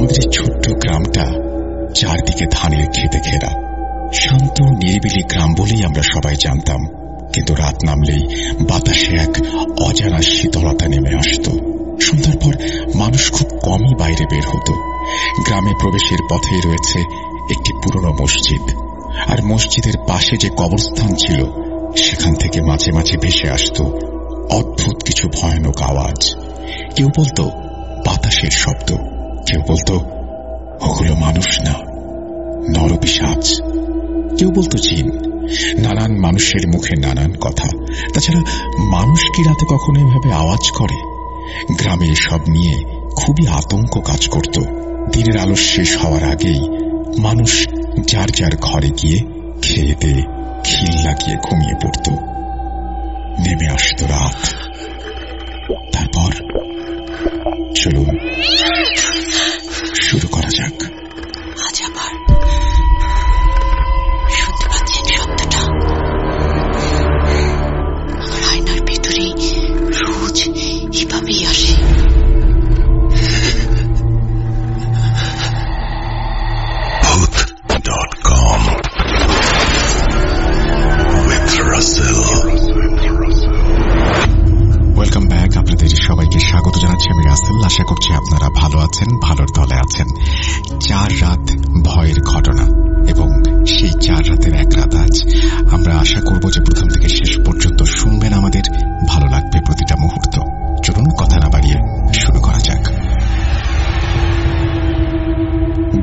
আমাদের এই ছোট্ট গ্রামটা চারদিকে ধানের খেতে ঘেরা, শান্ত নিরিবিলি গ্রাম বলেই আমরা সবাই জানতাম। কিন্তু রাত নামলেই বাতাসে এক অজানা শীতলতা নেমে আসত। সন্ধ্যার পর মানুষ খুব কমই বাইরে বের হতো। গ্রামে প্রবেশের পথেই রয়েছে একটি পুরনো মসজিদ, আর মসজিদের পাশে যে কবরস্থান ছিল সেখান থেকে মাঝে মাঝে ভেসে আসত অদ্ভুত কিছু ভয়ানক আওয়াজ। কেউ বলতো বাতাসের শব্দ, কেউ বলতো ওগুলো মানুষ না, নরপিশাচ, কেউ বলতো জিন। নানান মানুষের মুখে নানান কথা। তাছাড়া মানুষ কি রাতে কখনো এভাবে আওয়াজ করে? গ্রামে এসব নিয়ে খুবই আতঙ্ক কাজ করত। দিনের আলো শেষ হওয়ার আগেই মানুষ যার যার ঘরে গিয়ে খেয়ে দিয়ে খিল লাগিয়ে ঘুমিয়ে পড়ত। নেমে আসত রাত। তারপর চলুন শুরু করা যাক। আজ আবার শুনতে পাচ্ছেন শব্দটা? আমার আয়নার ভেতরে রোজ এভাবেই আসে। Booth.com with Russell. Welcome back. আপনাদের সবাইকে স্বাগত জানাচ্ছি আমি রাসেল। আশা করছি আপনারা ভালো আছেন, ভালোর দলে আছেন। 4 রাত ভয়ের ঘটনা এবং সেই 4 রাতের এক রাত আজ। আমরা আশা করব যে প্রথম থেকে শেষ পর্যন্ত শুনবেন, আমাদের ভালো লাগবে প্রতিটা মুহূর্ত। চলুন কথা না বাড়িয়ে শুরু করা যাক।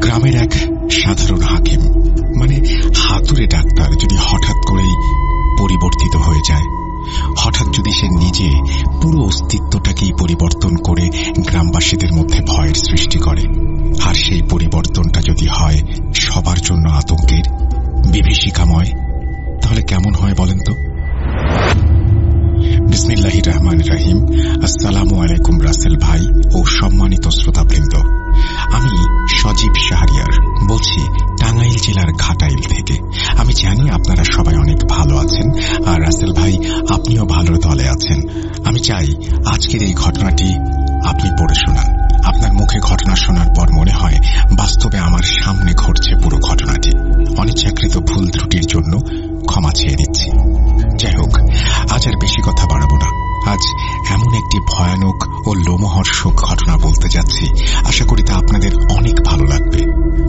গ্রামের এক সাধারণ হাকিম, মানে হাতুড়ে ডাক্তার, যদি হঠাৎ করেই পরিবর্তিত হয়ে যায়, হঠাৎ যদি সে নিজে পুরো অস্তিত্বটাকেই পরিবর্তন করে গ্রামবাসীদের মধ্যে ভয়ের সৃষ্টি করে, আর সেই পরিবর্তনটা যদি হয় সবার জন্য আতঙ্কের, বিভীষিকাময়, তাহলে কেমন হয় বলেন তো? বিসমিল্লাহির রহমানির রহিম। আসসালামু আলাইকুম রাসেল ভাই ও সম্মানিত শ্রোতাবৃন্দ। আমি সজীব শাহরিয়ার বলছি টাঙ্গাইল জেলার ঘাটাইল থেকে। আমি জানি আপনারা সবাই অনেক ভালো আছেন, আর রাসেল ভাই আপনিও ভালোর দলে আছেন। আমি চাই আজকের এই ঘটনাটি আপনি পড়ে শোনান। আপনার মুখে ঘটনা শোনার পর মনে হয় বাস্তবে আমার সামনে ঘটছে পুরো ঘটনাটি। অনিচ্ছাকৃত ভুল ত্রুটির জন্য ক্ষমা চেয়ে নিচ্ছি। যাই হোক, আজ আর বেশি কথা বাড়াবো না। আজ এমন একটি ভয়ানক ও লোমহর্ষক ঘটনা বলতে যাচ্ছি, আশা করি তা আপনাদের অনেক ভালো লাগবে।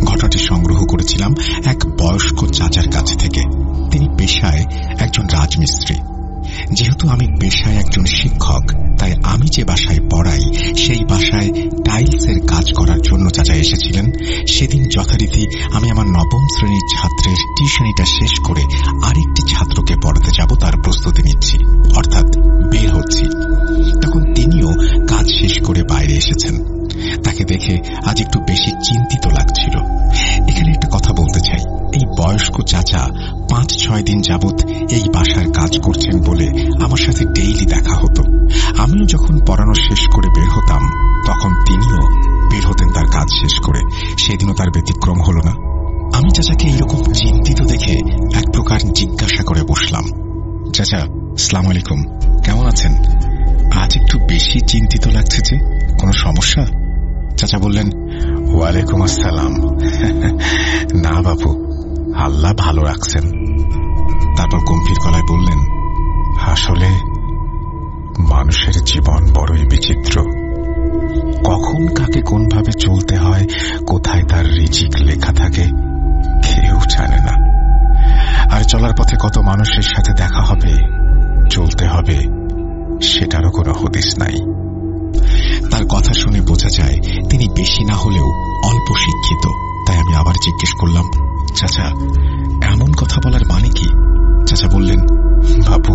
ঘটনাটি সংগ্রহ করেছিলাম এক বয়স্ক চাচার কাছ থেকে। তিনি পেশায় একজন রাজমিস্ত্রি। যেহেতু আমি পেশায় একজন শিক্ষক, তাই আমি যে বাসায় পড়াই সেই বাসায় টাইলসের কাজ করার জন্য চাচা এসেছিলেন। সেদিন যথারীতি আমি আমার 9ম শ্রেণীর ছাত্রের টিউশনিটা শেষ করে আরেকটি ছাত্রকে পড়াতে যাব তার প্রস্তুতি নিচ্ছি, অর্থাৎ বের হচ্ছি। তখন তিনিও কাজ শেষ করে বাইরে এসেছেন। তাকে দেখে আজ একটু বেশি চিন্তিত লাগছিল। এখানে একটা কথা বলতে চাই, এই বয়স্ক চাচা 5-6 দিন যাবৎ এই বাসার কাজ করছেন বলে আমার সাথে ডেইলি দেখা হতো। আমিও যখন পড়ানো শেষ করে বের হতাম, তখন তিনিও বের হতেন তার কাজ শেষ করে। সেদিনও তার ব্যতিক্রম হলো না। আমি চাচাকে এইরকম চিন্তিত দেখে এক প্রকার জিজ্ঞাসা করে বসলাম, চাচা আসসালামু আলাইকুম, কেমন আছেন? আজ একটু বেশি চিন্তিত লাগছে যে, কোনো সমস্যা? চাচা বললেন, ওয়ালাইকুম আসসালাম। না বাবু, আল্লাহ ভালো রাখছেন। তারপর গম্ভীর গলায় বললেন, আসলে মানুষের জীবন বড়ই বিচিত্র। কখন কাকে কোনভাবে চলতে হয়, কোথায় তার রিজিক লেখা থাকে কেউ জানে না। আর চলার পথে কত মানুষের সাথে দেখা হবে, চলতে হবে, সেটারও কোনো হদিস নাই। তার কথা শুনে বোঝা যায় তিনি বেশি না হলেও অল্প শিক্ষিত। তাই আমি আবার জিজ্ঞেস করলাম, চাচা এমন কথা বলার মানে কি? চাচা বললেন, বাবু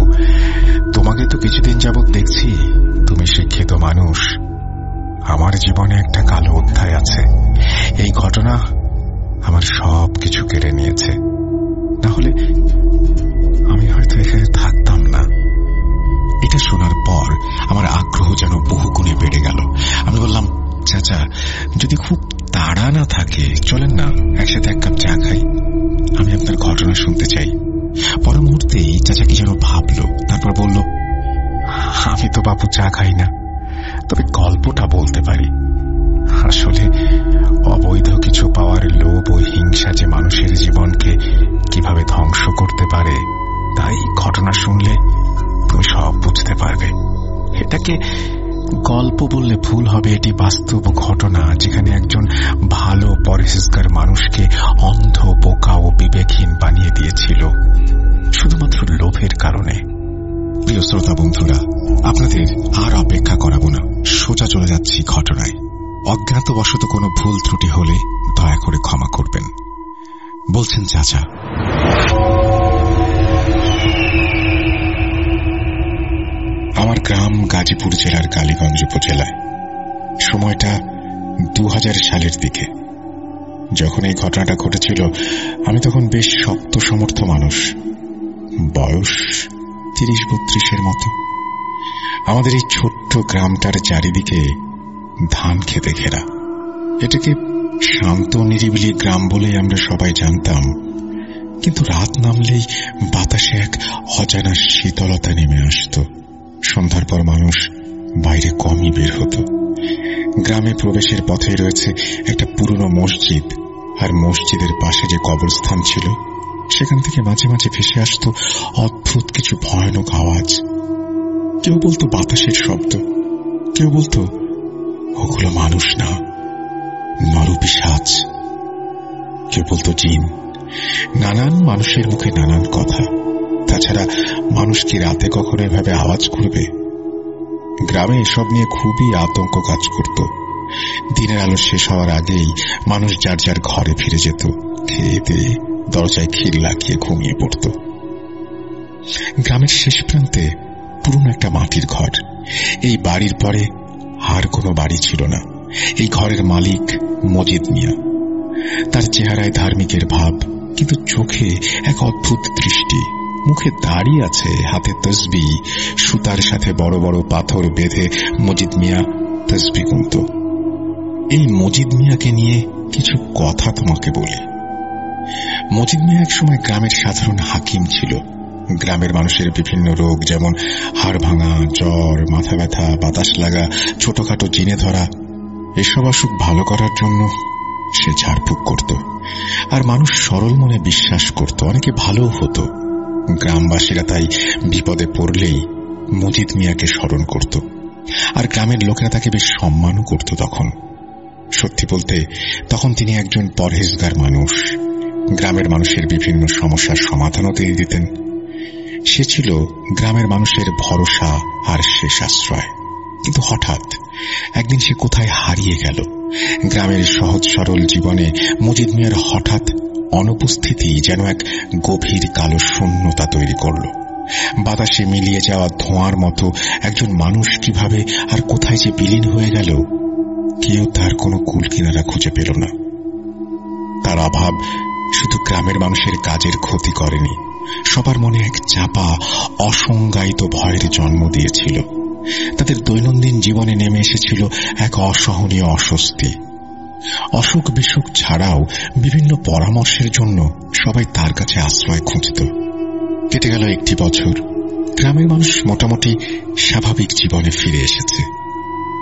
তোমাকে তো কিছুদিন যাবৎ দেখছি, তুমি শিক্ষিত মানুষ। আমার জীবনে একটা কালো অধ্যায় আছে। এই ঘটনা আমার সব কিছু কেড়ে নিয়েছে, না হলে আমি হয়তো এখানে থাকতাম না। এটা শোনার পর আমার আগ্রহ যেন বহুগুণে বেড়ে গেল। আমি বললাম, চাচা যদি খুব তাড়া না থাকে চলেন না একসাথে 1 কাপ চা খাই, আমি আপনার ঘটনা শুনতে চাই। পর মুহূর্তেই চাচা কি যেন ভাবলো, তারপর বলল, আমি তো বাপু চা খাই না, তবে গল্পটা বলতে পারি। আসলে অবৈধ কিছু পাওয়ার লোভ ও হিংসা যে মানুষের জীবনকে কিভাবে ধ্বংস করতে পারে, তাই ঘটনা শুনলে তুমি সব বুঝতে পারবে। এটাকে গল্প বললে ভুল হবে, এটি বাস্তব ঘটনা, যেখানে একজন ভালো পরহেজগার মানুষকে অন্ধ, বোকা ও বিবেকহীন বানিয়ে দিয়েছিল শুধুমাত্র লোভের কারণে। প্রিয় শ্রোতা বন্ধুরা, আপনাদের আর অপেক্ষা করাবো না, সোজা চলে যাচ্ছি ঘটনায়। অজ্ঞাতবশত কোনো ভুল ত্রুটি হলে দয়া করে ক্ষমা করবেন। বলছেন চাচা। আমার গ্রাম গাজীপুর জেলার কালীগঞ্জ উপজেলায়। সময়টা 2000 সালের দিকে। যখন এই ঘটনাটা ঘটেছিল আমি তখন বেশ শক্ত সমর্থ মানুষ, বয়স 30-32 মতো। আমাদের এই ছোট্ট গ্রামটার চারিদিকে ধান খেতে ঘেরা। এটাকে শান্ত নিরিবিলি গ্রাম বলেই আমরা সবাই জানতাম, কিন্তু রাত নামলেই বাতাসে এক অজানা শীতলতা নেমে আসত। সন্ধ্যার পর মানুষ বাইরে কমই বের হতো। গ্রামে প্রবেশের পথে রয়েছে একটা পুরনো মসজিদ, আর মসজিদের পাশে যে কবরস্থান ছিল সেখান থেকে মাঝে মাঝে ভেসে আসত অদ্ভুত কিছু ভয়ানক আওয়াজ। কেউ বলতো বাতাসের শব্দ, কেউ বলতো ওগুলো মানুষ না, নরপিশাচ, কেউ বলতো জিন। নানান মানুষের মুখে নানান কথা। তাছাড়া মানুষ কি রাতে কখনো এভাবে আওয়াজ করবে? গ্রামে এসব নিয়ে খুবই আতঙ্ক কাজ করত। দিনের আলো শেষ হওয়ার আগেই মানুষ যার যার ঘরে ফিরে যেত, খেয়ে দিয়ে দরজায় খিল লাগিয়ে ঘুমিয়ে পড়ত। গ্রামের শেষ প্রান্তে পুরনো একটা মাটির ঘর। এই বাড়ির পরে আর কোনো বাড়ি ছিল না। এই ঘরের মালিক মজিদ মিয়া। তার চেহারায় ধার্মিকের ভাব, কিন্তু চোখে এক অদ্ভুত দৃষ্টি। মুখে দাড়ি আছে, হাতে তসবি, সুতার সাথে বড় বড় পাথর বেঁধে মজিদ মিয়া তসবি গুনত। এই মজিদ মিয়াকে নিয়ে কিছু কথা তোমাকে বলি। মজিদ মিয়া একসময় গ্রামের সাধারণ হাকিম ছিল। গ্রামের মানুষের বিভিন্ন রোগ, যেমন হাড় ভাঙা, জ্বর, মাথা ব্যথা, বাতাস লাগা, ছোটখাটো জিনে ধরা, এসব অসুখ ভালো করার জন্য সে ঝাড়ফুঁক করত। আর মানুষ সরল মনে বিশ্বাস করত, অনেকে ভালো হতো। গ্রামবাসীরা তাই বিপদে পড়লেই মজিদ মিয়াকে স্মরণ করত, আর গ্রামের লোকেরা তাকে বেশ সম্মানও করত। তখন সত্যি বলতে তখন তিনি একজন পরহেজগার মানুষ। গ্রামের মানুষের বিভিন্ন সমস্যার সমাধানও তিনি দিতেন। সে ছিল গ্রামের মানুষের ভরসা আর শেষ আশ্রয়। কিন্তু হঠাৎ একদিন সে কোথায় হারিয়ে গেল। গ্রামের সহজ সরল জীবনে মজিদ মিয়ার হঠাৎ অনুপস্থিতি যেন এক গভীর কালো শূন্যতা তৈরি করল। বাতাসে মিলিয়ে যাওয়া ধোঁয়ার মতো একজন মানুষ কিভাবে আর কোথায় যে বিলীন হয়ে গেল, কেউ তার কোনো কুল কিনারা খুঁজে পেল না। তার অভাব শুধু গ্রামের মানুষের কাজের ক্ষতি করেনি, সবার মনে এক চাপা অসংজ্ঞায়িত ভয়ের জন্ম দিয়েছিল। তাদের দৈনন্দিন জীবনে নেমে এসেছিল এক অসহনীয় অস্বস্তি। অসুখ বিসুখ ছাড়াও বিভিন্ন পরামর্শের জন্য সবাই তার কাছে আশ্রয় খুঁজত। কেটে গেল 1 বছর। গ্রামের মানুষ মোটামুটি স্বাভাবিক জীবনে ফিরে এসেছে।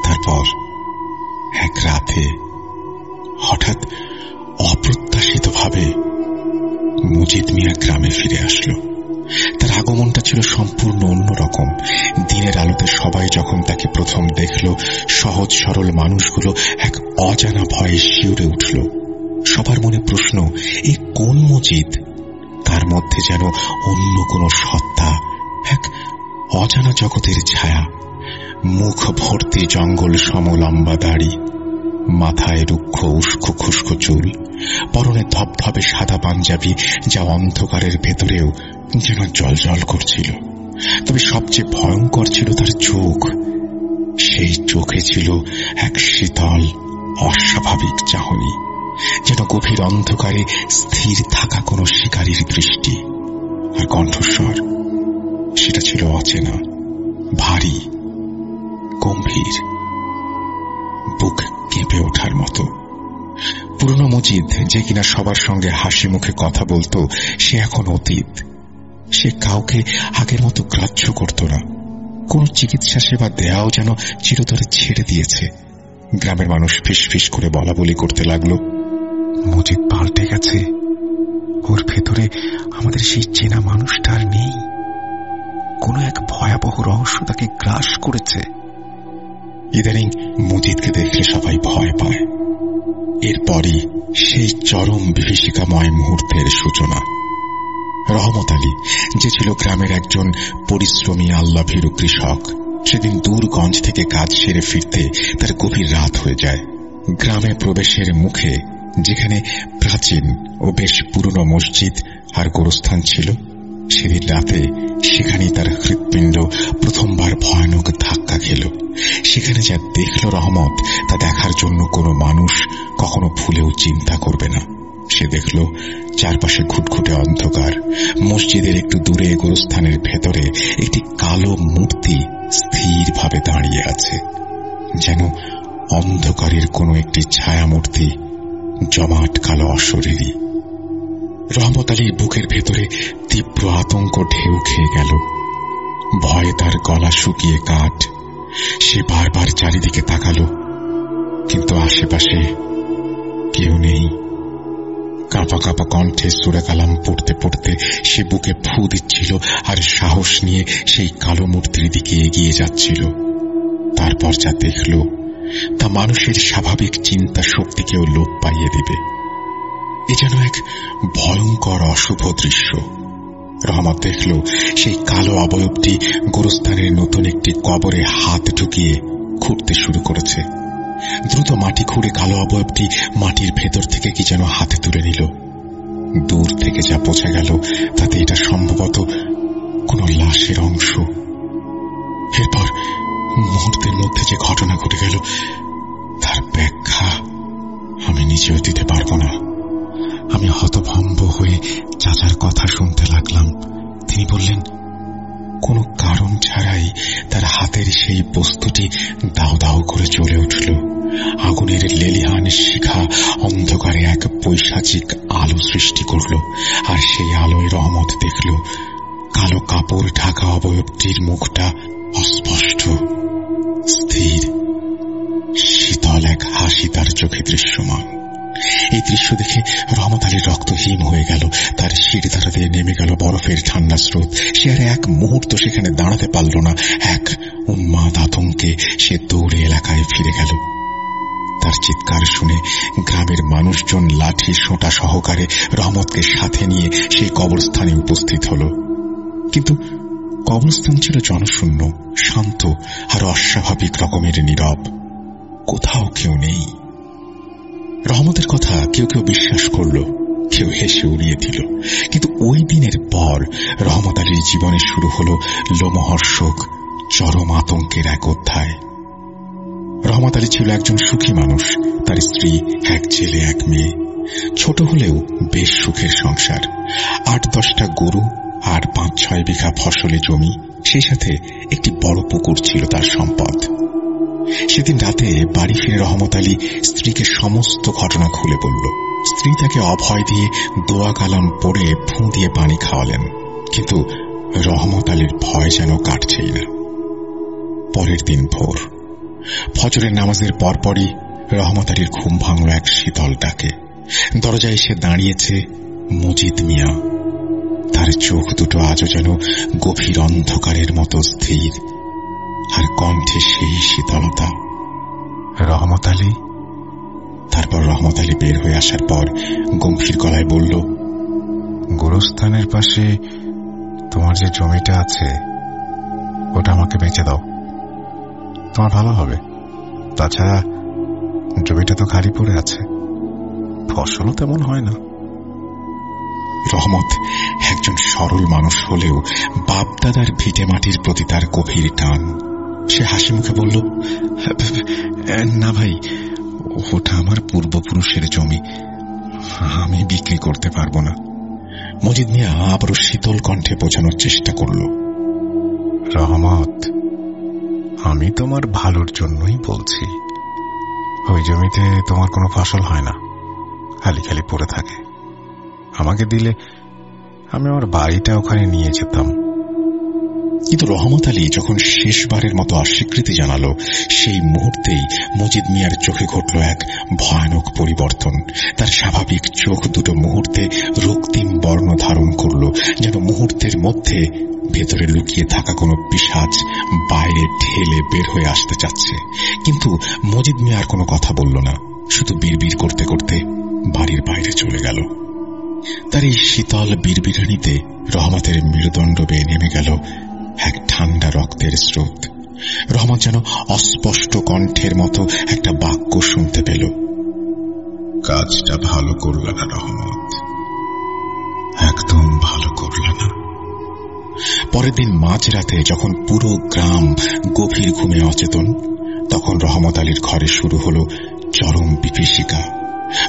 তারপর এক রাতে হঠাৎ অপ্রত্যাশিতভাবে মজিদ মিয়া গ্রামে ফিরে আসলো। তার আগমনটা ছিল সম্পূর্ণ অন্যরকম। দিনের আলোতে সবাই যখন তাকে প্রথম দেখল, সহজ সরল মানুষগুলো এক অজানা ভয়ে শিউরে উঠল। সবার মনে প্রশ্ন, এই কোন মজিদ? তার মধ্যে যেন অন্য কোন সত্তা, এক অজানা জগতের ছায়া। মুখ ভর্তি জঙ্গল সম লম্বা দাড়ি, মাথায় রুক্ষ উস্কো খুস্কো চুল, পরনে ধবধবে সাদা পাঞ্জাবি যা অন্ধকারের ভেতরেও যেন জলজল করছিল। তবে সবচেয়ে ভয়ঙ্কর ছিল তার চোখ। সেই চোখে ছিল এক শীতল অস্বাভাবিক চাহনি, যেন গভীর অন্ধকারে স্থির থাকা কোনো শিকারীর দৃষ্টি। আর কণ্ঠস্বর, সেটা ছিল অচেনা, ভারী, গম্ভীর, বুক কেঁপে ওঠার মতো। পুরনো মজিদ, যে কিনা সবার সঙ্গে হাসি মুখে কথা বলতো, সে এখন অতীত। সে কাউকে আগের মতো গ্রাহ্য করত না। কোন চিকিৎসা সেবা দেয়াও যেন চিরতরে ছেড়ে দিয়েছে। গ্রামের মানুষ ফিসফিস করে বলা বলি করতে লাগলো, মজিদ পাল্টে গেছে, ওর ভেতরে আমাদের সেই চেনা মানুষটা আর নেই, কোনো এক ভয়াবহ রহস্য তাকে গ্রাস করেছে। ইদানিং মজিদকে দেখলে সবাই ভয় পায়। এরপরই সেই চরম বিভীষিকাময় মুহূর্তের সূচনা। রহমত আলী, যে ছিল গ্রামের একজন পরিশ্রমী আল্লাভীরু কৃষক, সেদিন দূরগঞ্জ থেকে কাজ সেরে ফিরতে তার গভীর রাত হয়ে যায়। গ্রামে প্রবেশের মুখে, যেখানে প্রাচীন ও বেশ পুরনো মসজিদ আর গোরস্থান ছিল, সেদিন রাতে সেখানেই তার হৃৎপিণ্ড প্রথমবার ভয়ানক ধাক্কা খেল। সেখানে যা দেখল রহমত, তা দেখার জন্য কোনো মানুষ কখনো ভুলেও চিন্তা করবে না। সে দেখল চারপাশে ঘুটঘুটে অন্ধকার। মসজিদের একটু দূরে গোরস্থানের ভেতরে একটি কালো মূর্তি স্থিরভাবে দাঁড়িয়ে আছে, যেন অন্ধকারের কোনো একটি ছায়ামূর্তি, জমাট কালো অশরীরী। রহমত আলীর বুকের ভেতরে তীব্র আতঙ্ক ঢেউ খেয়ে গেল। ভয়ে তার গলা শুকিয়ে কাঠ। সে বারবার চারিদিকে তাকালো, কিন্তু আশেপাশে কেউ নেই। কাঁপা কাঁপা কণ্ঠে সূরা কালাম পড়তে পড়তে সে বুকে ফু দিচ্ছিল আর সাহস নিয়ে সেই কালো মূর্তির দিকে এগিয়ে যাচ্ছিল। তারপর যা দেখল, তা মানুষের স্বাভাবিক চিন্তা শক্তিকেও লোপ পাইয়ে দিবে। এ যেন এক ভয়ঙ্কর অশুভ দৃশ্য। রহমত দেখল সেই কালো অবয়বটি গোরস্থানের নতুন একটি কবরে হাত ঢুকিয়ে খুঁড়তে শুরু করেছে। দ্রুত মাটি খুঁড়ে কালো অবয়বটি মাটির ভেতর থেকে কি যেন হাতে তুলে নিল। দূর থেকে যা বোঝা গেল, তাতে এটা সম্ভবত কোনো লাশের অংশ। এরপর মুহূর্তের মধ্যে যে ঘটনা ঘটে গেল, তার ব্যাখ্যা আমি নিজেও দিতে পারব না। আমি হতভম্ব হয়ে চাচার কথা শুনতে লাগলাম। তিনি বললেন, কোনো কারণ ছাড়াই তার হাতের সেই বস্তুটি দাও দাও করে জ্বলে উঠল। আগুনের লেলিহান শিখা অন্ধকারে এক পৈশাচিক আলো সৃষ্টি করল, আর সেই আলোয় রহমত দেখল কালো কাপড় ঢাকা অবয়বটির মুখটা অস্পষ্ট, স্থির, শীতল এক হাসি তার চোখে দৃশ্যমান। এই দৃশ্য দেখে রহমত আলীর রক্ত হিম হয়ে গেল। তার শিরদাঁড়া দিয়ে নেমে গেল বরফের ঠান্ডা স্রোত। সে আর এক মুহূর্ত সেখানে দাঁড়াতে পারল না। এক উন্মাদ আতঙ্কে সে দৌড়ে এলাকায় ফিরে গেল। তার চিৎকার শুনে গ্রামের মানুষজন লাঠি সোঁটা সহকারে রহমতকে সাথে নিয়ে সেই কবরস্থানে উপস্থিত হল। কিন্তু কবরস্থান ছিল জনশূন্য, শান্ত আর অস্বাভাবিক রকমের নীরব। কোথাও কেউ নেই। রহমতের কথা কেউ কেউ বিশ্বাস করল, কেউ হেসে উড়িয়ে দিল। কিন্তু ওই দিনের পর রহমত আলীর জীবনে শুরু হল লোমহর্ষক চরম আতঙ্কের এক অধ্যায়। রহমত আলী ছিল একজন সুখী মানুষ। তার স্ত্রী, এক ছেলে, এক মেয়ে। ছোট হলেও বেশ সুখের সংসার। ৮-১০টা গরু আর ৫-৬ বিঘা ফসলি জমি, সেই সাথে একটি বড় পুকুর ছিল তার সম্পদ। সেদিন রাতে বাড়ি ফিরে রহমত আলী স্ত্রীকে সমস্ত ঘটনা খুলে বলল। স্ত্রী তাকে অভয় দিয়ে দোয়া কালাম পড়ে ফুঁ দিয়ে পানি খাওয়ালেন, কিন্তু রহমত আলীর ভয় যেন কাটছেই না। পরের দিন ভোর, ফজরের নামাজের পরপরই রহমত আলীর ঘুম ভাঙল এক শীতল ডাকে। দরজায় এসে দাঁড়িয়েছে মজিদ মিয়া। তার চোখ দুটো আজও যেন গভীর অন্ধকারের মতো স্থির, আর কণ্ঠে সেই শীতলতা। রহমত আলী। তারপর রহমত আলী বের হয়ে আসার পর গম্ভীর গলায় বলল, গোরস্থানের পাশে তোমার যে জমিটা আছে, ওটা আমাকে বেচে দাও, তোমার ভালো হবে। তাছাড়া জমিটা তো খালি পড়ে আছে, ফসলও তেমন হয় না। রহমত একজন সরল মানুষ হলেও বাপদাদার ভিটে মাটির প্রতি তার গভীর টান। সে হাসি মুখে বলল, না ভাই, ওটা আমার পূর্বপুরুষের জমি, আমি বিক্রি করতে পারবো না। মজিদ মিয়া আবারও শীতল কণ্ঠে বোঝানোর চেষ্টা করল, রহমত, আমি তোমার ভালোর জন্যই বলছি। ওই জমিতে তোমার কোনো ফসল হয় না, খালি খালি পড়ে থাকে। আমাকে দিলে আমি আমার বাড়িটা ওখানে নিয়ে যেতাম। কিন্তু রহমত আলী যখন শেষবারের মতো অস্বীকৃতি জানালো, সেই মুহূর্তেই মজিদ মিয়ার চোখে ঘটল এক ভয়ানক পরিবর্তন। তার স্বাভাবিক চোখ দুটো মুহূর্তে রক্তিম বর্ণ ধারণ করল, যেন মুহূর্তের মধ্যে ভেতরে লুকিয়ে থাকা কোনো পিশাচ বাইরে ঠেলে বের হয়ে আসতে চাচ্ছে। কিন্তু মজিদ মিয়া আর কোনো কথা বলল না, শুধু বিড়বিড় করতে করতে বাড়ির বাইরে চলে গেল। তার এই শীতল বিড়বিড়ানিতে রহমতের মেরুদণ্ড বেয়ে নেমে গেল এক ঠান্ডা রক্তের স্রোত। রহমত যেন অস্পষ্ট কণ্ঠের মতো একটা বাক্য শুনতে পেল, কাজটা ভালো করল না রহমত, একদম ভালো করল না। পরের দিন মাঝরাতে যখন পুরো গ্রাম গভীর ঘুমে অচেতন, তখন রহমত আলীর ঘরে শুরু হল চরম বিভীষিকা।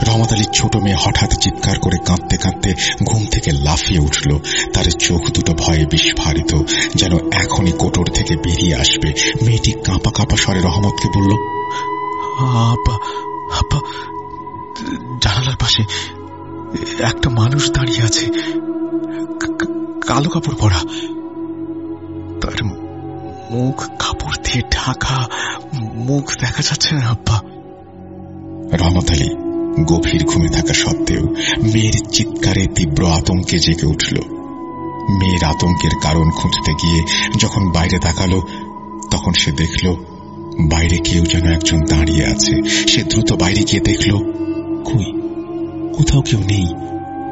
রহমত আলীর ছোট মেয়ে হঠাৎ চিৎকার করে কাঁদতে কাঁদতে ঘুম থেকে লাফিয়ে উঠল। তার চোখ দুটো ভয়ে বিস্ফারিত, যেন এখনই কোটর থেকে বেরিয়ে আসবে। মেয়েটি কাঁপা কাঁপা স্বরে রহমতকে বলল, আপা আপা, জানালার পাশে একটা মানুষ দাঁড়িয়ে আছে, কালো কাপড় পরা, তার মুখ কাপড় দিয়ে ঢাকা, মুখ দেখা যাচ্ছে না আব্বা। রহমত আলী গভীর ঘুমে থাকা সত্ত্বেও মেয়ের চিৎকারে তীব্র আতঙ্কে জেগে উঠল। মেয়ের আতঙ্কের কারণ খুঁজতে গিয়ে যখন বাইরে তাকালো, তখন সে দেখল বাইরে কেউ যেন একজন দাঁড়িয়ে আছে। সে দ্রুত বাইরে গিয়ে দেখল, কই, কোথাও কেউ নেই,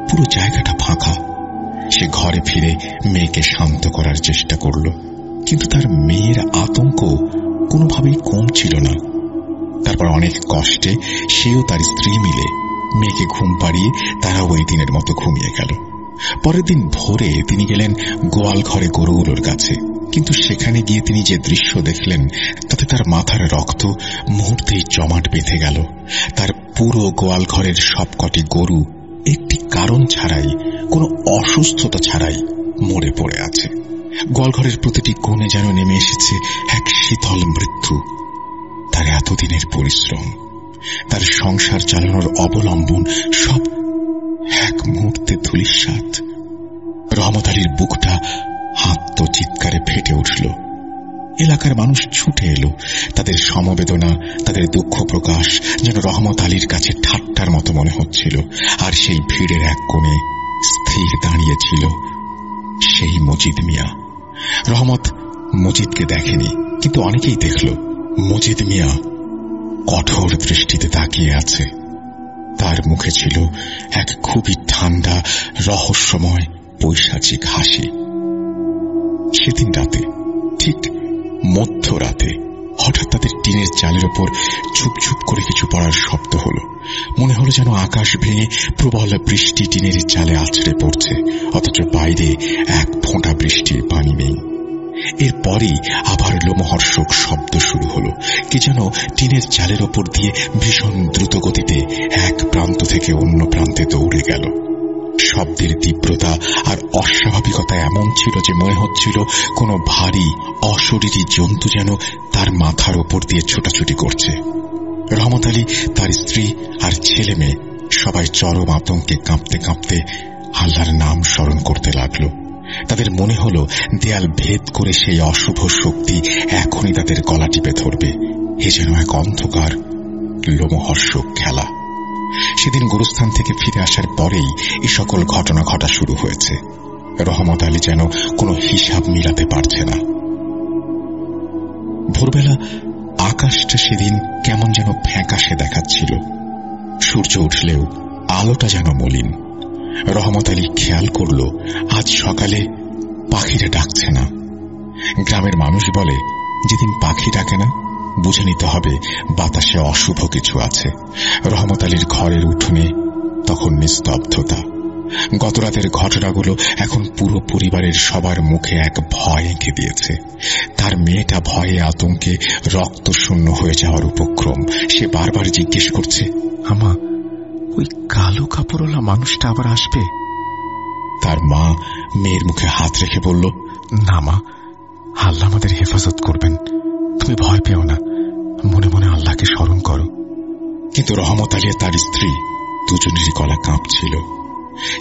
পুরো জায়গাটা ফাঁকা। সে ঘরে ফিরে মেয়েকে শান্ত করার চেষ্টা করল, কিন্তু তার মেয়ের আতঙ্ক কোনোভাবেই কমছিল না। তারপর অনেক কষ্টে সেও তার স্ত্রী মিলে মেয়েকে ঘুম পাড়িয়ে তারা ওই দিনের মতো ঘুমিয়ে গেল। পরের দিন ভোরে তিনি গেলেন গোয়াল ঘরে গরুগুলোর কাছে, কিন্তু সেখানে গিয়ে তিনি যে দৃশ্য দেখলেন তাতে তার মাথার রক্ত মুহূর্তেই জমাট বেঁধে গেল। তার পুরো গোয়াল ঘরের সবকটি গরু একটি কারণ ছাড়াই, কোনো অসুস্থতা ছাড়াই মরে পড়ে আছে। গোয়ালঘরের প্রতিটি কোণে যেন নেমে এসেছে এক শীতল মৃত্যু। তার এতদিনের পরিশ্রম, তার সংসার চালানোর অবলম্বন সব এক মুহূর্তে ধূলিসাৎ। রহমত আলীর বুকটা আত্মচিৎকারে ফেটে উঠল। এলাকার মানুষ ছুটে এলো। তাদের সমবেদনা, তাদের দুঃখ প্রকাশ যেন রহমত আলীর কাছে ঠাট্টার মতো মনে হচ্ছিল। আর সেই ভিড়ের এক কোণে স্থির দাঁড়িয়েছিল সেই মজিদ মিয়া। রহমত মজিদকে দেখেনি, কিন্তু অনেকেই দেখল মজিদ মিয়া কঠোর দৃষ্টিতে তাকিয়ে আছে। তার মুখে ছিল এক খুবই ঠান্ডা, রহস্যময়, পৈশাচিক হাসি। সেদিন রাতে, ঠিক মধ্যরাতে, হঠাৎ তাদের টিনের চালের ওপর ঝুপঝুপ করে কিছু পড়ার শব্দ হল। মনে হলো যেন আকাশ ভেঙে প্রবল বৃষ্টি টিনের চালে আছড়ে পড়ছে, অথচ বাইরে এক ফোঁটা বৃষ্টির পানি নেই। এরপরেই আবার লোমহর্ষক শব্দ শুরু হলো। কি যেন টিনের চালের ওপর দিয়ে ভীষণ দ্রুত গতিতে এক প্রান্ত থেকে অন্য প্রান্তে দৌড়ে গেল। শব্দের তীব্রতা আর অস্বাভাবিকতা এমন ছিল যে মনে হচ্ছিল কোনো ভারী অশরীরী জন্তু যেন তার মাথার ওপর দিয়ে ছোটাছুটি করছে। রহমত আলী, তার স্ত্রী আর ছেলে মেয়ে সবাই চরম আতঙ্কে কাঁপতে কাঁপতে আল্লাহর নাম স্মরণ করতে লাগলো। তাদের মনে হলো দেয়াল ভেদ করে সেই অশুভ শক্তি এখনই তাদের গলা টিপে ধরবে। এ যেন এক অন্ধকার লোমহর্ষক খেলা। সেদিন গোরস্থান থেকে ফিরে আসার পরেই এ সকল ঘটনা ঘটা শুরু হয়েছে। রহমত আলী যেন কোনো হিসাব মিলাতে পারছে না। ভোরবেলা আকাশটা সেদিন কেমন যেন ফ্যাকাশে দেখাচ্ছিল। সূর্য উঠলেও আলোটা যেন মলিন। রহমত আলী খেয়াল করল আজ সকালে পাখিরা ডাকছে না। গ্রামের মানুষ বলে, যেদিন পাখি ডাকে না বুঝে নিতে হবে বাতাসে অশুভ কিছু আছে। রহমত আলীর ঘরের উঠোনে তখন নিস্তব্ধতা। গতরাতের ঘটনাগুলো এখন পুরো পরিবারের সবার মুখে এক ভয় এঁকে দিয়েছে। তার মেয়েটা ভয়ে আতঙ্কে রক্ত শূন্য হয়ে যাওয়ার উপক্রম। সে বারবার জিজ্ঞেস করছে, আমা, ওই কালো কাপড়ওয়ালা মানুষটা আবার আসবে? তার মা মেয়ের মুখে হাত রেখে বলল, না মা, আল্লাহ আমাদের হেফাজত করবেন, তুমি ভয় পেও না, মনে মনে আল্লাহকে স্মরণ করো। কিন্তু রহমত আলী তার স্ত্রী দুজনেরই গলা কাঁপছিল।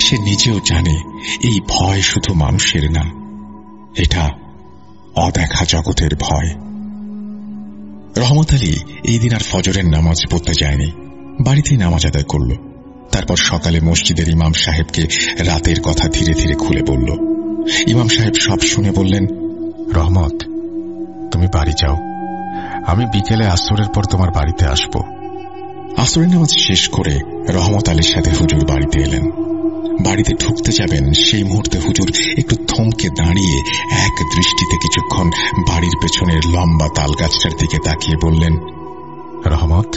সে নিজেও জানে এই ভয় শুধু মানুষের না, এটা অদেখা জগতের ভয়। রহমত আলী এই দিন আর ফজরের নামাজ পড়তে যায়নি, বাড়িতেই নামাজ আদায় করল। তারপর সকালে মসজিদের ইমাম সাহেবকে রাতের কথা ধীরে ধীরে খুলে বলল। ইমাম সাহেব সব শুনে বললেন, রহমত, তুমি বাড়ি যাও, আমি বিকেলে আসরের পর তোমার বাড়িতে আসব। আসরের নামাজ শেষ করে রহমত আলীর সাথে হুজুর বাড়িতে এলেন। বাড়িতে ঢুকতে যাবেন সেই মুহূর্তে হুজুর একটু থমকে দাঁড়িয়ে এক দৃষ্টিতে কিছুক্ষণ বাড়ির পেছনের লম্বা তাল গাছটার দিকে তাকিয়ে বললেন, রহমত,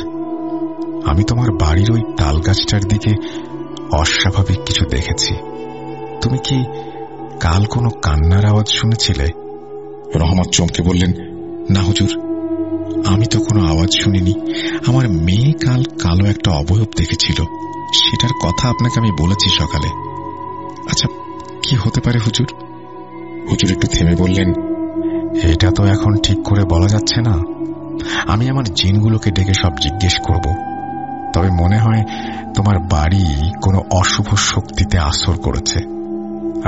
আমি তোমার বাড়ির ওই তাল গাছটার দিকে অস্বাভাবিক কিছু দেখেছি। তুমি কি কাল কোনো কান্নার আওয়াজ শুনেছিলে? রহমত চমকে বললেন, না হুজুর, আমি তো কোনো আওয়াজ শুনিনি। আমার মেয়ে কাল কালো একটা অবয়ব দেখেছিল, সেটার কথা আপনাকে আমি বলেছি সকালে। আচ্ছা, কি হতে পারে হুজুর? হুজুর একটু থেমে বললেন, এটা তো এখন ঠিক করে বলা যাচ্ছে না। আমি আমার জিনগুলোকে ডেকে সব জিজ্ঞেস করব। তবে মনে হয় তোমার বাড়ি কোনো অশুভ শক্তিতে আসর করেছে।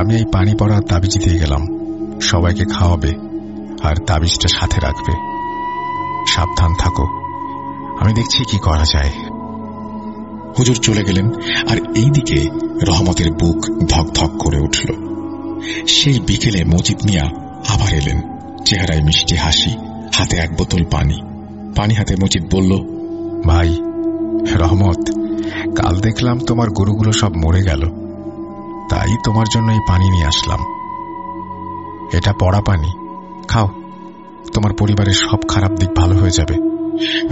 আমি এই পানি পড়া তাবিজ দিয়ে গেলাম, সবাইকে খাওয়াবে আর তাবিজটা সাথে রাখবে। সাবধান থাকো, আমি দেখছি কি করা যায়। হুজুর চলে গেলেন, আর এইদিকে রহমতের বুক ধক ধক করে উঠল। সেই বিকেলে মজিদ মিয়া আবার এলেন, চেহারায় মিষ্টি হাসি, হাতে এক বোতল পানি। পানি হাতে মজিদ বলল, ভাই রহমত, কাল দেখলাম তোমার গরুগুলো সব মরে গেল, তাই তোমার জন্য এই পানি নিয়ে আসলাম। এটা পড়া পানি, খাও, তোমার পরিবারের সব খারাপ দিক ভালো হয়ে যাবে।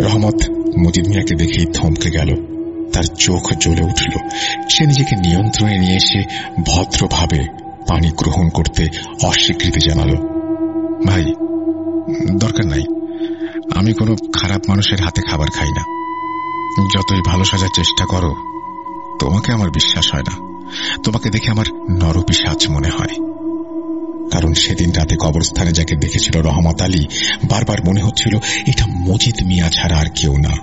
রহমত মজিদ মিয়াকে দেখেই থমকে গেল, তার চোখ জ্বলে উঠল। সে নিজেকে নিয়ন্ত্রণে নিয়ে এসে ভদ্রভাবে পানি গ্রহণ করতে অস্বীকৃতি জানাল। ভাই, দরকার নাই, আমি কোনো খারাপ মানুষের হাতে খাবার খাই না। যতই ভালো সাজার চেষ্টা করো, তোমাকে আমার বিশ্বাস হয় না। তোমাকে দেখে আমার নরপিশাচ মনে হয়। কারণ সেদিন রাতে কবরস্থানে যাকে দেখেছিল রহমত আলী, বারবার মনে হচ্ছিল এটা মজিদ মিয়া ছাড়া আর কেউ না।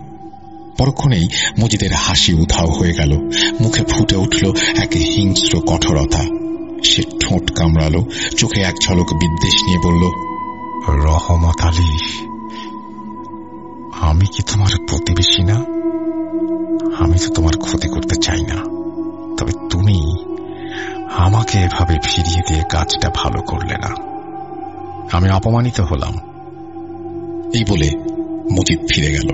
পরক্ষণেই মজিদের হাসি উধাও হয়ে গেল, মুখে ফুটে উঠল এক হিংস্র কঠোরতা। সে ঠোঁট কামড়ালো, চোখে এক ঝলক বিদ্বেষ নিয়ে বলল, রহমত আলী, আমি কি তোমার প্রতিবেশী না? আমি তো তোমার ক্ষতি করতে চাই না, তবে তুমি আমাকে এভাবে ফিরিয়ে দিয়ে কাজটা ভালো করলে না। আমি অপমানিত হলাম। এই বলে মজিদ ফিরে গেল।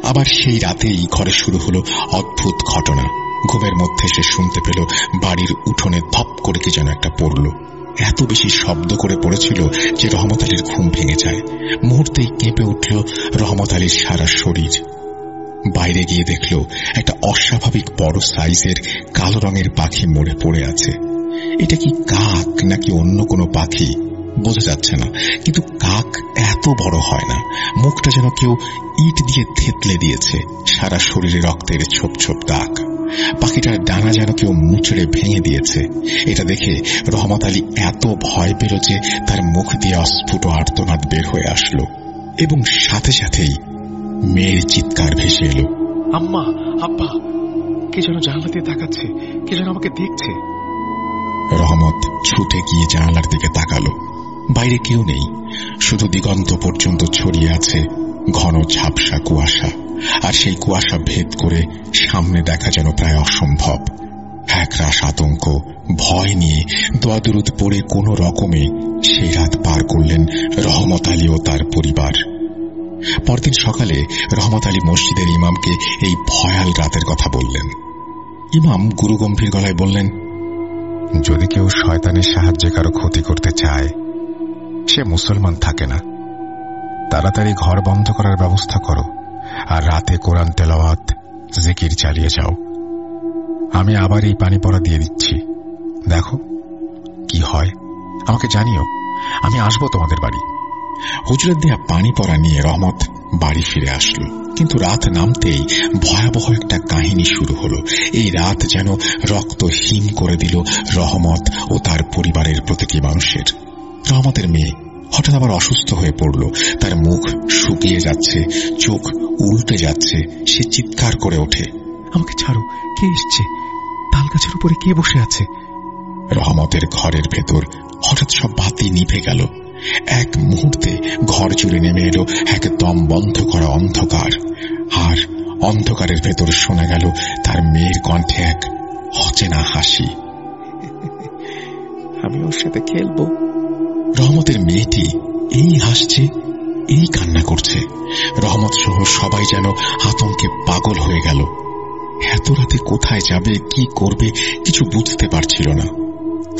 আবার সেই রাতেই ঘরে শুরু হলো অদ্ভুত ঘটনা। ঘুমের মধ্যে সে শুনতে পেল বাড়ির উঠোনে ধপ করে কি যেন একটা পড়ল। এত বেশি শব্দ করে পড়েছিল যে রহমত আলীর ঘুম ভেঙে যায়। মুহূর্তেই কেঁপে উঠল রহমত আলীর সারা শরীর। বাইরে গিয়ে দেখল একটা অস্বাভাবিক বড় সাইজের কালো রঙের পাখি মরে পড়ে আছে। এটা কি কাক নাকি অন্য কোনো পাখি বোঝা যাচ্ছে না, কিন্তু কাক এত বড় হয় না। মুখটা যেন কেউ ইট দিয়ে থেতলে দিয়েছে, সারা শরীরে রক্তের ছোপ ছোপ দাগ। পাখিটার ডানা যেন কেউ মুচড়ে ভেঙে দিয়েছে। এটা দেখে রহমত আলী এত ভয় পেল যে তার মুখ দিয়ে অস্ফুট আর্তনাদ বের হয়ে আসলো, এবং সাথে সাথেই মেয়ের চিৎকার ভেসে এলো, আম্মা, আব্বা, কে যেন জানলা দিয়ে তাকাচ্ছে, কে যেন আমাকে দেখছে। রহমত ছুটে গিয়ে জানালার দিকে তাকালো। বাইরে কেউ নেই, শুধু দিগন্ত পর্যন্ত ছড়িয়ে আছে ঘন ঝাপসা কুয়াশা। আর সেই কুয়াশা ভেদ করে সামনে দেখা যেন প্রায় অসম্ভব। একরাশ আতঙ্ক, ভয় নিয়ে দোয়াদুরুদ পড়ে কোনো রকমে সেই রাত পার করলেন রহমত আলী ও তার পরিবার। পরদিন সকালে রহমত আলী মসজিদের ইমামকে এই ভয়াল রাতের কথা বললেন। ইমাম গুরুগম্ভীর গলায় বললেন, যদি কেউ শয়তানের সাহায্যে কারো ক্ষতি করতে চায়, সে মুসলমান থাকে না। তাড়াতাড়ি ঘর বন্ধ করার ব্যবস্থা করো, আর রাতে কোরআন তেলাওয়াত জিকির চালিয়ে যাও। আমি আবার এই পানি পড়া দিয়ে দিচ্ছি, দেখো কি হয়, আমাকে জানিও, আমি আসবো তোমাদের বাড়ি। হুজুরের দেয়া পানি পড়া নিয়ে রহমত বাড়ি ফিরে আসলো, কিন্তু রাত নামতেই ভয়াবহ একটা কাহিনী শুরু হলো। এই রাত যেন রক্ত হিম করে দিল রহমত ও তার পরিবারের প্রতিটি মানুষের। রহমতের মেয়ে হঠাৎ আবার অসুস্থ হয়ে পড়ল। তার মুখ শুকিয়ে যাচ্ছে, চোখ উল্টে যাচ্ছে। সে চিৎকার করে ওঠে, আমাকে ছাড়ো, কে এসছে? তাল গাছের উপরে কে বসে আছে? রহমতের ঘরের ভেতর হঠাৎ সব বাতি নিভে গেল। এক মুহূর্তে ঘর জুড়ে নেমে এলো এক দম বন্ধ করা অন্ধকার, আর অন্ধকারের ভেতর শোনা গেল তার মেয়ের কণ্ঠে এক অচেনা হাসি। আমি ওর সাথে খেলবো। রহমতের মেয়েটি এই হাসছে, এই কান্না করছে। রহমত সহ সবাই যেন আতঙ্কে পাগল হয়ে গেল। এত রাতে কোথায় যাবে, কি করবে কিছু বুঝতে পারছিল না।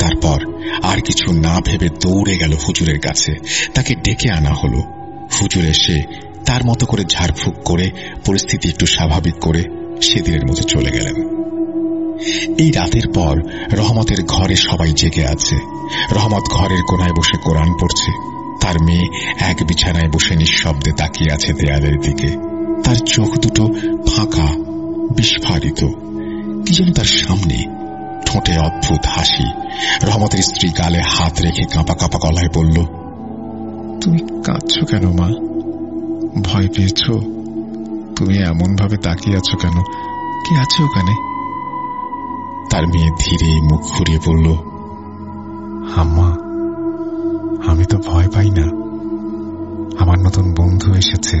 তারপর আর কিছু না ভেবে দৌড়ে গেল হুজুরের কাছে। তাকে ডেকে আনা হলো। হুজুর এসে তার মতো করে ঝাড়ফুঁক করে পরিস্থিতি একটু স্বাভাবিক করে সেদিনের মতো চলে গেলেন। এই রাতের পর রহমতের ঘরে সবাই জেগে আছে। রহমত ঘরের কোনায় বসে কোরআন পড়ছে। তার মেয়ে এক বিছানায় বসে নিঃশব্দে তাকিয়ে আছে দেয়ালের দিকে। তার চোখ দুটো ফাঁকা, বিস্ফারিত। কি যেন তার সামনে, ঠোঁটে অদ্ভুত হাসি। রহমতের স্ত্রী গালে হাত রেখে কাঁপা কাঁপা গলায় বলল, তুমি কাঁদছ কেন মা? ভয় পেয়েছ? তুমি এমন ভাবে তাকিয়ে আছো কেন? কি আছে ওখানে? তার মেয়ে ধীরে মুখ ঘুরিয়ে বলল, আম্মা, আমি তো ভয় পাই না। আমার নতুন বন্ধু এসেছে,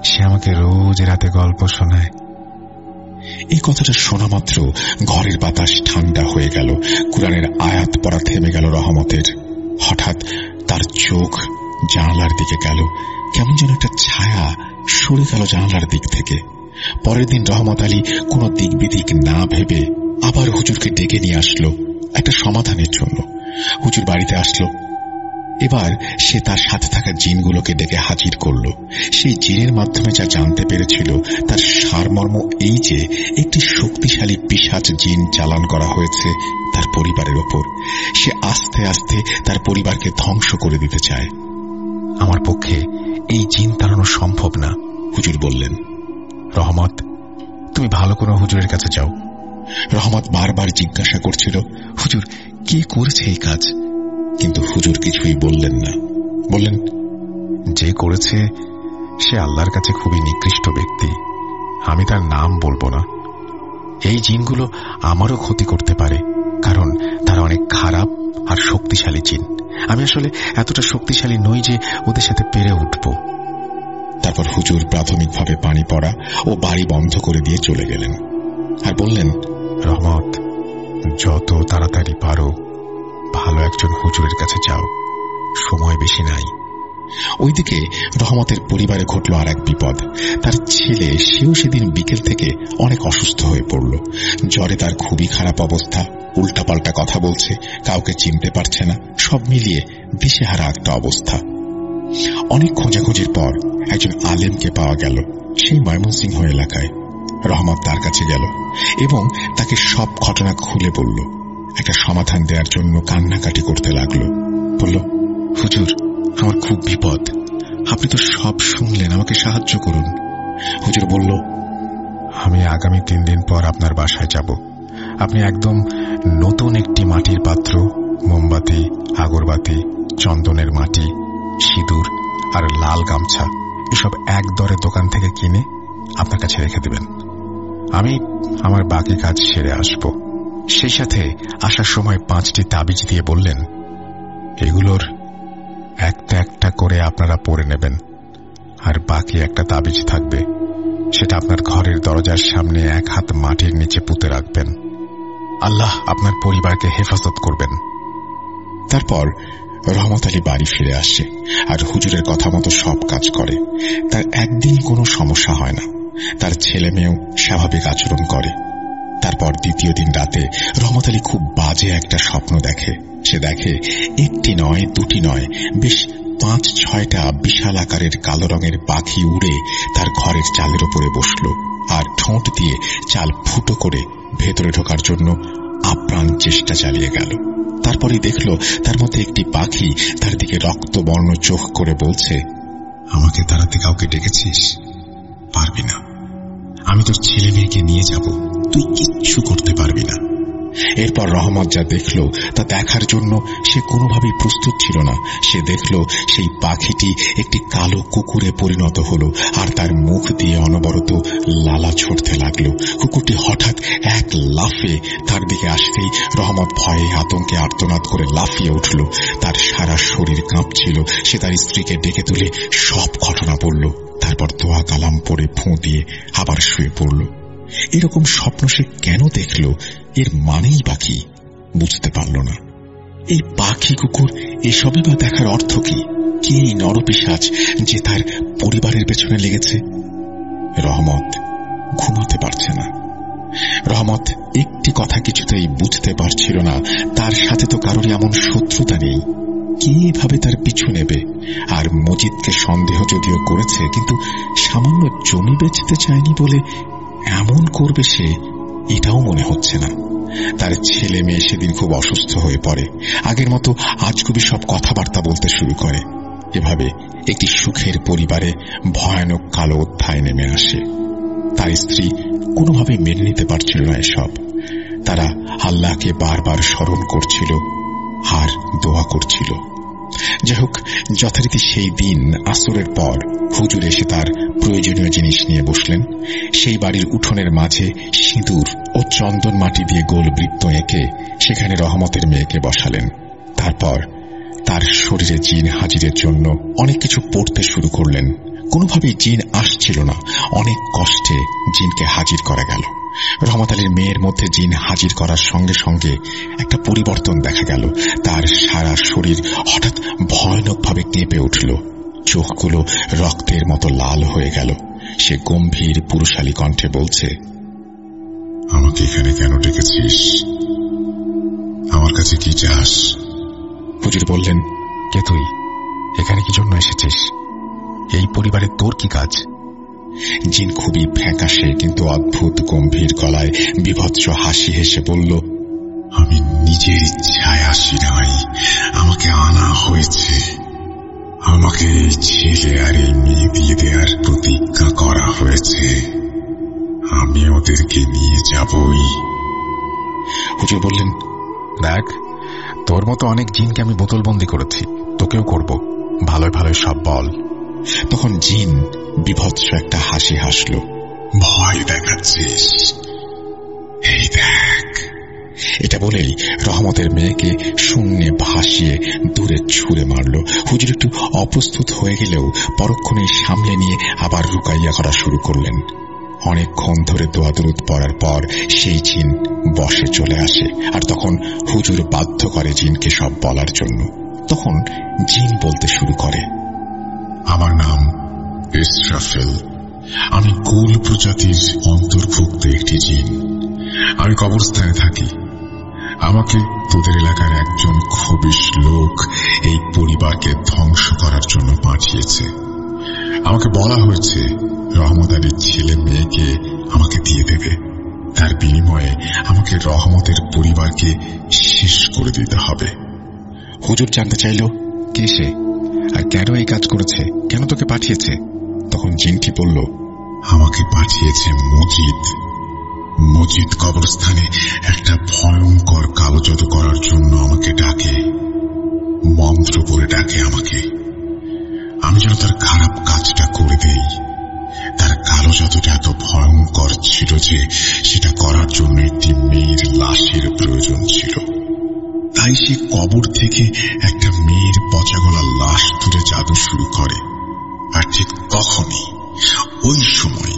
সে আমাকে রোজ রাতে গল্প শোনায়। এই কথাটা শোনা মাত্র ঘরের বাতাস ঠান্ডা হয়ে গেল। কুরআনের আয়াত পড়া থেমে গেল রহমতের। হঠাৎ তার চোখ জানালার দিকে গেল। কেমন যেন একটা ছায়া সরে গেল জানালার দিক থেকে। পরের দিন রহমত আলী কোনো দিক বিদিক না ভেবে আবার হুজুরকে ডেকে নিয়ে আসলো একটা সমাধানের জন্য। হুজুর বাড়িতে আসলো। এবার সে তার সাথে থাকা জিনগুলোকে ডেকে হাজির করল। সেই জিনের মাধ্যমে যা জানতে পেরেছিল তার সারমর্ম এই যে একটি শক্তিশালী পিশাচ জিন চালান করা হয়েছে তার পরিবারের ওপর। সে আস্তে আস্তে তার পরিবারকে ধ্বংস করে দিতে চায়। আমার পক্ষে এই জিন তাড়ানো সম্ভব না, হুজুর বললেন। রহমত, তুমি ভালো কোনো হুজুরের কাছে যাও। রহমত বারবার জিজ্ঞাসা করছিল, হুজুর কে করেছে এই কাজ? কিন্তু হুজুর কিছুই বললেন না। বললেন, যে করেছে সে আল্লাহর কাছে খুবই নিকৃষ্ট ব্যক্তি। আমি তার নাম বলবো না। এই জিনগুলো আমারও ক্ষতি করতে পারে, কারণ তারা অনেক খারাপ আর শক্তিশালী জিন। আমি আসলে এতটা শক্তিশালী নই যে ওদের সাথে পেরে উঠব। তারপর হুজুর প্রাথমিকভাবে পানি পড়া ও বাড়ি বন্ধ করে দিয়ে চলে গেলেন আর বললেন, রহমত, যত তাড়াতাড়ি পারো ভালো একজন হুজুরের কাছে যাও, সময় বেশি নাই। ওইদিকে রহমতের পরিবারে ঘটল আর এক বিপদ। তার ছেলে, সেও সেদিন বিকেল থেকে অনেক অসুস্থ হয়ে পড়ল। জ্বরে তার খুবই খারাপ অবস্থা। উল্টাপাল্টা কথা বলছে, কাউকে চিনতে পারছে না। সব মিলিয়ে দিশেহারা একটা অবস্থা। অনেক খোঁজাখুঁজির পর একজন আলেমকে পাওয়া গেল সেই ময়মনসিংহ এলাকায়। রহমত তার কাছে গেল এবং তাকে সব ঘটনা খুলে বলল। একটা সমাধান দেওয়ার জন্য কান্নাকাটি করতে লাগলো। বলল, হুজুর, আমার খুব বিপদ। আপনি তো সব শুনলেন, আমাকে সাহায্য করুন। হুজুর বলল, আমি আগামী 3 দিন পর আপনার বাসায় যাব। আপনি একদম নতুন একটি মাটির পাত্র, মোমবাতি, আগরবাতি, চন্দনের মাটি, সিঁদুর আর লাল গামছা এসব এক দরে দোকান থেকে কিনে আপনার কাছে রেখে দেবেন। আমি আমার বাকি কাজ সেরে আসব। সেই সাথে আসার সময় 5টি তাবিজ দিয়ে বললেন, এগুলোর একটা একটা করে আপনারা পরে নেবেন, আর বাকি একটা তাবিজ থাকবে, সেটা আপনার ঘরের দরজার সামনে 1 হাত মাটির নিচে পুঁতে রাখবেন। আল্লাহ আপনার পরিবারকে হেফাজত করবেন। তারপর রহমত আলী বাড়ি ফিরে আসে আর হুজুরের কথা মতো সব কাজ করে। তার একদিন কোনো সমস্যা হয় না। তার ছেলে মেয়েও স্বাভাবিক আচরণ করে। তারপর দ্বিতীয় দিন রাতে রহমত আলী খুব বাজে একটা স্বপ্ন দেখে। সে দেখে একটি নয়, দুটি নয়, বেশ 5-6টা বিশাল আকারের কালো রঙের পাখি উড়ে তার ঘরের চালের উপরে বসল আর ঠোঁট দিয়ে চাল ফুটো করে ভেতরে ঢোকার জন্য আপ্রাণ চেষ্টা চালিয়ে গেল। তারপরে দেখল তার মধ্যে একটি পাখি তার দিকে রক্তবর্ণ চোখ করে বলছে, আমাকে তাড়াতে কাউকে ডেকেছিস? পারবি না। আমি তোর ছেলে মেয়েকে নিয়ে যাব, তুই কিচ্ছু করতে পারবি না। এরপর রহমত যা দেখল তা দেখার জন্য সে কোনোভাবেই প্রস্তুত ছিল না। সে দেখল সেই পাখিটি একটি কালো কুকুরে পরিণত হল, আর তার মুখ দিয়ে অনবরত লালা ছড়তে লাগল। কুকুরটি হঠাৎ এক লাফে তার দিকে আসতেই রহমত ভয়ে আতঙ্কে আর্তনাদ করে লাফিয়ে উঠল। তার সারা শরীর কাঁপছিল। সে তার স্ত্রীকে ডেকে তুলে সব ঘটনা বলল। তারপর দোয়া কালাম পড়ে ফুঁ দিয়ে আবার শুয়ে পড়ল। এরকম স্বপ্ন সে কেন দেখল, এর মানেই বা কি বুঝতে পারল না। এই পাখি কুকুর এসবই বা দেখার অর্থ কি? কে এই নরপিশাচ যে তার পরিবারের পেছনে লেগেছে? রহমত ঘুমাতে পারছে না। রহমত একটি কথা কিছুতেই বুঝতে পারছিল না, তার সাথে তো কারোরই এমন শত্রুতা নেই। কে এভাবে তার পিছু নেবে? আর মজিদকে সন্দেহ যদিও করেছে, কিন্তু সামান্য জমি বেচতে চায়নি বলে এমন করবে সে, এটাও মনে হচ্ছে না। তার ছেলে মেয়ে সেদিন খুব অসুস্থ হয়ে পড়ে। আগের মতো আজগুবি সব কথাবার্তা বলতে শুরু করে। এভাবে একটি সুখের পরিবারে ভয়ানক কালো অধ্যায় নেমে আসে। তার স্ত্রী কোনোভাবে মেনে নিতে পারছিল না এসব। তারা আল্লাহকে বারবার স্মরণ করছিল আর দোয়া করছিল। যাই হোক, যথারীতি সেই দিন আসরের পর হুজুর এসে তার প্রয়োজনীয় জিনিস নিয়ে বসলেন। সেই বাড়ির উঠোনের মাঝে সিঁদুর ও চন্দন মাটি দিয়ে গোল বৃত্ত এঁকে সেখানে রহমতের মেয়েকে বসালেন। তারপর তার শরীরে জিন হাজিরের জন্য অনেক কিছু পড়তে শুরু করলেন। কোনোভাবেই জিন আসছিল না। অনেক কষ্টে জিনকে হাজির করা গেল। রহমত আলীর মেয়ের মধ্যে জিন হাজির করার সঙ্গে সঙ্গে একটা পরিবর্তন দেখা গেল। তার সারা শরীর হঠাৎ ভয়ানকভাবে কেঁপে উঠল। চোখগুলো রক্তের মতো লাল হয়ে গেল। সে গম্ভীর পুরুষালী কণ্ঠে বলছে, আমাকে এখানে কেন ডেকেছিস? আমার কাছে কি চাস? হুজুর বললেন, কে তুই? এখানে কি জন্য এসেছিস? এই পরিবারে তোর কি কাজ? জিন খুবই ফ্যাকাশে কিন্তু অদ্ভুত গম্ভীর গলায় বিভৎস হাসি হেসে বলল, আমি নিজের ইচ্ছায় আসি নাই, আমাকে আনা হয়েছে। আমাকে এই ছেলে আর এই মেয়ে দিয়ে দেওয়ার প্রতিজ্ঞা করা হয়েছে। আমি ওদেরকে নিয়ে যাবই। হুজুর বললেন, দেখ, তোর মতো অনেক জিনকে আমি বোতলবন্দি করেছি, তোকেও করব। ভালোই ভালোই সব বল। তখন জিন বিভৎস একটা হাসি হাসল। ভয় দেখাচ্ছিস? এই দেখ। এটা বলেই রহমতের মেয়েকে শূন্যে ভাসিয়ে দূরে ছুঁড়ে মারল। হুজুর একটু অপ্রস্তুত হয়ে গেলেও পরক্ষণেই সামলে নিয়ে আবার রুকাইয়া করা শুরু করলেন। অনেকক্ষণ ধরে দোয়া দরুদ পড়ার পর সেই জিন বসে চলে আসে। আর তখন হুজুর বাধ্য করে জিনকে সব বলার জন্য। তখন জিন বলতে শুরু করে, আমার নাম ইসরাফিল। আমি কুল প্রজাতির অন্তর্ভুক্ত একটি জিন। আমি কবরস্থানে থাকি। আমাকে তোদের এলাকার একজন খবিশ লোক এই পরিবারকে ধ্বংস করার জন্য পাঠিয়েছে। আমাকে বলা হয়েছে রহমত আলীর ছেলে মেয়েকে আমাকে দিয়ে দেবে। তার বিনিময়ে আমাকে রহমতের পরিবারকে শেষ করে দিতে হবে। হুজুর জানতে চাইল, কে সে আর কেন এই কাজ করেছে, কেন তোকে পাঠিয়েছে? তখন জিনটি বলল, আমাকে পাঠিয়েছে মজিদ। মজিদ কবরস্থানে একটা ভয়ঙ্কর কালো জাদু করার জন্য আমাকে ডাকে, মন্ত্র করে ডাকে আমাকে। আমি যেন তার খারাপ কাজটা করে দেই। তার কালো জাদুটা এত ভয়ঙ্কর ছিল যে সেটা করার জন্য একটি মেয়ের লাশের প্রয়োজন ছিল। তাই সে কবর থেকে একটা মেয়ের পচাগলা লাশ তুলে জাদু শুরু করে। আর ঠিক তখনই, ওই সময়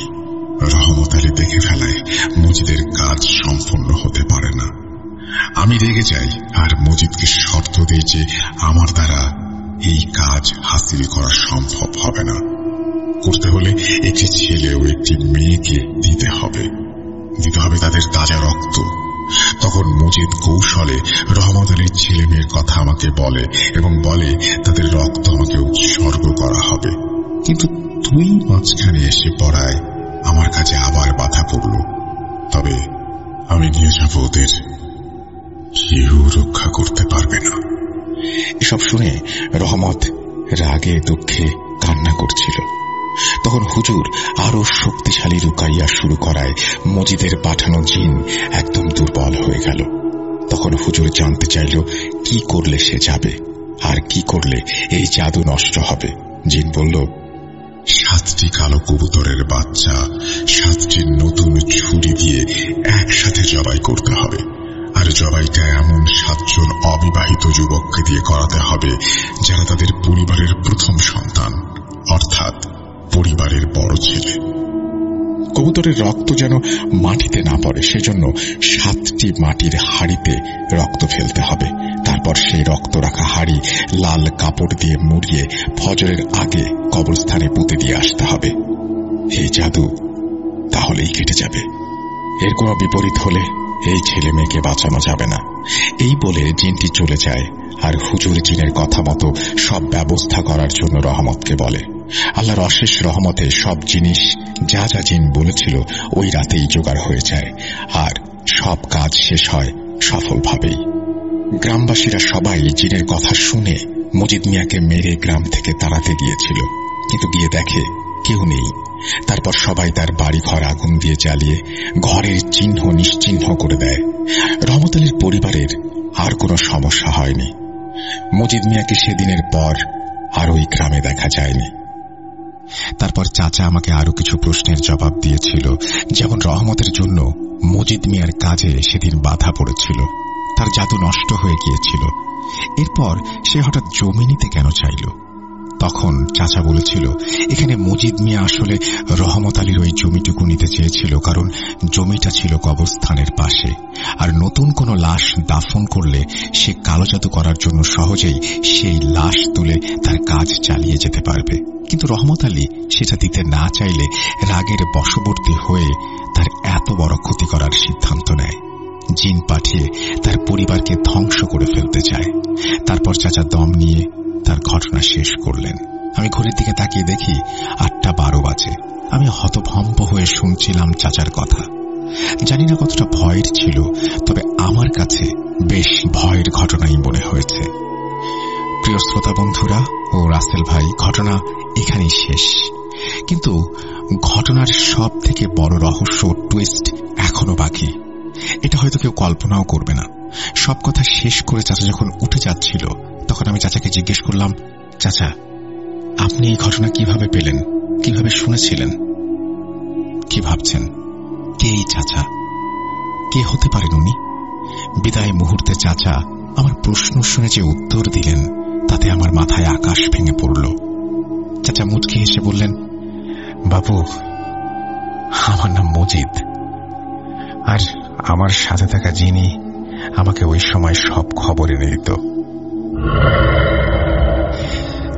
রহমত আলী দেখে ফেলায় মজিদের কাজ সম্পন্ন হতে পারে না। আমি রেগে যাই আর মজিদকে শর্ত দিই যে আমার দ্বারা এই কাজ হাসিল করা সম্ভব হবে না। করতে হলে একটি ছেলে ও একটি মেয়েকে দিতে হবে তাদের তাজা রক্ত। তখন মজিদ কৌশলে রহমত আলীর ছেলে মেয়ের কথা আমাকে বলে এবং বলে তাদের রক্ত আমাকে উৎসর্গ করা হবে। কিন্তু তুই মাঝখানে এসে পড়ায় আমার কাছে আবার বাধা পড়ল। তবে আমি নিয়ে যাব ওদের, কেউ রক্ষা করতে পারবে না। এসব শুনে রহমত রাগে দুঃখে কান্না করছিল। তখন হুজুর আরো শক্তিশালী রুকাইয়া শুরু করায় মজিদের পাঠানো জিন একদম দুর্বল হয়ে গেল। তখন হুজুর জানতে চাইল কি করলে সে যাবে আর কি করলে এই জাদু নষ্ট হবে। জিন বলল, 7টি কালো কবুতরের বাচ্চা 7টি নতুন ছুরি দিয়ে একসাথে জবাই করতে হবে, আর জবাইটা এমন 7 জন অবিবাহিত যুবককে দিয়ে করাতে হবে যারা তাদের পরিবারের প্রথম সন্তান, অর্থাৎ পরিবারের বড় ছেলে। কবুতরের রক্ত যেন মাটিতে না পড়ে সেজন্য 7টি মাটির হাঁড়িতে রক্ত ফেলতে হবে। তারপর সেই রক্ত রাখা হাঁড়ি লাল কাপড় দিয়ে মুড়িয়ে ফজরের আগে কবরস্থানে পুঁতে দিয়ে আসতে হবে। এই জাদু তাহলেই কেটে যাবে। এর কোনো বিপরীত হলে এই ছেলে মেয়েকে বাঁচানো যাবে না। এই বলে জিনটি চলে যায় আর হুজুর জিনের কথা মতো সব ব্যবস্থা করার জন্য রহমতকে বলে। আল্লাহর অশেষ রহমতে সব জিনিস যা যা জিন বলেছিল ওই রাতেই জোগাড় হয়ে যায় আর সব কাজ শেষ হয় সফলভাবেই। গ্রামবাসীরা সবাই জিনের কথা শুনে মজিদ মিয়াকে মেরে গ্রাম থেকে তাড়াতে গিয়েছিল, কিন্তু গিয়ে দেখে কেউ নেই। তারপর সবাই তার বাড়িঘর আগুন দিয়ে জ্বালিয়ে ঘরের চিহ্ন নিশ্চিহ্ন করে দেয়। রহমত আলীর পরিবারের আর কোনো সমস্যা হয়নি। মজিদ মিয়াকে সেদিনের পর আর ওই গ্রামে দেখা যায়নি। তারপর চাচা আমাকে আরো কিছু প্রশ্নের জবাব দিয়েছিল, যেমন রহমতের জন্য মজিদ মিয়ার কাজে সেদিন বাধা পড়েছিল, তার জাদু নষ্ট হয়ে গিয়েছিল। এরপর সে হঠাৎ জমি নিতে কেন চাইল? তখন চাচা বলেছিল এখানে মজিদ মিয়া আসলে রহমত আলীর ওই জমিটুকু নিতে চেয়েছিল, কারণ জমিটা ছিল কবরস্থানের পাশে, আর নতুন কোনো লাশ দাফন করলে সে কালো জাদু করার জন্য সহজেই সেই লাশ তুলে তার কাজ চালিয়ে যেতে পারবে। কিন্তু রহমত আলী সেটা দিতে না চাইলে রাগের বশবর্তী হয়ে তার এত বড় ক্ষতি করার সিদ্ধান্ত নেয়। জিন পাঠিয়ে তার পরিবারকে ধ্বংস করে ফেলতে চায়। তারপর চাচা দম নিয়ে তার ঘটনা শেষ করলেন। আমি ঘড়ির দিকে তাকিয়ে দেখি 8:12 বাজে। আমি হতভম্ব হয়ে শুনছিলাম চাচার কথা। জানি না কতটা ভয়ের ছিল, তবে আমার কাছে বেশ ভয়ের ঘটনাই মনে হয়েছে। প্রিয় শ্রোতা বন্ধুরা ও রাসেল ভাই, ঘটনা এখানেই শেষ, কিন্তু ঘটনার সব থেকে বড় রহস্য টুইস্ট এখনো বাকি। এটা হয়তো কেউ কল্পনাও করবে না। সব কথা শেষ করে চাচা যখন উঠে যাচ্ছিল, তখন আমি চাচাকে জিজ্ঞেস করলাম, চাচা আপনি এই ঘটনা কিভাবে পেলেন, কিভাবে শুনেছিলেন? কি ভাবছেন? কে এই চাচা? কে হতে পারেন উনি? বিদায় মুহূর্তে চাচা আমার প্রশ্ন শুনে যে উত্তর দিলেন, তাতে আমার মাথায় আকাশ ভেঙে পড়ল। চাচা মুচকি হেসে বললেন, বাবু আমার নাম মজিদ, আর আমার সাথে থাকা যিনি আমাকে ওই সময় সব খবর এনে দিত।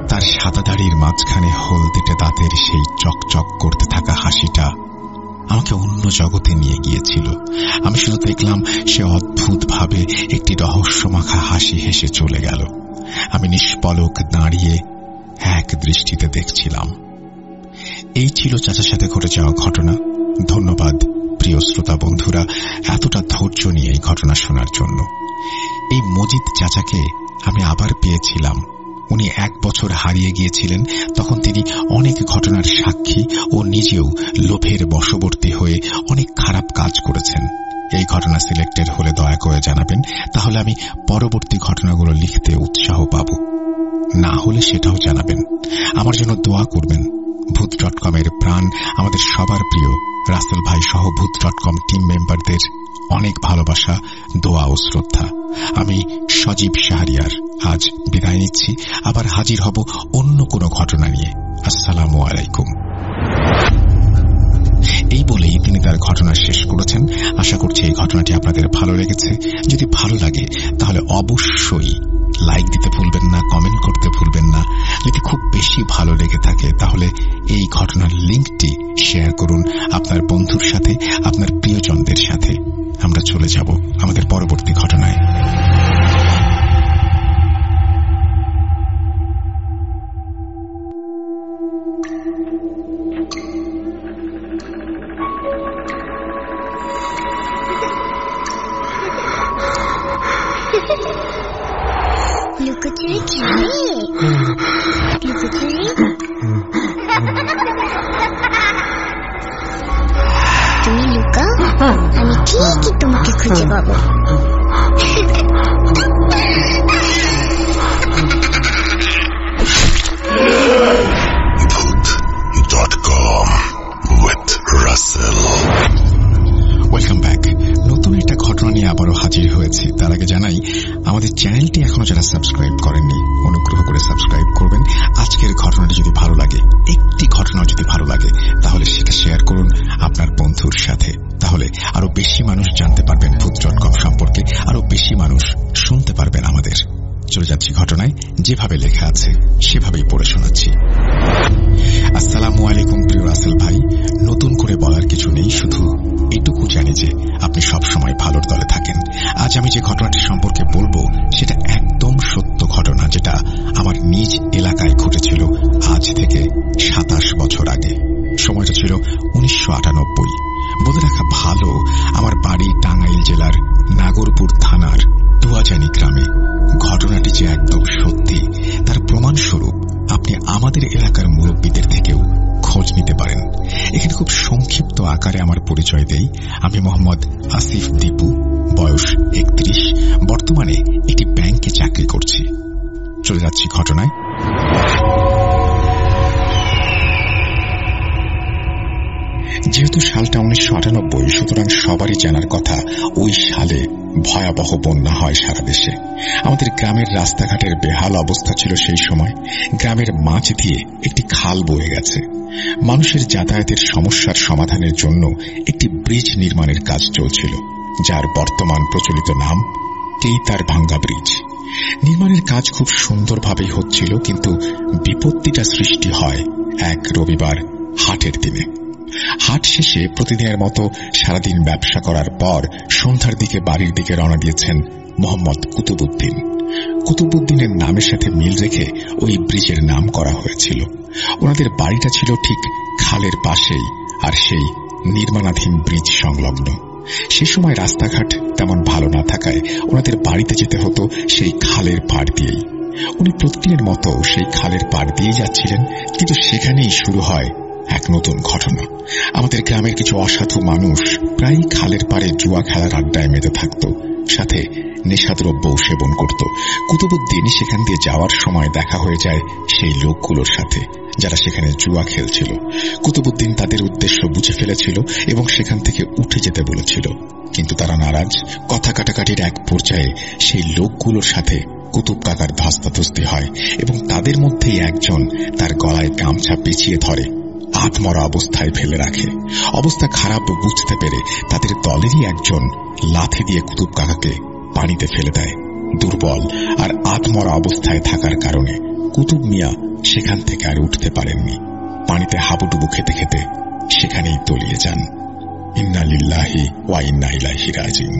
তার সাদা দাড়ির মাঝখানে হলদেটে দাঁতের সেই চকচক করতে থাকা হাসিটা আমাকে অন্য জগতে নিয়ে গিয়েছিল। আমি শুধু দেখলাম সে অদ্ভুতভাবে একটি রহস্যমাখা হাসি হেসে চলে গেল। আমি নিষ্পলক দাঁড়িয়ে এক দৃষ্টিতে দেখছিলাম। এই ছিল চাচার সাথে ঘটে যাওয়া ঘটনা। ধন্যবাদ প্রিয় শ্রোতা বন্ধুরা এতটা ধৈর্য নিয়ে এই ঘটনা শোনার জন্য। এই মজিদ চাচাকে আমি আবার পেয়েছিলাম। উনি 1 বছর হারিয়ে গিয়েছিলেন। তখন তিনি অনেক ঘটনার সাক্ষী ও নিজেও লোভের বশবর্তী হয়ে অনেক খারাপ কাজ করেছেন। এই ঘটনা সিলেক্টেড হলে দয়া করে জানাবেন, তাহলে আমি পরবর্তী ঘটনাগুলো লিখতে উৎসাহ পাব। না হলে সেটাও জানাবেন। আমার জন্য দোয়া করবেন। ভূত.com এর প্রাণ আমাদের সবার প্রিয় রাসেল ভাই সহ ভূত.com টিম মেম্বারদের অনেক ভালোবাসা, দোয়া ও শ্রদ্ধা। আমি সজীব শাহরিয়ার আজ বিদায় নিচ্ছি। আবার হাজির হব অন্য কোনো ঘটনা নিয়ে। আসসালামু আলাইকুম। এই বলেই তিনি তার ঘটনা শেষ করেছেন। আশা করছি এই ঘটনাটি আপনাদের ভালো লেগেছে। যদি ভালো লাগে তাহলে অবশ্যই লাইক দিতে ভুলবেন না, কমেন্ট করতে ভুলবেন না। যদি খুব বেশি ভালো লেগে থাকে তাহলে এই ঘটনার লিঙ্কটি শেয়ার করুন আপনার বন্ধুর সাথে, আপনার প্রিয়জনদের সাথে। আমরা চলে যাব আমাদের পরবর্তী ঘটনায়। লুকোচুরি খেলে? লুকোচুরি তুমি লুকাও, আমি ঠিকই তোমাকে খুঁজে পাবো। রাসেল। Welcome back. নতুন একটা ঘটনা নিয়ে আবারও হাজির হয়েছি। তার আগে জানাই, আমাদের চ্যানেলটি এখনো যারা সাবস্ক্রাইব করেননি, অনুগ্রহ করে সাবস্ক্রাইব করবেন। আজকের ঘটনাটি যদি ভালো লাগে, একটি ঘটনা যদি ভালো লাগে, তাহলে সেটা শেয়ার করুন আপনার বন্ধুর সাথে। তাহলে আরো বেশি মানুষ জানতে পারবেন ভূত.com সম্পর্কে, আরো বেশি মানুষ শুনতে পারবেন আমাদের। চলে যাচ্ছি ঘটনায়। যেভাবে লেখা আছে সেভাবেই পড়ে শোনাচ্ছি। আসসালামু আলাইকুম প্রিয় রাসেল ভাই। নতুন করে বলার কিছু নেই, শুধু এটুকু জানি যে আপনি সবসময় ভালোর দলে থাকেন। আজ আমি যে ঘটনাটি সম্পর্কে বলবো সেটা একদম সত্য ঘটনা, যেটা আমার নিজ এলাকায় ঘটেছিল আজ থেকে 27 বছর আগে। সময়টা ছিল 1998। বলে রাখা ভালো, আমার বাড়ি টাঙ্গাইল জেলার নাগরপুর থানার দুয়াজানি গ্রামে। ঘটনাটি যে একদম সত্যি তার প্রমাণস্বরূপ আপনি আমাদের এলাকার মুরব্বীদের থেকেও খোঁজ নিতে পারেন। এখানে খুব সংক্ষিপ্ত আকারে আমার পরিচয় দেই। আমি মোহাম্মদ আসিফ দীপু, বয়স 31, বর্তমানে একটি ব্যাংকে চাকরি করছি। চলে যাচ্ছি ঘটনায়। যেহেতু সালটা 1998, সুতরাং সবারই জানার কথা ওই সালে ভয়াবহ বন্যা হয় সারা দেশে। আমাদের গ্রামের রাস্তাঘাটের বেহাল অবস্থা ছিল সেই সময়। গ্রামের মাঝ দিয়ে একটি খাল বয়ে গেছে। মানুষের যাতায়াতের সমস্যার সমাধানের জন্য একটি ব্রিজ নির্মাণের কাজ চলছিল, যার বর্তমান প্রচলিত নাম কেইতার ভাঙ্গা ব্রিজ। নির্মাণের কাজ খুব সুন্দরভাবেই হচ্ছিল, কিন্তু বিপত্তিটা সৃষ্টি হয় এক রবিবার হাটের দিনে। হাট শেষে প্রতিদিনের মতো সারাদিন ব্যবসা করার পর সন্ধ্যার দিকে বাড়ির দিকে রওনা দিয়েছেন মোহাম্মদ কুতুবউদ্দিন। কুতুবউদ্দিনের নামের সাথে মিল রেখে ওই ব্রিজের নাম করা হয়েছিল। ওনাদের বাড়িটা ছিল ঠিক খালের পাশেই, আর সেই নির্মাণাধীন ব্রিজ সংলগ্ন। সে সময় রাস্তাঘাট তেমন ভালো না থাকায় ওনাদের বাড়িতে যেতে হতো সেই খালের পাড় দিয়েই। উনি প্রতিদিনের মতো সেই খালের পাড় দিয়ে যাচ্ছিলেন, কিন্তু সেখানেই শুরু হয় এক নতুন ঘটনা। আমাদের গ্রামের কিছু অসাধু মানুষ প্রায় খালের পাড়ে জুয়া খেলার আড্ডায় মেতে থাকত, সাথে নেশাদ্রব্যও সেবন করত। কুতুবউদ্দিন সেখান দিয়ে যাওয়ার সময় দেখা হয়ে যায় সেই লোকগুলোর সাথে যারা সেখানে জুয়া খেলছিল। কুতুবউদ্দিন তাদের উদ্দেশ্য বুঝে ফেলেছিল এবং সেখান থেকে উঠে যেতে বলেছিল, কিন্তু তারা নারাজ। কথা কাটাকাটির এক পর্যায়ে সেই লোকগুলোর সাথে কুতুব কাকার ধস্তাধস্তি হয় এবং তাদের মধ্যেই একজন তার গলায় গামছা পেঁচিয়ে ধরে, আধমরা অবস্থায় ফেলে রাখে। অবস্থা খারাপ বুঝতে পেরে তাদের দলেরই একজন লাথি দিয়ে কুতুব কাকাকে পানিতে ফেলে দেয়। দুর্বল আর আধমরা অবস্থায় থাকার কারণে কুতুব মিয়া সেখান থেকে আর উঠতে পারেননি। পানিতে হাবুডুবু খেতে খেতে সেখানেই তলিয়ে যান। ইন্না লিল্লাহি ওয়া ইন্না ইলাইহি রাজিউন।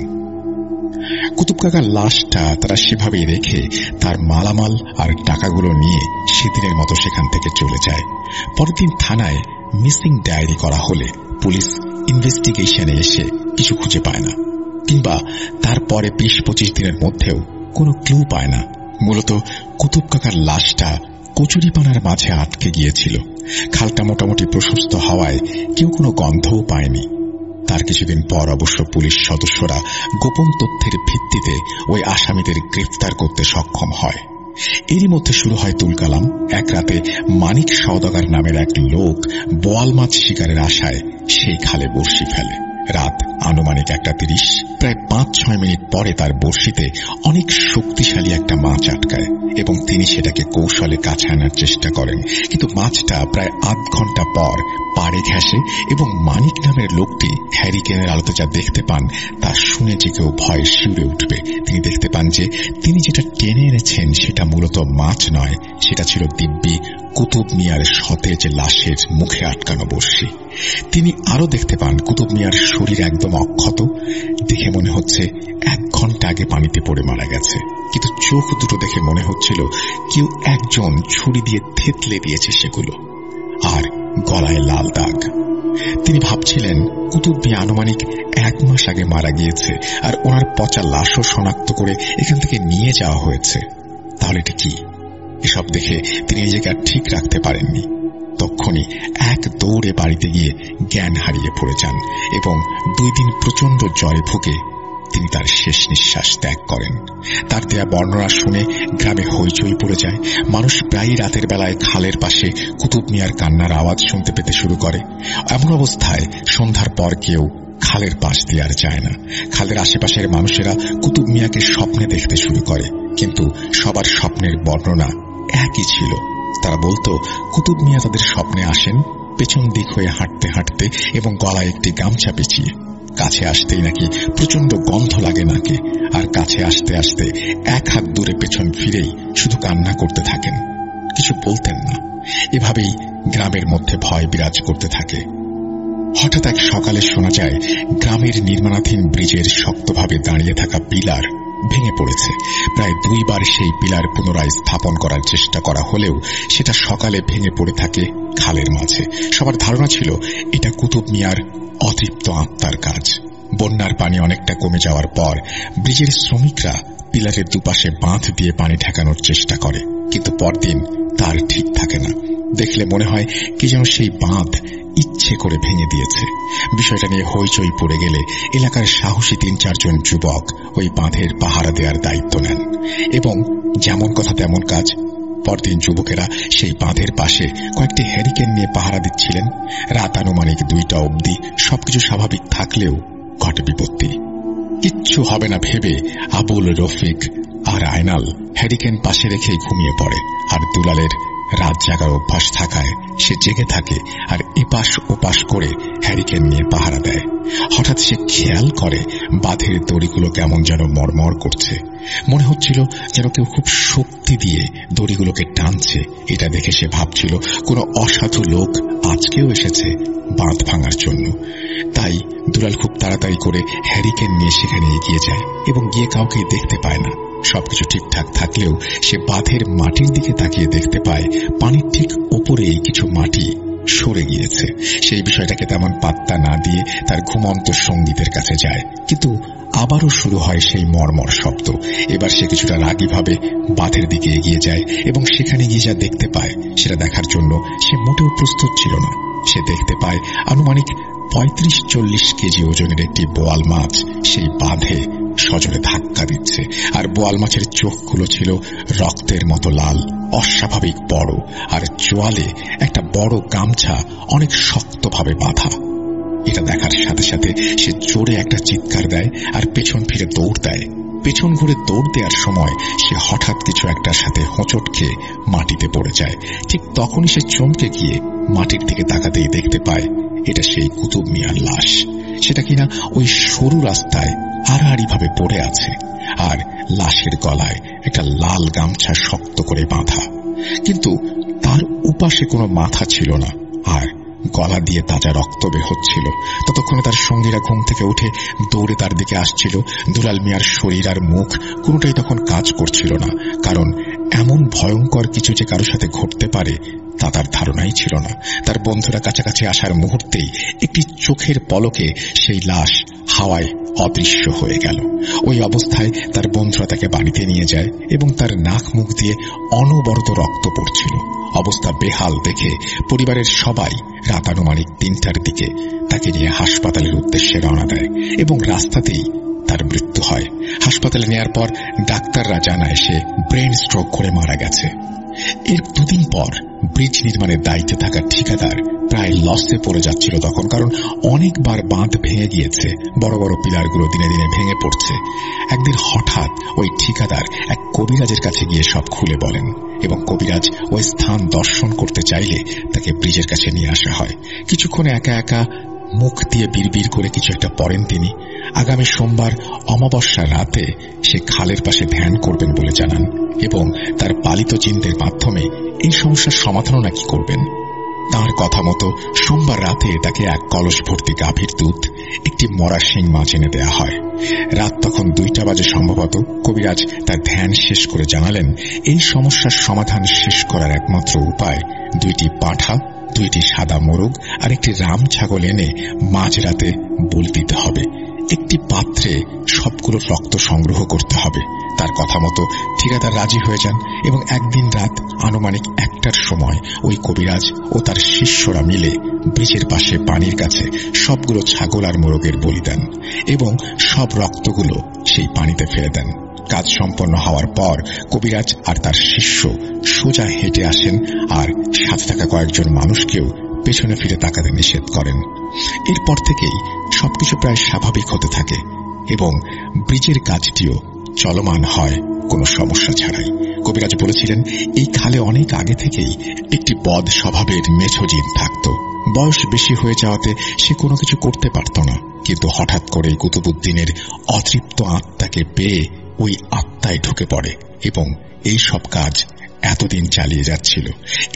কুতুব কাকার লাশটা তারা সেভাবেই রেখে তার মালামাল আর টাকাগুলো নিয়ে সেদিনের মতো সেখান থেকে চলে যায়। পরের দিন থানায় মিসিং ডায়েরি করা হলে পুলিশ ইনভেস্টিগেশনে এসে কিছু খুঁজে পায় না, কিংবা তারপরে 20-25 দিনের মধ্যেও কোনো ক্লু পায় না। মূলত কুতুব কাকার লাশটা কচুরিপানার মাঝে আটকে গিয়েছিল। খালটা মোটামুটি প্রশস্ত হওয়ায় কেউ কোনো গন্ধও পায়নি। তার কিছুদিন পর অবশ্য পুলিশ সদস্যরা গোপন তথ্যের ভিত্তিতে ওই আসামিদের গ্রেফতার করতে সক্ষম হয়। এরই মধ্যে শুরু হয় তুলকালাম। এক রাতে মানিক সওদাগর নামের এক লোক বোয়াল মাছ শিকারের আশায় সেই খালে বড়শি ফেলে। রাত আনুমানিক 1:30। প্রায় 5-6 মিনিট পরে তার বড়শিতে অনেক শক্তিশালী একটা মাছ আটকায় এবং তিনি সেটাকে কৌশলে কাছে আনার চেষ্টা করেন, কিন্তু মাছটা প্রায় আধ ঘন্টা পর পাড়ে ঘেঁষে এবং মানিক নামের লোকটি হ্যারিকেনের আলোতে যা দেখতে পান তা শুনে যে কেউ ভয়ে শিউরে উঠবে। তিনি দেখতে পান যে তিনি যেটা টেনে এনেছেন সেটা মূলত মাছ নয়, সেটা ছিল দিব্যি কুতুব মিয়ার সতেজ লাশের মুখে আটকানো বড়শি। তিনি আরো দেখতে পান কুতুব মিয়ার শরীর একদম অক্ষত, দেখে মনে হচ্ছে 1 ঘন্টা আগে পানিতে পড়ে মারা গেছে, কিন্তু চোখ দুটো দেখে মনে হচ্ছিল কেউ একজন ছুরি দিয়ে থেতলে দিয়েছে সেগুলো। আর গলায় লাল দাগ। তিনি ভাবছিলেন কুতুব মিয়া আনুমানিক 1 মাস আগে মারা গিয়েছে, আর ওনার পচা লাশও শনাক্ত করে এখান থেকে নিয়ে যাওয়া হয়েছে। তাহলে এটা কি? এসব দেখে তিনি নিজেকে আর ঠিক রাখতে পারেননি। তখনই এক দৌড়ে বাড়িতে গিয়ে জ্ঞান হারিয়ে পড়ে যান এবং 2 দিন প্রচন্ড জ্বরে ভুগে তিনি তার শেষ নিঃশ্বাস ত্যাগ করেন। তার দেয়া বর্ণনা শুনে গ্রামে হইচই পড়ে যায়। মানুষ প্রায়ই রাতের বেলায় খালের পাশে কুতুব মিয়ার কান্নার আওয়াজ শুনতে পেতে শুরু করে। এমন অবস্থায় সন্ধ্যার পর কেউ খালের পাশ দিয়ে আর যায় না। খালের আশেপাশের মানুষেরা কুতুব মিয়াকে স্বপ্নে দেখতে শুরু করে, কিন্তু সবার স্বপ্নের বর্ণনা একই ছিল। তারা বলতো কুতুব মিয়া তাদের স্বপ্নে আসেন পেছন দিক হয়ে হাঁটতে হাঁটতে এবং গলায় একটি গামছা পেঁচিয়ে। কাছে আসতেই নাকি প্রচন্ড গন্ধ লাগে নাকে, আর কাছে আসতে আসতে এক হাত দূরে পেছন ফিরেই শুধু কান্না করতে থাকেন, কিছু বলতেন না। এভাবেই গ্রামের মধ্যে ভয় বিরাজ করতে থাকে। হঠাৎ এক সকালে শোনা যায় গ্রামের নির্মাণাধীন ব্রিজের শক্তভাবে দাঁড়িয়ে থাকা পিলার ভেঙে পড়েছে। প্রায় 2 বার সেই পিলার পুনরায় স্থাপন করার চেষ্টা করা হলেও সেটা সকালে ভেঙে পড়ে থাকে খালের মাঝে। সবার ধারণা ছিল এটা কুতুব মিয়ার অতৃপ্ত আত্মার কাজ। বন্যার পানি অনেকটা কমে যাওয়ার পর ব্রিজের শ্রমিকরা পিলারের দুপাশে বাঁধ দিয়ে পানি ঠেকানোর চেষ্টা করে, কিন্তু পরদিন তার ঠিক থাকে না। দেখলে মনে হয় কি যেন সেই বাঁধ ইচ্ছে করে ভেঙে দিয়েছে। বিষয়টা নিয়ে হইচই পড়ে গেলে এলাকার সাহসী 3-4 জন যুবক ওই বাঁধের পাহারা দেওয়ার দায়িত্ব নেন এবং যেমন কথা তেমন কাজ। পরদিন যুবকেরা সেই বাঁধের পাশে কয়েকটি হ্যারিকেন নিয়ে পাহারা দিচ্ছিলেন। রাত আনুমানিক 2টা অবধি সবকিছু স্বাভাবিক থাকলেও ঘটে বিপত্তি। কিচ্ছু হবে না ভেবে আবুল, রফিক আর আয়নাল হ্যারিকেন পাশে রেখেই ঘুমিয়ে পড়ে। আর দুলালের রাত জাগার অভ্যাস থাকায় সে জেগে থাকে আর এপাশ ওপাশ করে হ্যারিকেন নিয়ে পাহারা দেয়। হঠাৎ সে খেয়াল করে বাঁধের দড়িগুলো কেমন যেন মরমর করছে। মনে হচ্ছিল যেন কেউ খুব শক্তি দিয়ে দড়িগুলোকে টানছে। এটা দেখে সে ভাবছিল কোনো অসাধু লোক আজকেও এসেছে বাঁধ ভাঙার জন্য। তাই দুলাল খুব তাড়াতাড়ি করে হ্যারিকেন নিয়ে সেখানে এগিয়ে যায় এবং গিয়ে কাউকে দেখতে পায় না। সবকিছু ঠিকঠাক থাকলেও সে বাঁধের মাটির দিকে তাকিয়ে দেখতে পায় পানির ঠিক ওপরেই কিছু মাটি সরে গিয়েছে। সেই বিষয়টাকে তেমন পাত্তা না দিয়ে তার ঘুমন্ত সঙ্গীদের কাছে যায়, কিন্তু আবারও শুরু হয় সেই মর্মর শব্দ। এবার সে কিছুটা রাগীভাবে বাঁধের দিকে এগিয়ে যায় এবং সেখানে গিয়ে যা দেখতে পায় সেটা দেখার জন্য সে মোটেও প্রস্তুত ছিল না। সে দেখতে পায় আনুমানিক 35-40 কেজি ওজনের একটি বোয়াল মাছ সেই বাঁধে সজোরে ধাক্কা দিচ্ছে, আর বোয়াল মাছের চোখগুলো ছিল রক্তের মতো লাল, অস্বাভাবিক বড়, আর চোয়ালে একটা বড় গামছা অনেক শক্তভাবে বাঁধা। এটা দেখার সাথে সাথে সে জোরে একটা চিৎকার দেয় আর পেছন ফিরে দৌড় দেয়। পেছন ঘুরে দৌড় দেওয়ার সময় সে হঠাৎ কিছু একটার সাথে হোঁচট খেয়ে মাটিতে পড়ে যায়। ঠিক তখনই সে চমকে গিয়ে মাটির দিকে তাকাতেই দেখতে পায় এটা সেই কুতুব মিয়ার লাশ। সেটা কিনা ওই সরু রাস্তায় আড়াআড়ি ভাবে পড়ে আছে, আর লাশের গলায় একটা লাল গামছা শক্ত করে বাঁধা, কিন্তু তার উপাসে কোনো মাথা ছিল না, আর গলা দিয়ে তাজা রক্ত বের হচ্ছিল। ততক্ষণে তার সঙ্গীরা ঘুম থেকে উঠে দৌড়ে তার দিকে আসছিল। দুলাল মিয়ার শরীর আর মুখ কোনোটাই তখন কাজ করছিল না, কারণ এমন ভয়ঙ্কর কিছু যে কারোর সাথে ঘটতে পারে তা তার ধারণাই ছিল না। তার বন্ধুরা কাছাকাছি আসার মুহূর্তেই একটি চোখের পলকে সেই লাশ হাওয়ায় অদৃশ্য হয়ে গেল। ওই অবস্থায় তার বন্ধুরা তাকে বাড়িতে নিয়ে যায় এবং তার নাক মুখ দিয়ে অনবরত রক্ত পড়ছিল। অবস্থা বেহাল দেখে পরিবারের সবাই রাত আনুমানিক 3টার দিকে তাকে নিয়ে হাসপাতালের উদ্দেশ্যে রওনা দেয় এবং রাস্তাতেই তার মৃত্যু হয়। হাসপাতালে নেয়ার পর ডাক্তাররা জানায় সে ব্রেন স্ট্রোক করে মারা গেছে। এর 2 দিন পর ব্রিজ নির্মাণের দায়িত্বে থাকা ঠিকাদার প্রায় লসে পড়ে যাচ্ছিল তখন, কারণ অনেকবার বাঁধ ভেঙে গিয়েছে, বড় বড় পিলারগুলো দিনে দিনে ভেঙে পড়ছে। একদিন হঠাৎ ওই ঠিকাদার এক কবিরাজের কাছে গিয়ে সব খুলে বলেন এবং কবিরাজ ওই স্থান দর্শন করতে চাইলে তাকে ব্রিজের কাছে নিয়ে আসা হয়। কিছুক্ষণ একা একা মুখ দিয়ে বিড়বিড় করে কিছু একটা পড়েন তিনি। আগামী সোমবার অমাবস্যা রাতে সে খালের পাশে ধ্যান করবেন বলে জানান এবং তার পালিত চিন্তের মাধ্যমে এই সমস্যার সমাধানও নাকি করবেন। তাঁর কথা মতো সোমবার রাতে তাকে এক কলস ভর্তি গাভীর দুধ, একটি মরা শিং মাছ এনে দেয়া হয়। রাত তখন 2টা বাজে সম্ভবত। কবিরাজ তার ধ্যান শেষ করে জানালেন এই সমস্যার সমাধান শেষ করার একমাত্র উপায় 2টি পাঁঠা, 2টি সাদা মোরগ আর একটি রাম ছাগল এনে মাঝরাতে বলি দিতে হবে। একটি পাত্রে সবগুলো রক্ত সংগ্রহ করতে হবে। তার কথা মতো ঠিকাদার রাজি হয়ে যান এবং একদিন রাত আনুমানিক 1টার সময় ওই কবিরাজ ও তার শিষ্যরা মিলে ব্রিজের পাশে পানির কাছে সবগুলো ছাগল আর মোরগের বলি দেন এবং সব রক্তগুলো সেই পানিতে ফেলে দেন। কাজ সম্পন্ন হওয়ার পর কবিরাজ আর তার শিষ্য সোজা হেঁটে আসেন আর সাথে থাকা কয়েকজন মানুষকেও পেছনে ফিরে তাকাতে নিষেধ করেন। এরপর থেকেই সবকিছু প্রায় স্বাভাবিক হতে থাকে এবং ব্রিজের কাজটিও চলমান হয় কোনো সমস্যা ছাড়াই। কবিরাজ বলেছিলেন এই খালে অনেক আগে থেকেই একটি বদ স্বভাবের মেছো জিন থাকত। বয়স বেশি হয়ে যাওয়াতে সে কোনো কিছু করতে পারত না, কিন্তু হঠাৎ করে কুতুবুদ্দিনের অতৃপ্ত আত্মাকে পেয়ে ওই আত্মায় ঢুকে পড়ে এবং এই সব কাজ এতদিন চালিয়ে যাচ্ছিল।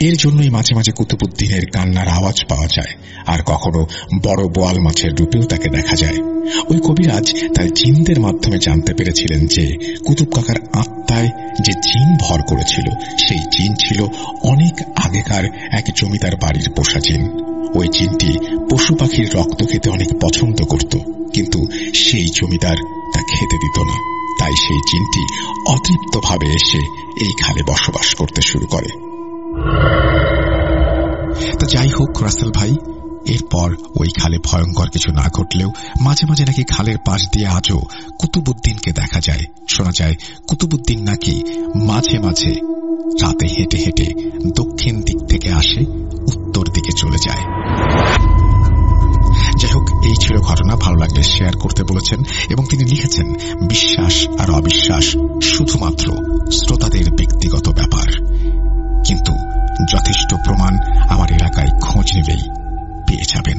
এর জন্যই মাঝে মাঝে কুতুবুদ্দিনের কান্নার আওয়াজ পাওয়া যায়, আর কখনো বড় বোয়াল মাছের রূপেও তাকে দেখা যায়। ওই কবিরাজ তার জিনদের মাধ্যমে জানতে পেরেছিলেন যে কুতুব কাকার আত্মায় যে জিন ভর করেছিল সেই জিন ছিল অনেক আগেকার এক জমিদার বাড়ির পোষা জিন। ওই জিনটি পশু পাখির রক্ত খেতে অনেক পছন্দ করত, কিন্তু সেই জমিদার তা খেতে দিত না। তাই সেই জিনটি অতৃপ্তভাবে এসে এই খালে বসবাস করতে শুরু করে। তা যাই হোক রাসেল ভাই, এরপর ওই খালে ভয়ঙ্কর কিছু না ঘটলেও মাঝে মাঝে নাকি খালের পাশ দিয়ে আজও কুতুবুদ্দিনকে দেখা যায়। শোনা যায় কুতুবুদ্দিন নাকি মাঝে মাঝে রাতে হেঁটে হেঁটে দক্ষিণ দিক থেকে আসে, উত্তর দিকে চলে যায়। যাই হোক, এই ছিল ঘটনা। ভালো লাগলে শেয়ার করতে বলেছেন এবং তিনি লিখেছেন, বিশ্বাস আর অবিশ্বাস শুধুমাত্র শ্রোতাদের ব্যক্তিগত ব্যাপার, কিন্তু যথেষ্ট প্রমাণ আমার এলাকায় খোঁজ নিলেই পেয়ে যাবেন।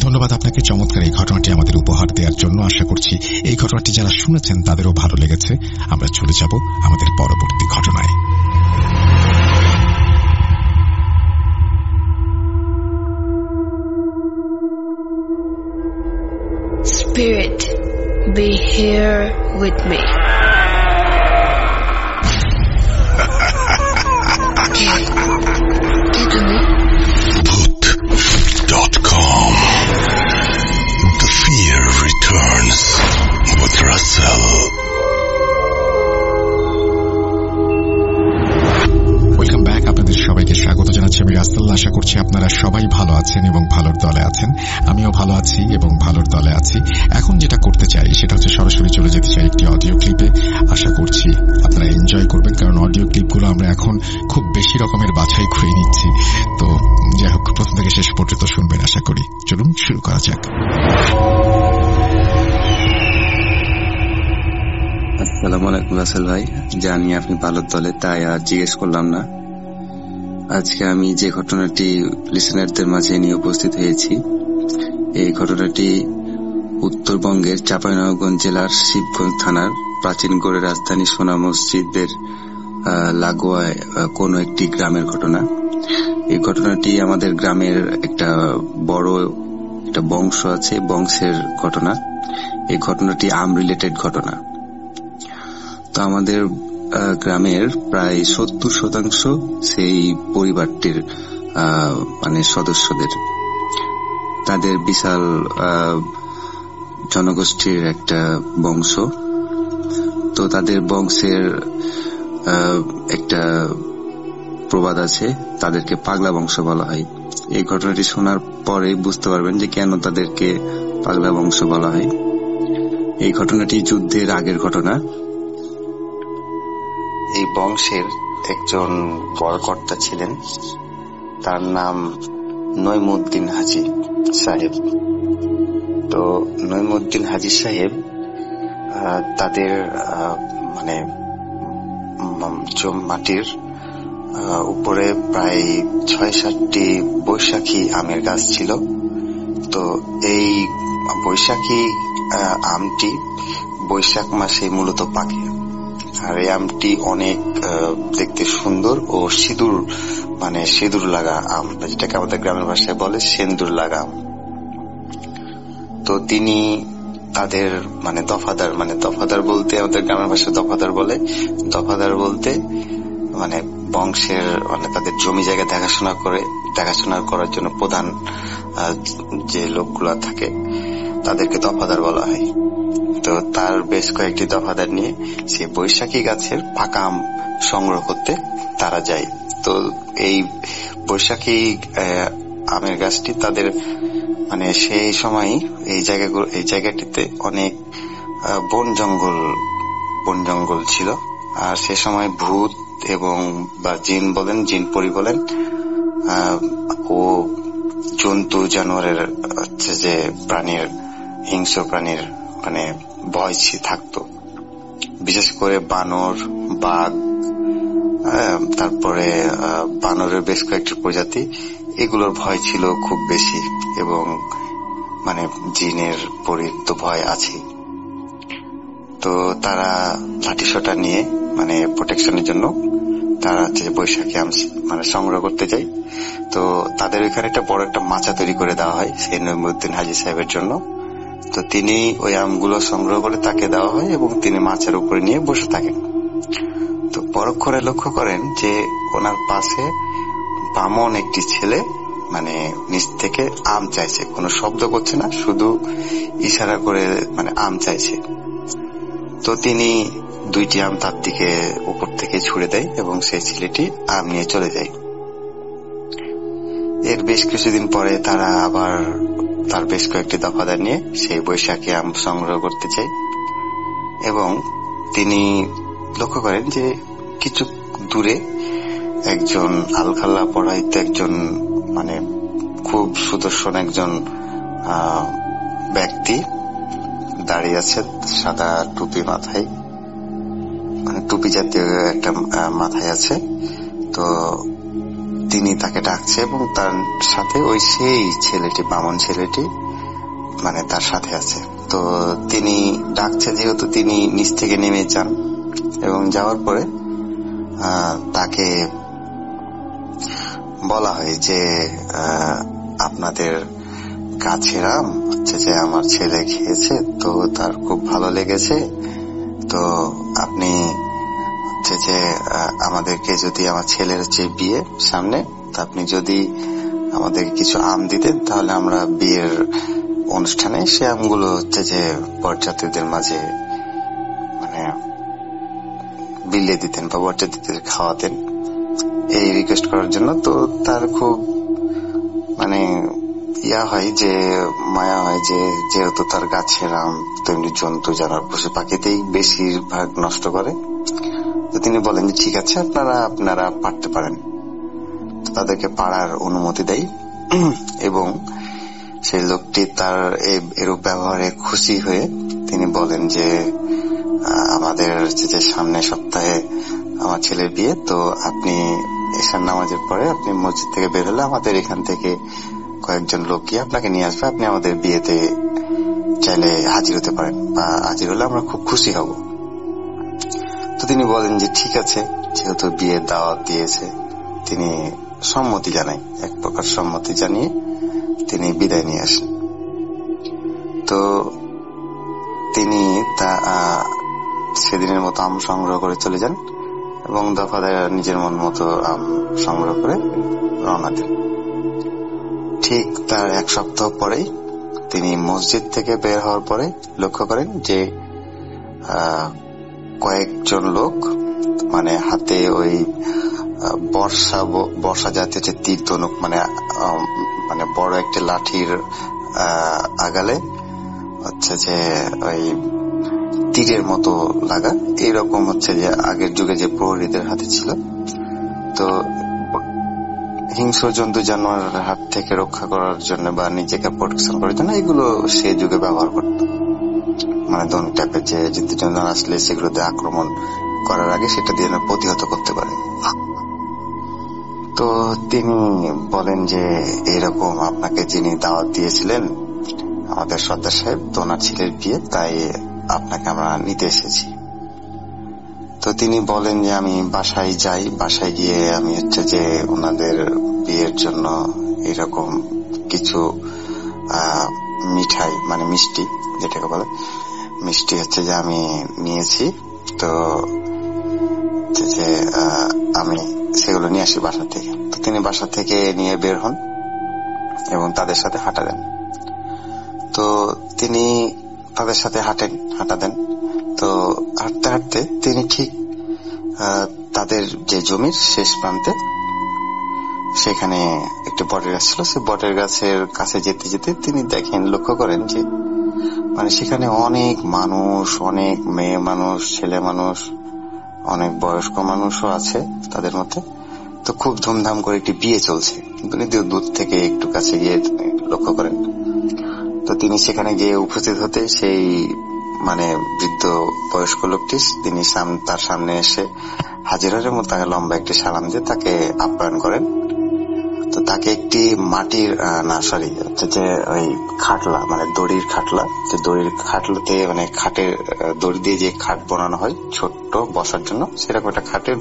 ধন্যবাদ আপনাকে চমৎকার এই ঘটনাটি আমাদের উপহার দেওয়ার জন্য। আশা করছি এই ঘটনাটি যারা শুনেছেন তাদেরও ভালো লেগেছে। আমরা চলে যাব আমাদের পরবর্তী ঘটনায়। Spirit, be here with me. কে তুমি? Bhoot.com. The fear returns with Russell. Welcome back. আপনাদের সবাইকে স্বাগত জানাচ্ছি আমি রাসেল। আশা করছি আপনারা সবাই ভালো আছেন এবং ভালোর দলে আছেন। আমিও ভালো আছি এবং ভালোর দলে আছি। এখন যেটা করতে চাই সেটা হচ্ছে সরাসরি চলে যেতে চাই একটি অডিও ক্লিপে। আশা করছি আপনারা এনজয় করবেন, কারণ অডিও ক্লিপগুলো আমরা এখন খুব বেশি রকমের বাছাই করে নিচ্ছি। তো যাই হোক, প্রথম থেকে শেষ পর্যন্ত শুনবেন আশা করি। চলুন শুরু করা যাক। আসসালামু আলাইকুম রাসেল ভাই, জানি আপনি ভালোর দলে, তাই আর জিজ্ঞেস করলাম না। আজকে আমি যে ঘটনাটি লিসেনারদের মাঝে নিয়ে উপস্থিত হয়েছি, এই ঘটনাটি উত্তরবঙ্গের চাঁপাইনবাবগঞ্জ জেলার শিবগঞ্জ থানার প্রাচীন গড়ে রাজধানী সোনা মসজিদের লাগোয়ায় কোনো একটি গ্রামের ঘটনা। এই ঘটনাটি আমাদের গ্রামের একটা বড় একটা বংশ আছে, বংশের ঘটনা। এই ঘটনাটি রিলেটেড ঘটনা। তো আমাদের গ্রামের প্রায় 70% সেই পরিবারটির মানে সদস্যদের, তাদের বিশাল জনগোষ্ঠীর একটা বংশ। তো তাদের বংশের একটা প্রবাদ আছে, তাদেরকে পাগলা বংশ বলা হয়। এই ঘটনাটি শোনার পরে বুঝতে পারবেন যে কেন তাদেরকে পাগলা বংশ বলা হয়। এই ঘটনাটি যুদ্ধের আগের ঘটনা। এই বংশের একজন বড় কর্তা ছিলেন, তার নাম নইমুদ্দিন হাজি সাহেব। তো নইমুদ্দিন হাজি সাহেব তাদের মানে মাটির উপরে প্রায় 6-7টি বৈশাখী আমের গাছ ছিল। তো এই বৈশাখী আমটি বৈশাখ মাসে মূলত পাকে, আর এই আমটি অনেক দেখতে সুন্দর ও সিঁদুর লাগা আম, যেটাকে আমাদের গ্রামের ভাষায় বলে সেন্দুর লাগা আম। তো তিনি তাদের দফাদার বলতে আমাদের গ্রামের ভাষায় দফাদার বলতে মানে বংশের তাদের জমি জায়গা দেখাশোনা করার জন্য প্রধান যে লোকগুলা থাকে তাদেরকে দফাদার বলা হয়। তো তার বেশ কয়েকটি দফাদার নিয়ে সেই বৈশাখী গাছের পাকা আম সংগ্রহ করতে তারা যায়। তো এই বৈশাখী আমের গাছটি তাদের মানে সেই সময় এই জায়গাটিতে অনেক বন জঙ্গল ছিল। আর সে সময় ভূত এবং বা জিন বলেন, জিন পরি বলেন, ও জন্তু জানোয়ারের হচ্ছে যে প্রাণীর, হিংস্র প্রাণীর মানে ভয় থাকতো। বিশেষ করে বানর, বাঘ, তারপরে বানরের বেশ কয়েকটি প্রজাতি, এগুলোর ভয় ছিল খুব বেশি। এবং মানে জিনের পরীর তো ভয় আছে। তো তারা লাঠিসোঁটা নিয়ে মানে প্রোটেকশনের জন্য তারা হচ্ছে বৈশাখী আম মানে সংগ্রহ করতে যায়। তো তাদের ওইখানে একটা বড় একটা মাচা তৈরি করে দেওয়া হয় সেই নইমুদ্দিন হাজী সাহেবের জন্য। তো তিনি ওই আমগুলো সংগ্রহ করে তাকে দেওয়া হয় এবং তিনি মাচার উপরে নিয়ে বসে থাকেন। তো পরক্ষণে লক্ষ্য করেন যে ওনার পাশে বামন একটি ছেলে মানে নিচ থেকে আম চাইছে, কোনো শব্দ করছে না, শুধু ইশারা করে মানে আম চাইছে। তো তিনি 2টি আম তার দিকে উপর থেকে ছুড়ে দেয় এবং সেই ছেলেটি আম নিয়ে চলে যায়। এর বেশ কিছুদিন পরে তারা আবার তার বেশ কয়েকটি দফাদার নিয়ে সেই বৈশাখী আম সংগ্রহ করতে চায় এবং তিনি লক্ষ্য করেন যে কিছু দূরে একজন আলখাল্লা পড়াইতে একজন মানে খুব সুদর্শন একজন ব্যক্তি দাঁড়িয়ে আছে, সাদা টুপি মাথায়, মানে টুপি জাতীয় একটা মাথায় আছে। তো তিনি তাকে ডাকছে এবং তার সাথে ওই সেই ছেলেটি, বামন ছেলেটি মানে তার সাথে আছে। তো তিনি ডাকছে যেহেতু তিনি নিচ থেকে নেমে যান এবং যাওয়ার পরে তাকে বলা হয় যে আপনাদের গাছের আম হচ্ছে যে আমার ছেলে খেয়েছে, তো তার খুব ভালো লেগেছে। তো আপনি হচ্ছে যে আমাদেরকে যদি, আমার ছেলের হচ্ছে বিয়ে সামনে, তো আপনি যদি আমাদের কিছু আম দিতেন তাহলে আমরা বিয়ের অনুষ্ঠানে সে আমগুলো হচ্ছে যে বরযাত্রীদের মাঝে মানে বিলিয়ে দিতেন বা বরযাত্রীদের খাওয়াতেন, এই রিকোয়েস্ট করার জন্য। তো তার খুব মানে হয় যে মায়া হয় যে যেহেতু তার গাছের আম তেমনি জন্তু জানোয়ার পশু পাখিতেই বেশিরভাগ নষ্ট করে। তো তিনি বলেন যে ঠিক আছে, আপনারা পারতে পারেন। তো তাদেরকে পাড়ার অনুমতি দেয় এবং সেই লোকটি তার এরূপ ব্যবহারে খুশি হয়ে তিনি বলেন যে আমাদের যে সামনের সপ্তাহে আমার ছেলের বিয়ে, তো আপনি এশার নামাজের পরে আপনি মসজিদ থেকে বের হলে আমাদের এখান থেকে কয়েকজন লোক গিয়ে আপনাকে নিয়ে আসবে, আপনি আমাদের বিয়েতে চাইলে হাজির হতে পারেন, বা হাজির হলে আমরা খুব খুশি হব। তো তিনি বলেন যে ঠিক আছে, যেহেতু বিয়ের দাওয়াত দিয়েছে, তিনি সম্মতি জানায়, এক প্রকার সম্মতি জানিয়ে তিনি বিদায় নিয়ে আসেন। তো তিনি সেদিনের মতো আম সংগ্রহ করে চলে যান এবং দফাদার নিজের মন মতো আম সংগ্রহ করে রওনা দেন। ঠিক তার 1 সপ্তাহ পরেই তিনি মসজিদ থেকে বের হওয়ার পরে লক্ষ্য করেন যে কয়েকজন লোক মানে হাতে ওই বর্ষা জাতীয় যে তীর ধনুক মানে বড় একটা লাঠির আগালে হচ্ছে যে ওই তীরের মতো লাগা, এইরকম হচ্ছে যে আগের যুগে যে প্রহরীদের হাতে ছিল। তো হিংস্র জন্তু জানোয়ারের হাত থেকে রক্ষা করার জন্য বা নিজেকে প্রোটেকশন করার জন্য এগুলো সে যুগে ব্যবহার করত। মানে ধনুক টাইপের যে জন্তু জানোয়ার আসলে সেগুলো দিয়ে আক্রমণ করার আগে সেটা দিয়ে প্রতিহত করতে পারে। তো তিনি বলেন যে এরকম আপনাকে যিনি দাওয়াত দিয়েছিলেন আমাদের সর্দার সাহেব, তো ওনার ছেলের বিয়ে, তাই আপনাকে আমরা নিতে এসেছি। তো তিনি বলেন যে আমি বাসায় যাই, বাসায় গিয়ে আমি হচ্ছে যে ওনাদের বিয়ের জন্য এরকম কিছু মিঠাই মানে মিষ্টি, যেটাকে বলে মিষ্টি হচ্ছে যে আমি নিয়েছি। তো যে আমি সেগুলো নিয়ে আসি বাসা থেকে। তো তিনি বাসা থেকে নিয়ে বের হন এবং তাদের সাথে হাঁটা দেন। তো তিনি তাদের সাথে হাঁটা দেন। তো হাঁটতে হাঁটতে তিনি ঠিক তাদের যে জমির শেষ প্রান্তে সেখানে একটি বটের গাছ ছিল। সে বটের গাছের কাছে যেতে যেতে তিনি লক্ষ্য করেন যে মানে সেখানে অনেক মানুষ, অনেক মেয়ে মানুষ, ছেলে মানুষ, অনেক বয়স্ক মানুষও আছে তাদের মধ্যে। তো খুব ধুমধাম করে একটি বিয়ে চলছে। তিনি দূর থেকে একটু কাছে গিয়ে লক্ষ্য করেন। তো তিনি সেখানে গিয়ে উপস্থিত হতে সেই মানে বৃদ্ধ বয়স্ক লোকটি তিনি তার সামনে এসে হাজির হয় এবং তাকে লম্বা একটি সালাম দিয়ে তাকে আপ্যায়ন করেন। তো তাকে একটি মাটির যে ওই খাটলা মানে দড়ির খাটলা, যে দড়ির খাটলাতে মানে খাটের দড়ি দিয়ে যে খাট বানানো হয় ছোট্ট বসার জন্য, সেরকম একটা খাটের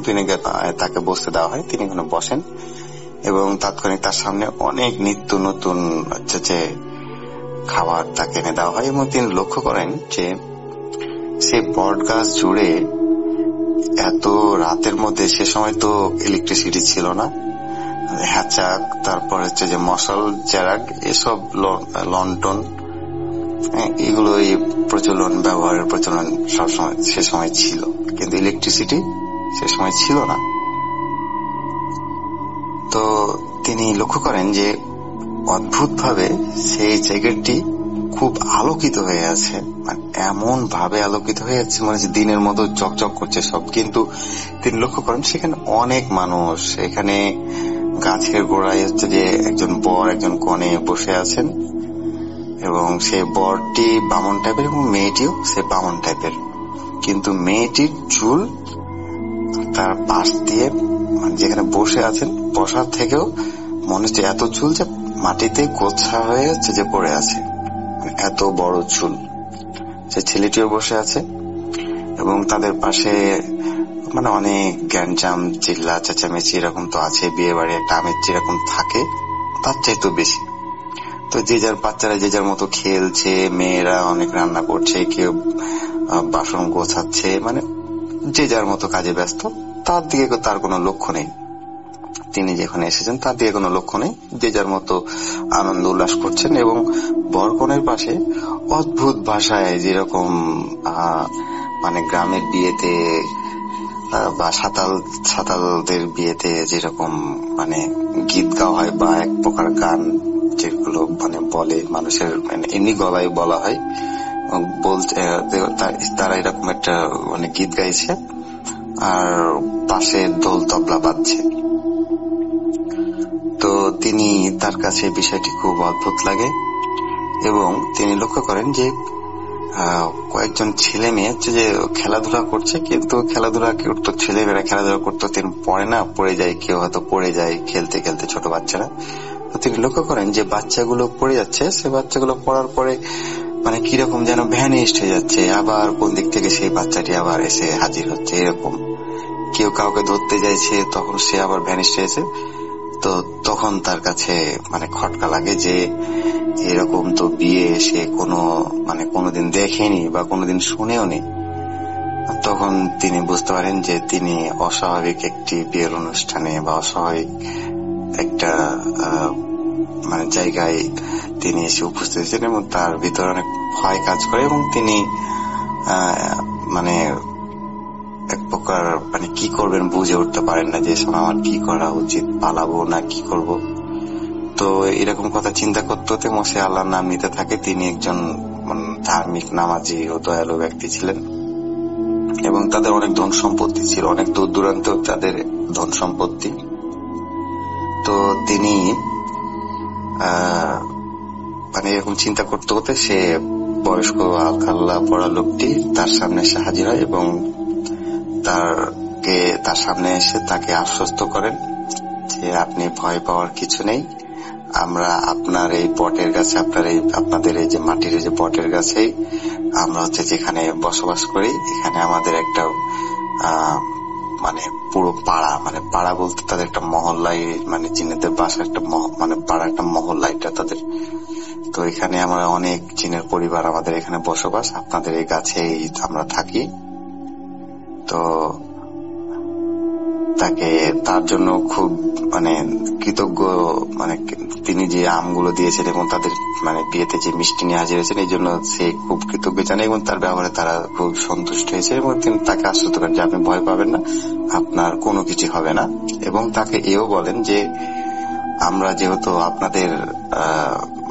তাকে বসতে দেওয়া হয়। তিনি ওখানে বসেন এবং তাৎক্ষণিক তার সামনে অনেক নিত্য নতুন যে খাবার তাকে এনে দেওয়া হয়। এবং তিনি লক্ষ্য করেন যে সেই বট গাছ জুড়ে এত রাতের মধ্যে, সে সময় তো ইলেকট্রিসিটি ছিল না, হ্যাচাক, তারপর হচ্ছে যে মশাল চেরাগ, এসব লন্ঠন, এগুলো ব্যবহারের প্রচলন সবসময় সে সময় ছিল, কিন্তু ইলেকট্রিসিটি সে সময় ছিল না। তো তিনি লক্ষ্য করেন যে অদ্ভুত ভাবে সেই জায়গাটি খুব আলোকিত হয়ে আছে, মানে এমন ভাবে আলোকিত হয়ে যাচ্ছে মানে দিনের মতো চকচক করছে সব। কিন্তু তিনি লক্ষ্য করেন সেখানে অনেক মানুষ, এখানে গাছের গোড়ায় হচ্ছে যে একজন বর একজন কনে বসে আছেন এবং সেই বরটি বামন টাইপের এবং মেয়েটিও সে বামন টাইপের। কিন্তু মেয়েটির চুল তার পাশ দিয়ে মানে যেখানে বসে আছেন বসার থেকেও মনে হচ্ছে এত চুল যে মাটিতে গোছা হয়ে যাচ্ছে যে পড়ে আছে, এত বড় চুল। সে ছেলেটিও বসে আছে এবং তাদের পাশে মানে অনেক গ্যাঞ্জাম, চিল্লা চেঁচামেচি এরকম তো আছে, বিয়ে বাড়ি একটা আমেজ যেরকম থাকে তার চাইতে বেশি। তো যে যার বাচ্চারা যে যার মতো খেলছে, মেয়েরা অনেক রান্না করছে, কেউ বাসন গোছাচ্ছে, মানে যে যার মতো কাজে ব্যস্ত। তার দিকে তার কোনো লক্ষ্য নেই, তিনি যেখানে এসেছেন তার দিকে কোনো লক্ষ্য নেই, যে যার মতো আনন্দ উল্লাস করছেন। এবং বরকনের পাশে অদ্ভুত ভাষায় যেরকম মানে গ্রামের বিয়েতে বা সাতালদের বিয়েতে যেরকম মানে গীত গাওয়া হয় বা এক প্রকার গান যেগুলো মানে বলে মানুষের এমনি গলায় বলা হয়, বলতে তারা এরকম একটা মানে গীত গাইছে আর পাশে ঢোল তবলা বাজছে। তো তিনি তার কাছে বিষয়টি খুব অদ্ভুত লাগে এবং তিনি লক্ষ্য করেন যে কয়েকজন ছেলে মেয়ে হচ্ছে যে খেলাধুলা করছে, কিন্তু খেলাধুলা করতো ছেলেমেয়েরা খেলাধুলা করতো, তিনি পড়ে যায়, কেউ হয়তো পড়ে যায় খেলতে খেলতে, ছোট বাচ্চারা। তো তিনি লক্ষ্য করেন যে বাচ্চাগুলো পড়ে যাচ্ছে, সে বাচ্চাগুলো পড়ার পরে মানে কিরকম যেন ভ্যানিস্ট হয়ে যাচ্ছে, আবার কোন দিক থেকে সেই বাচ্চাটি আবার এসে হাজির হচ্ছে, এরকম কেউ কাউকে ধরতে যাইছে তখন সে আবার ভ্যানিস্ট হয়েছে। তো তখন তার কাছে মানে খটকা লাগে যে এরকম তো বিয়ে সে কোনোদিন দেখেনি বা কোনোদিন শুনেও নি। তখন তিনি বুঝতে পারেন যে তিনি অস্বাভাবিক একটি বিয়ের অনুষ্ঠানে বা অস্বাভাবিক একটা মানে জায়গায় তিনি এসে উপস্থিত হয়েছেন এবং তার ভিতরে অনেক ভয় কাজ করে এবং তিনি মানে এক প্রকার মানে কি করবেন বুঝে উঠতে পারেন না যে আমার কি করা উচিত, পালাবো না কি করব। তো এরকম কথা চিন্তা করতে হতে মশে আল্লাহর নাম নিতে থাকে। তিনি একজন ধার্মিক, নামাজি ও দয়ালু ব্যক্তি ছিলেন এবং তাদের অনেক ধন সম্পত্তি ছিল, অনেক দূর দূরান্ত তাদের ধন সম্পত্তি। তো তিনি মানে এরকম চিন্তা করতে হতে সে বয়স্ক আল্লাহ পড়া লোকটি তার সামনে এসে হাজির হয় এবং তার সামনে এসে তাকে আশ্বস্ত করেন যে আপনি ভয় পাওয়ার কিছু নেই, আমরা আপনার এই বটের গাছে, আপনাদের এই যে মাটির যে বটের গাছেই আমরা হচ্ছে যেখানে বসবাস করি, এখানে আমাদের একটা মানে পুরো পাড়া, মানে পাড়া বলতে তাদের একটা মহল্লায়, মানে জিনেদের বাসা একটা মানে পাড়া একটা মহল্লা এটা তাদের। তো এখানে আমরা অনেক জিনের পরিবার, আমাদের এখানে বসবাস, আপনাদের এই গাছেই আমরা থাকি। তো তাকে তার জন্য খুব মানে কৃতজ্ঞ, মানে তিনি যে আমগুলো দিয়েছেন এবং তাদের মানে বিয়েতে যে মিষ্টি নিয়ে হাজির হয়েছেন এই জন্য সে খুব কৃতজ্ঞ জানে এবং তার ব্যবহারে তারা খুব সন্তুষ্ট হয়েছে এবং তিনি তাকে আশ্বস্ত করেন যে আপনি ভয় পাবেন না, আপনার কোনো কিছু হবে না। এবং তাকে এও বলেন যে আমরা যেহেতু আপনাদের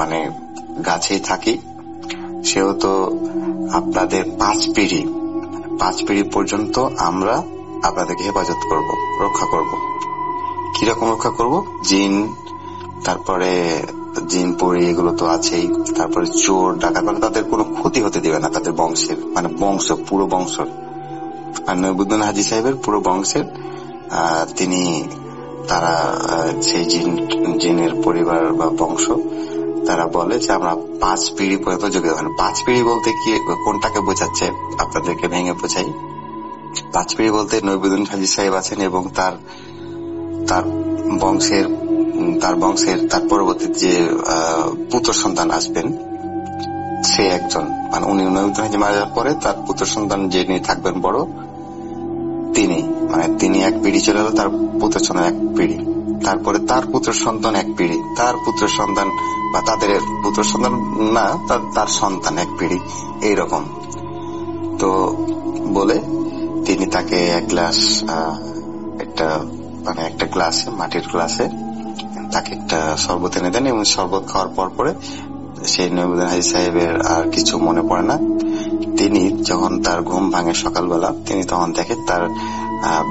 মানে গাছেই থাকি, সেহেতু আপনাদের 5 পিঢ়ি পর্যন্ত আমরা আপনাদেরকে হেফাজত করব, রক্ষা করব। কিরকম রক্ষা করব? জিন, তারপরে জিন পরি এগুলো তো আছেই, তারপরে চোর ডাকাত, মানে তাদের কোনো ক্ষতি হতে দিবে না তাদের বংশের, মানে বংশ পুরো বংশ। আর নইবুদ্দিন হাজী সাহেবের পুরো বংশের তিনি তারা সেই জিনের পরিবার বা বংশ, তারা বলে যে আমরা 5 পিঢ়ি পর্যন্ত যোগ্য। 5 পিঢ়ি বলতে কি, কোনটাকে বোঝাচ্ছে আপনাদেরকে ভেঙে বোঝাই। 5 পিঢ়ি বলতে নইবুদ্দিন হাজী সাহেব আছেন এবং তার বংশের তার পরবর্তী যে পুত্র সন্তান আসবেন সে একজন, মানে উনি নইবুদ্দিন হাজী মারা যাওয়ার পরে তার পুত্র সন্তান যিনি থাকবেন বড়, তিনি 1 পিঢ়ি চলে গেল, তার পুত্র সন্তান 1 পিঢ়ি, তারপরে তার পুত্র সন্তান 1 পিঢ়ি, তার পুত্র সন্তান বা তাদের পুত্র সন্তান না, তার সন্তান 1 পিঢ়ি, এইরকম। তো বলে তিনি তাকে একটা গ্লাসে, মাটির গ্লাসে তাকে একটা শরবত এনে দেন এবং শরবত খাওয়ার পরে সেই নইবুদ্দিন হাজী সাহেবের আর কিছু মনে পড়ে না। তিনি যখন তার ঘুম ভাঙে সকালবেলা, তিনি তখন দেখে তার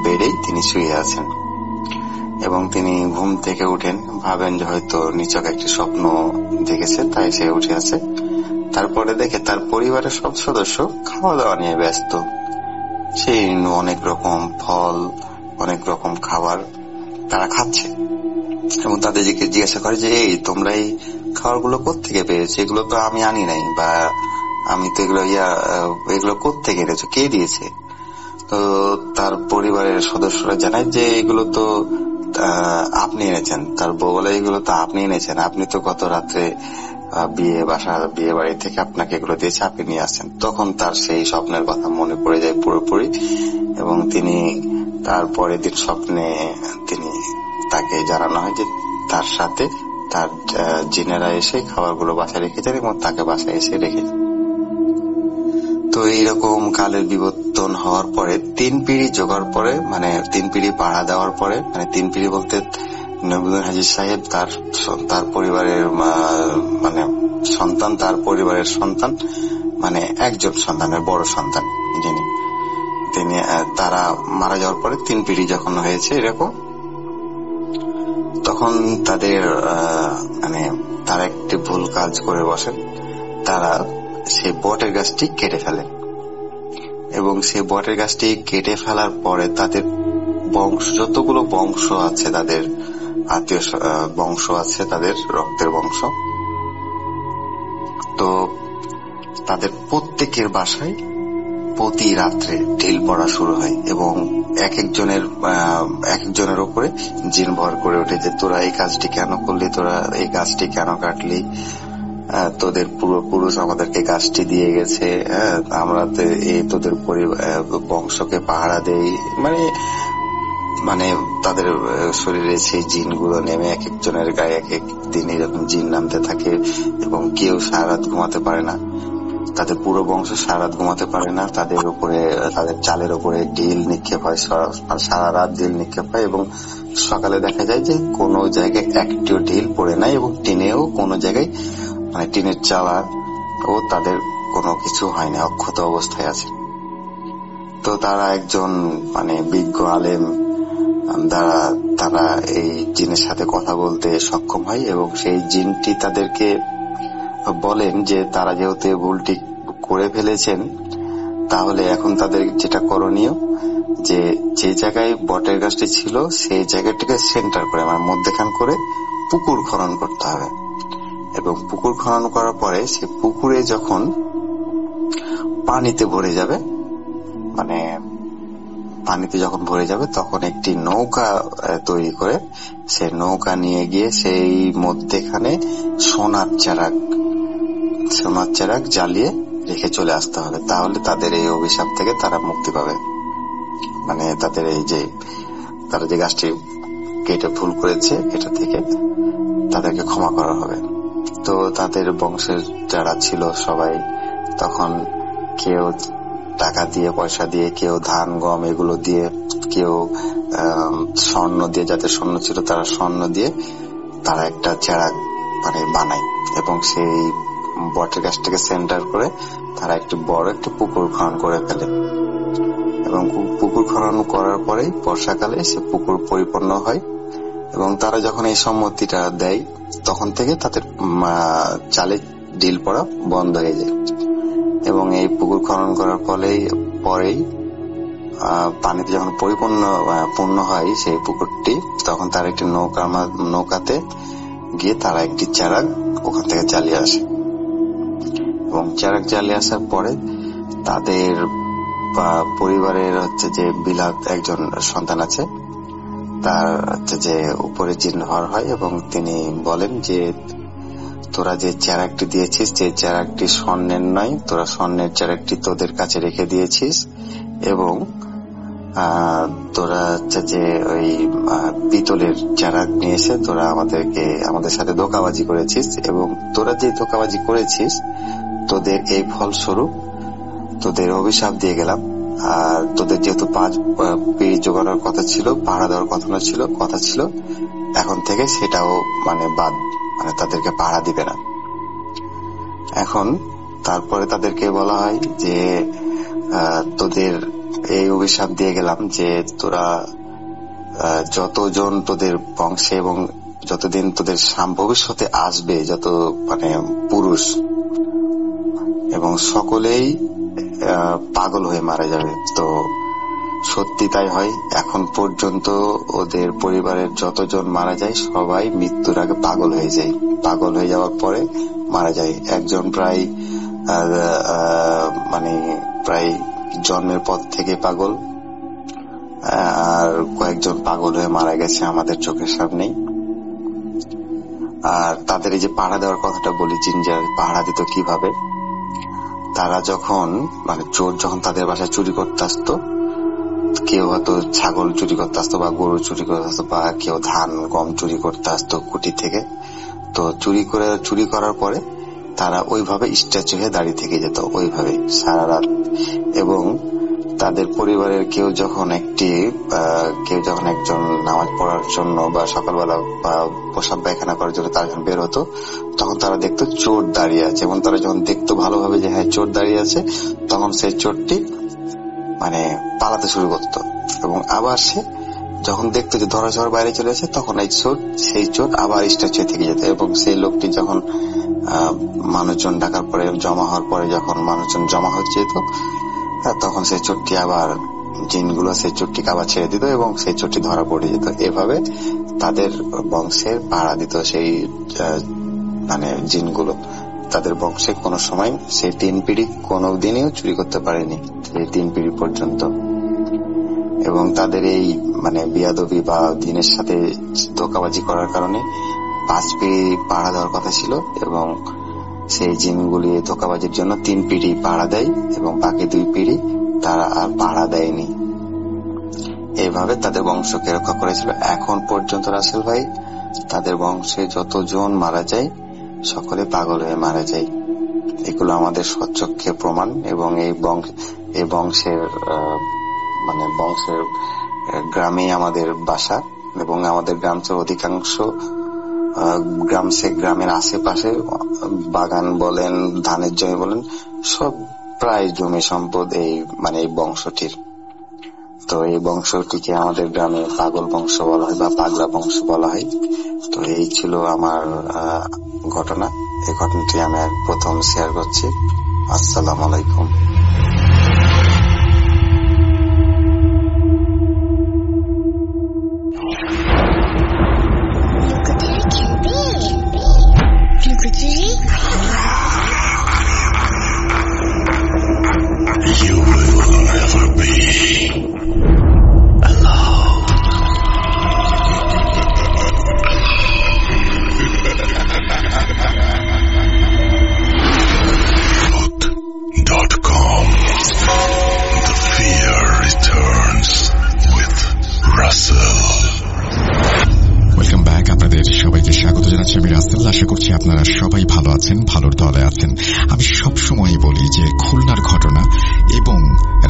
বেডেই তিনি শুয়ে আছেন এবং তিনি ঘুম থেকে উঠেন, ভাবেন যে হয়তো নিছক একটি স্বপ্ন দেখেছে, তাই সে উঠে আছে। তারপরে দেখে তার পরিবারের সব সদস্য খাওয়া দাওয়া নিয়ে ব্যস্ত। সেই অনেক রকম ফল, অনেক রকম খাবার তারা খাচ্ছে এবং তাদেরকে জিজ্ঞাসা করে যে এই তোমরা এই খাবারগুলো কোত্থেকে পেয়েছো? এগুলো তো আমি আনি নাই, বা আমি তো এগুলো কোত্থেকে এনেছো, কে দিয়েছে? তো তার পরিবারের সদস্যরা জানায় যে এগুলো তো আপনি এনেছেন। তার বউ বলে এগুলো তো আপনি এনেছেন, আপনি তো গত রাত্রে বিয়ে বাড়ি থেকে আপনাকে এগুলো দিয়েছে, আপনি নিয়ে আসছেন। তখন তার সেই স্বপ্নের কথা মনে পড়ে যায় পুরোপুরি এবং তিনি তার পরের দিন স্বপ্নে তাকে জানানো হয় যে তার সাথে তার জিনেরা এসে খাবারগুলো বাসায় রেখেছেন এবং তাকে বাসায় এসে রেখেছেন। তো এইরকম কালের বিবর্তন হওয়ার পরে 3 পিঢ়ি জোগাড় পরে, মানে 3 পিঢ়ি পাড়া দেওয়ার পরে, মানে 3 পিঢ়ি বলতে নইবুদ্দিন হাজী সাহেব তার পরিবারের মানে সন্তান, তার পরিবারের সন্তান, মানে একজন সন্তানের বড় সন্তান তিনি তারা মারা যাওয়ার পরে 3 পিঢ়ি যখন হয়েছে এরকম, তখন তারা একটি ভুল কাজ করে বসেন। তারা সেই বটের গাছটি কেটে ফেলেন এবং সেই বটের গাছটি কেটে ফেলার পরে তাদের যতগুলো বংশ আছে, তাদের আত্মীয় বংশ আছে, তাদের রক্তের বংশ, তো তাদের প্রত্যেকের বাসায় প্রতি রাত্রে ঢিল পড়া শুরু হয় এবং এক একজনের উপরে জিন ভর করে ওঠে যে তোরা এই কাজটি কেন করলি, তোরা এই গাছটি কেন কাটলি, তোদের পূর্বপুরুষ আমাদেরকে গাছটি দিয়ে গেছে, আমরা তোদের বংশকে পাহারা দেই, মানে তাদের শরীরে সেই জিনগুলো নেমে এক একজনের গায়ে এক এক দিনে এরকম জিন নামতে থাকে এবং কেউ সারা রাত ঘুমাতে পারে না, তাদের পুরো বংশ সারা রাত ঘুমাতে পারে না, তাদের চালের উপরে ঢিল নিক্ষেপ হয়, সারা রাত ঢিল নিক্ষেপ হয় এবং সকালে দেখা যায় যে কোনো জায়গায় একটিও ঢিল পড়ে নাই এবং টিনেও কোনো জায়গায়, মানে টিনের চালা ও তাদের কোনো কিছু হয় না, অক্ষত অবস্থায় আছে। তো তারা একজন বিজ্ঞ আলেম দ্বারা তারা এই জিনের সাথে কথা বলতে সক্ষম হয় এবং সেই জিনটি তাদেরকে বলেন যে তারা যেহেতু ভুলটি করে ফেলেছেন, তাহলে এখন তাদের যেটা করণীয়, যে জায়গায় বটের গাছটি ছিল সেই জায়গাটিকে সেন্টার করে, মধ্যখান করে পুকুর খনন করতে হবে এবং পুকুর খনন করার পরে সে পুকুরে যখন পানিতে ভরে যাবে, তখন একটি নৌকা তৈরি করে সেই নৌকা নিয়ে গিয়ে সেই মধ্যেখানে সোনার চেরাগ জ্বালিয়ে রেখে চলে আসতে হবে। তাহলে তাদের এই অভিশাপ থেকে তারা মুক্তি পাবে, তাদের এই যে তারা যে গাছটি কেটে ভুল করেছে এটা থেকে তাদেরকে ক্ষমা করা হবে। তো তাদের বংশের যারা ছিল সবাই তখন কেউ টাকা দিয়ে, পয়সা দিয়ে, কেউ ধান গম এগুলো দিয়ে, কেউ স্বর্ণ দিয়ে, যাদের স্বর্ণ ছিল তারা স্বর্ণ দিয়ে তারা একটা চেরা মানে বানায় এবং সেই বটের গাছটাকে সেন্টার করে তারা একটি বড় একটি পুকুর খনন করে ফেলে এবং পুকুর খনন করার পরেই বর্ষাকালে সে পুকুর পরিপূর্ণ হয় এবং তারা যখন এই সম্মতিটা দেয় তখন থেকে তাদের চালে ঢিল পড়া বন্ধ হয়ে যায় এবং এই পুকুর খনন করার পরেই পানিতে যখন পূর্ণ হয় সেই পুকুরটি, তখন তারা একটি নৌকাতে গিয়ে তারা একটি চেরাগ ওখান থেকে চালিয়ে আসে এবং চেরাগ চালিয়ে আসার পরে তাদের পরিবারের যে বিলাত একজন সন্তান আছে তার যে উপরে জিনহর হয় এবং তিনি বলেন যে তোরা যে চেরাগটি দিয়েছিস যে চেরাগটি স্বর্ণের নয়, তোরা স্বর্ণের চেরাগটি তোদের কাছে রেখে দিয়েছিস এবং তোরা যে ওই পিতলের চেরাগ নিয়ে এসে তোরা আমাদের সাথে ধোঁকাবাজি করেছিস এবং তোরা যে ধোঁকাবাজি করেছিস তোদের এই ফলস্বরূপ তোদের অভিশাপ দিয়ে গেলাম। আর তোদের যেহেতু 5 পিঁড়ি জোগানোর কথা ছিল, পাহারা দেওয়ার কথা ছিল, এখন থেকে সেটাও বাদ, তাদেরকে পাহারা দিবে না। এখন তারপরে তাদেরকে বলা হয় যে তোদের এই অভিশাপ দিয়ে গেলাম যে তোরা যতজন তোদের বংশে এবং যতদিন তোদের ভবিষ্যতে আসবে যত পুরুষ এবং সকলেই পাগল হয়ে মারা যাবে। তো সত্যি তাই হয়, এখন পর্যন্ত ওদের পরিবারের যতজন মারা যায় সবাই মৃত্যুর আগে পাগল হয়ে যায়, পাগল হয়ে যাওয়ার পরে মারা যায়। একজন প্রায় জন্মের পর থেকে পাগল, আর কয়েকজন পাগল হয়ে মারা গেছে আমাদের চোখের সামনেই। আর তাদের এই যে পাহারা দেওয়ার কথাটা বলি, জিঞ্জার পাহারা দিত কিভাবে, তারা যখন চোর যখন তাদের বাসায় চুরি করতে আসতো, কেউ হয়তো ছাগল চুরি করতে আসতো বা গরু চুরি করতে আসতো বা কেউ ধান গম চুরি করতে আসতো কুটি থেকে, তো চুরি করার পরে তারা ওইভাবে স্ট্যাচু হয়ে দাঁড়িয়ে থেকে যেত ওইভাবে সারা রাত। এবং তাদের পরিবারের কেউ যখন একজন নামাজ পড়ার জন্য বা সকালবেলা বা প্রসাব পায়খানা করার জন্য তারা যখন বের হতো তখন তারা দেখতো চোর দাঁড়িয়ে আছে এবং তারা যখন দেখতো ভালোভাবে যে হ্যাঁ চোর দাঁড়িয়ে আছে, তখন সেই চোরটি পালাতে শুরু করতো এবং আবার সে যখন দেখতো যে ধরা ছোঁয়ার বাইরে চলে আসে তখন সেই চোর আবার স্ট্যাচু থেকে যেত এবং সেই লোকটি যখন মানুষজন ডাকার পরে জমা হওয়ার পরে যখন মানুষজন জমা হচ্ছে যেত তখন সেই চোরটি আবার জিনগুলো সেই চোরটিকে আবার ছেড়ে দিত এবং সেই চোরটি ধরা পড়ে যেত। এভাবে তাদের বংশের পাহারা দিত সেই জিনগুলো। তাদের বংশে কোনো সময় সেই 3 পিঁড়ি কোনোদিনই চুরি করতে পারেনি, সেই 3 পিঁড়ি পর্যন্ত। এবং তাদের এই বিয়াদবি বা দিনের সাথে ধোঁকাবাজি করার কারণে 5 পিঁড়ি পাহারা দেওয়ার কথা ছিল এবং সেই জিনগুলি ধোঁকাবাজির জন্য 3 পিঁড়ি পাহারা দেয় এবং বাকি 2 পিঁড়ি তারা আর পাহারা দেয়নি। এইভাবে তাদের বংশকে রক্ষা করেছিল। এখন পর্যন্ত রাসেল ভাই তাদের বংশে যতজন মারা যায় সকলে পাগল হয়ে মারা যায়। এগুলো আমাদের স্বচক্ষে প্রমাণ এবং এই বংশের গ্রামে আমাদের বাসা এবং আমাদের গ্রামের অধিকাংশ গ্রামের আশেপাশে বাগান বলেন, ধানের জমি বলেন, সব প্রায় জমি সম্পদ এই বংশটির। তো এই বংশটিকে আমাদের গ্রামে পাগল বংশ বলা হয় বা পাগলা বংশ বলা হয়। তো এই ছিল আমার ঘটনা। এই ঘটনাটি আমি প্রথম শেয়ার করছি। আসসালামু আলাইকুম। You will never be alone. .com আপনারা সবাই ভালো আছেন, ভালোর দলে আছেন। আমি সবসময় বলি যে খুলনার ঘটনা এবং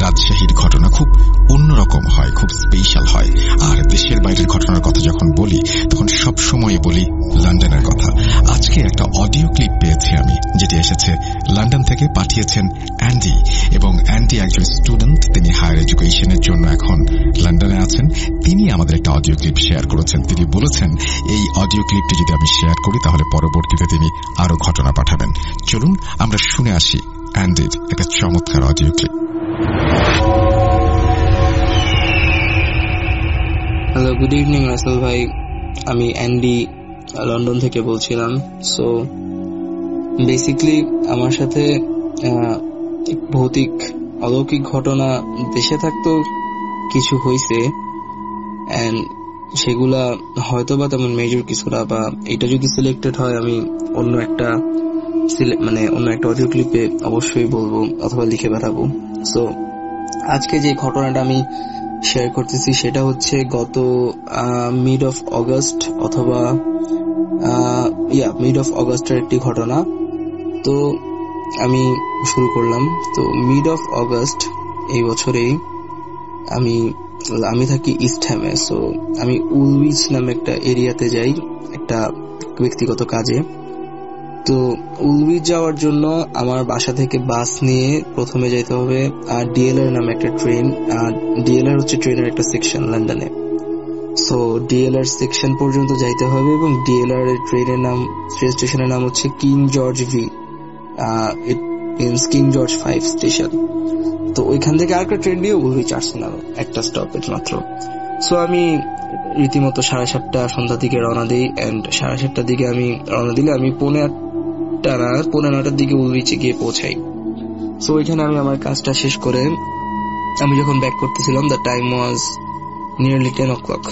রাজশাহীর ঘটনা খুব অন্যরকম হয়, খুব স্পেশাল হয়। আর দেশের বাইরের ঘটনার কথা যখন বলি তখন সবসময় বলি লন্ডনের কথা। আজকে একটা অডিও ক্লিপ পেয়েছি আমি, যেটি এসেছে লন্ডন থেকে, পাঠিয়েছেন অ্যান্ডি। এবং অ্যান্ডি একজন স্টুডেন্ট, তিনি হায়ার এডুকেশনের জন্য এখন লন্ডনে আছেন। তিনি আমাদের একটা অডিও ক্লিপ শেয়ার করেছেন। তিনি বলেছেন এই অডিও ক্লিপটি যদি আমি শেয়ার করি তাহলে পরবর্তীতে তিনি আরো ঘটনা পাঠাবেন। চলুন আমরা শুনে আসি অ্যান্ডির একটা চমৎকার audio clip. Hello, good evening Rasel ভাই। আমি অ্যান্ডি লন্ডন থেকে বলছিলাম। সো বেসিকলি আমার সাথে ভৌতিক অলৌকিক ঘটনা দেশে থাকতেও কিছু হয়েছে, অ্যান্ড সেগুলা হয়তো বা তেমন মেজর কিছু না, বা এটা যদি সিলেক্টেড হয় আমি অন্য একটা অডিও ক্লিপে অবশ্যই বলবো অথবা লিখে পাঠাবো। সো আজকে যে ঘটনাটা আমি শেয়ার করতেছি সেটা হচ্ছে গত মিড অফ অগস্ট অথবা মিড অফ অগস্টের একটি ঘটনা। তো আমি শুরু করলাম। তো মিড অফ অগস্ট এই বছরেই আমি থাকি ইস্ট হ্যামে। সো আমি উলউইচ নামে একটা এরিয়াতে যাই একটা ব্যক্তিগত কাজে। তো উলউইচ যাওয়ার জন্য আমার বাসা থেকে বাস নিয়ে প্রথমে যেতে হবে আর ডিএলআর নামে একটা ট্রেন। ডিএলআর হচ্ছে ট্রেনের একটা সেকশন লন্ডনে। সো ডিএলআর সেকশন পর্যন্ত যাইতে হবে এবং ডিএলআর এর ট্রেন স্টেশনের নাম হচ্ছে king George V, it means king George 5 station. তো ওইখান থেকে আরেকটা ট্রেন দিয়ে উলউইচ আসছে না, একটা স্টপেজ মাত্র। সো আমি রীতিমতো 7:30 সন্ধ্যা দিকে রওনা দিই, অ্যান্ড 7:30টার দিকে আমি রওনা দিলে আমি 8:30-9টার দিকে উলউইচে গিয়ে পৌঁছাই। সো ওইখানে আমি আমার কাজটা শেষ করে আমি যখন ব্যাক করতেছিলাম, the time was nearly 10 o'clock।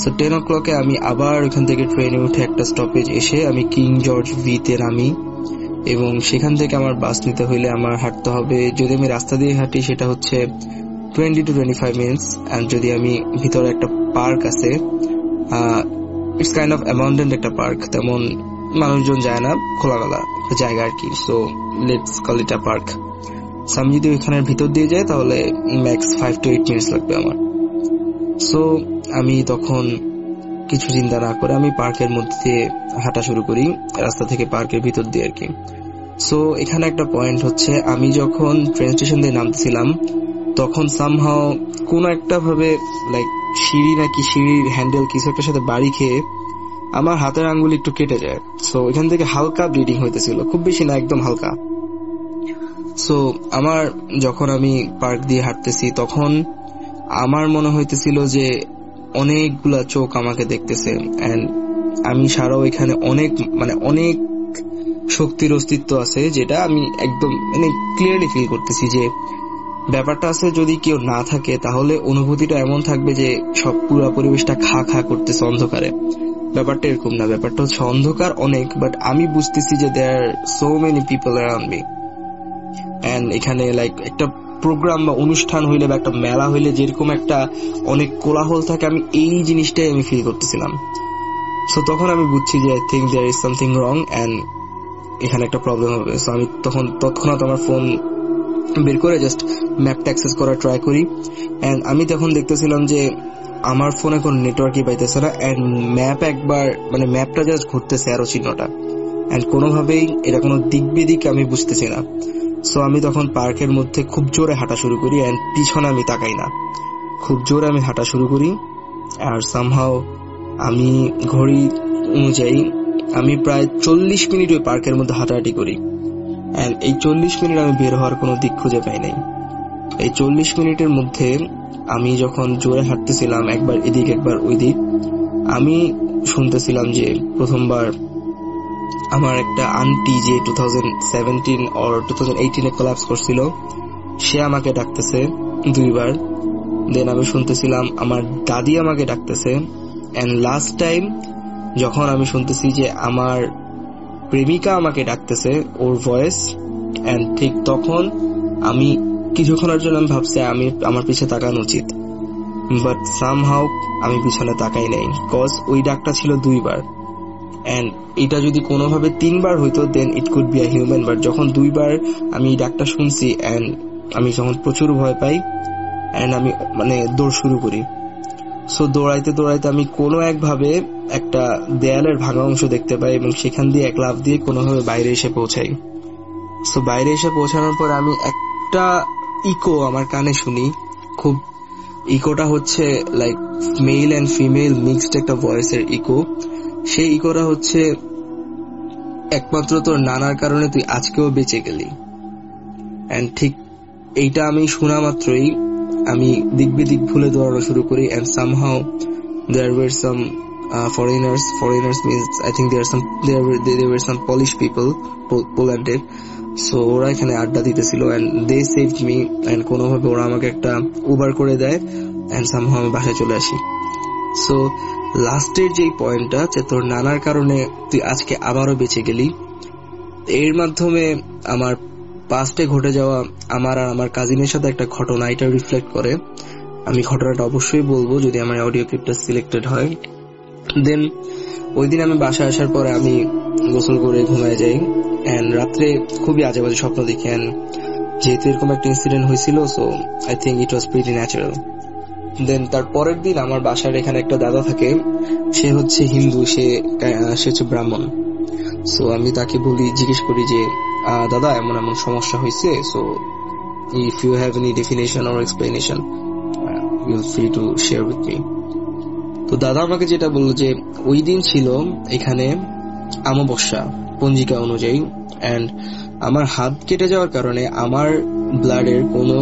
So 10 o'clock আমি আবার ওইখান থেকে ট্রেনে উঠে একটা স্টপেজ এসে আমি কিং জর্জ ভিতে নামি, এবং সেখান থেকে আমার বাস নিতে হইলে আমার হাঁটতে হবে, যদি আমি রাস্তা দিয়ে হাঁটি সেটা হচ্ছে 20 to 25 minutes, অ্যান্ড যদি আমি ভিতরে একটা পার্ক আছে, ইটস কাইন্ড অফ অ্যাবান্ডেন্ট একটা পার্ক, তেমন মানুষজন যায় না, খোলামেলা জায়গা আর কি। So let's call it a park. So আমি যদি ওইখানের ভিতর দিয়ে যাই তাহলে ম্যাক্স 5 to 8 minutes লাগবে আমার। সো আমি তখন কিছু চিন্তা না করে আমি পার্কের মধ্যে দিয়ে হাঁটা শুরু করি, রাস্তা থেকে পার্কের ভিতর দিয়ে আর কি। সো এখানে একটা পয়েন্ট হচ্ছে, আমি যখন ট্রেন স্টেশন দিয়ে নামতেছিলাম তখন সামহাও কোনো একটা ভাবে লাইক সিঁড়ির হ্যান্ডেল কিছু একটা সাথে বাড়ি খেয়ে আমার হাতের আঙ্গুল একটু কেটে যায়। সো এখান থেকে হালকা ব্লিডিং হইতেছিল, খুব বেশি না, একদম হালকা। সো যখন আমি পার্ক দিয়ে হাঁটতেছি তখন আমার মনে হইতেছিল যে অনেকগুলা চোখ আমাকে দেখতেছে, এন্ড আমি সারাও এখানে অনেক শক্তির অস্তিত্ব আছে, যেটা আমি একদম ক্লিয়ারলি ফিল করতেছি যে ব্যাপারটা আছে। যদি কেউ না থাকে তাহলে অনুভূতিটা এমন থাকবে যে সব পুরো পরিবেশটা খা খা করতেছে অন্ধকারে। ব্যাপারটা এরকম না, ব্যাপারটা হচ্ছে অন্ধকার অনেক, বাট আমি বুঝতেছি যে there are so many people around me. And এখানে লাইক একটা প্রোগ্রাম বা অনুষ্ঠান হইলে বা একটা মেলা হইলে যেরকম একটা অনেক কোলাহল থাকে, আমি এই জিনিসটাই আমি ফিল করতেছিলাম। সো তখন আমি বুঝছি যে I think there is something wrong and এখানে একটা প্রবলেম হবে। সো আমি তৎক্ষণাৎ আমার ফোন বের করে জাস্ট ম্যাপটা অ্যাক্সেস করার ট্রাই করি, এন্ড আমি তখন দেখতেছিলাম যে আমার ফোনে কোনো নেটওয়ার্কই পাইতেছে না, এন্ড ম্যাপটা জাস্ট ঘুরতেছে আরো চিহ্নটা, এন্ড কোনোভাবেই এটা কোনো দিক বেদিক আমি বুঝতেছি না। সো আমি তখন পার্কের মধ্যে খুব জোরে হাঁটা শুরু করি, এন্ড পিছনে আমি তাকাই না, খুব জোরে আমি হাঁটা শুরু করি। আর সামহাও আমি ঘড়ি অনুযায়ী আমি প্রায় 40 মিনিট ওই পার্কের মধ্যে হাঁটাহাঁটি করি, এন্ড এই 40 মিনিট আমি বের হওয়ার কোনো দিক খুঁজে পাই নাই। এই 40 মিনিটের মধ্যে আমি যখন জোরে হাঁটতেছিলাম, একবার এদিক একবার ওই দিক, আমি শুনতেছিলাম যে প্রথমবার আমার একটা আন্টি যে 2017 or 2018 কোলাপস করছিল, সে আমাকে ডাকতেছে 2 বার। দেন আমি শুনতেছিলাম আমার দাদি আমাকে ডাকতেছে, এন্ড লাস্ট টাইম যখন আমি শুনতেছি যে আমার প্রেমিকা আমাকে ডাকতেছে, ওর ভয়েস, এন্ড ঠিক তখন আমি কিছুক্ষণের জন্য আমি ভাবছি আমার পিছে তাকানো উচিত, বাট সামহাউ আমি পিছনে তাকাই নাই, কজ ওই ডাকটা ছিল 2 বার। অ্যান্ড এটা যদি কোনোভাবে 3 বার হইতো then it could be a human, but যখন 2 বার আমি ডাকটা শুনছি অ্যান্ড আমি যখন প্রচুর ভয় পাই অ্যান্ড আমি দৌড় শুরু করি। সো দৌড়াইতে দৌড়াইতে আমি কোনো একভাবে একটা দেয়ালের ভাঙা অংশ দেখতে পাই এবং সেখান দিয়ে এক লাফ দিয়ে কোনোভাবে বাইরে এসে পৌঁছাই। সো বাইরে এসে পৌঁছানোর পর আমি একটা ইকো আমার কানে শুনি। খুব ইকোটা হচ্ছে like male and female mixed একটা ভয়েসের ইকো। সেই ইকোটা হচ্ছে, একমাত্র তোর নানার কারণে তুই আজকেও বেঁচে গেলি। অ্যান্ড ঠিক এইটা আমি শোনা মাত্রই আমি দিক বিদিক ভুলে দৌড়ানো শুরু করি। And somehow there were some foreigners means I think there were some Polish people, Polanded. So ওরা এখানে আড্ডা দিতেছিল and they saved me and কোনোভাবে ওরা আমাকে একটা উবার করে দেয় and somehow আমি বাসায় চলে আসি। সো লাস্টের যেই পয়েন্টটা, যে তোর নানার কারণে তুই আজকে আবারও বেঁচে গেলি, এর মাধ্যমে আমার পাস্টে ঘটে যাওয়া আমার আর আমার কাজিনের সাথে একটা ঘটনা এটা রিফ্লেক্ট করে। আমি ঘটনাটা অবশ্যই বলবো যদি আমার অডিও ক্লিপটা সিলেক্টেড হয়। দেন ওই দিন আমি বাসায় আসার পরে আমি গোসল করে ঘুমায় যাই এন্ড রাত্রে খুবই আজে বাজে স্বপ্ন দেখি। এন্ড যেহেতু এরকম একটা ইনসিডেন্ট হয়েছিল, so I think it was pretty natural. Then তার পরের দিন আমার বাসার এখানে একটা দাদা থাকে, সে হচ্ছে হিন্দু, সে হচ্ছে ব্রাহ্মণ। সো আমি তাকে জিজ্ঞেস করি যে দাদা এমন এমন সমস্যা হয়েছে, so if you have any definition or explanation you free to share with me. তো দাদা আমাকে যেটা বললো যে ওই দিন ছিল এখানে অমাবস্যা পঞ্জিকা অনুযায়ী, এন্ড আমার হাত কেটে যাওয়ার কারণে আমার ব্লাডের কোনো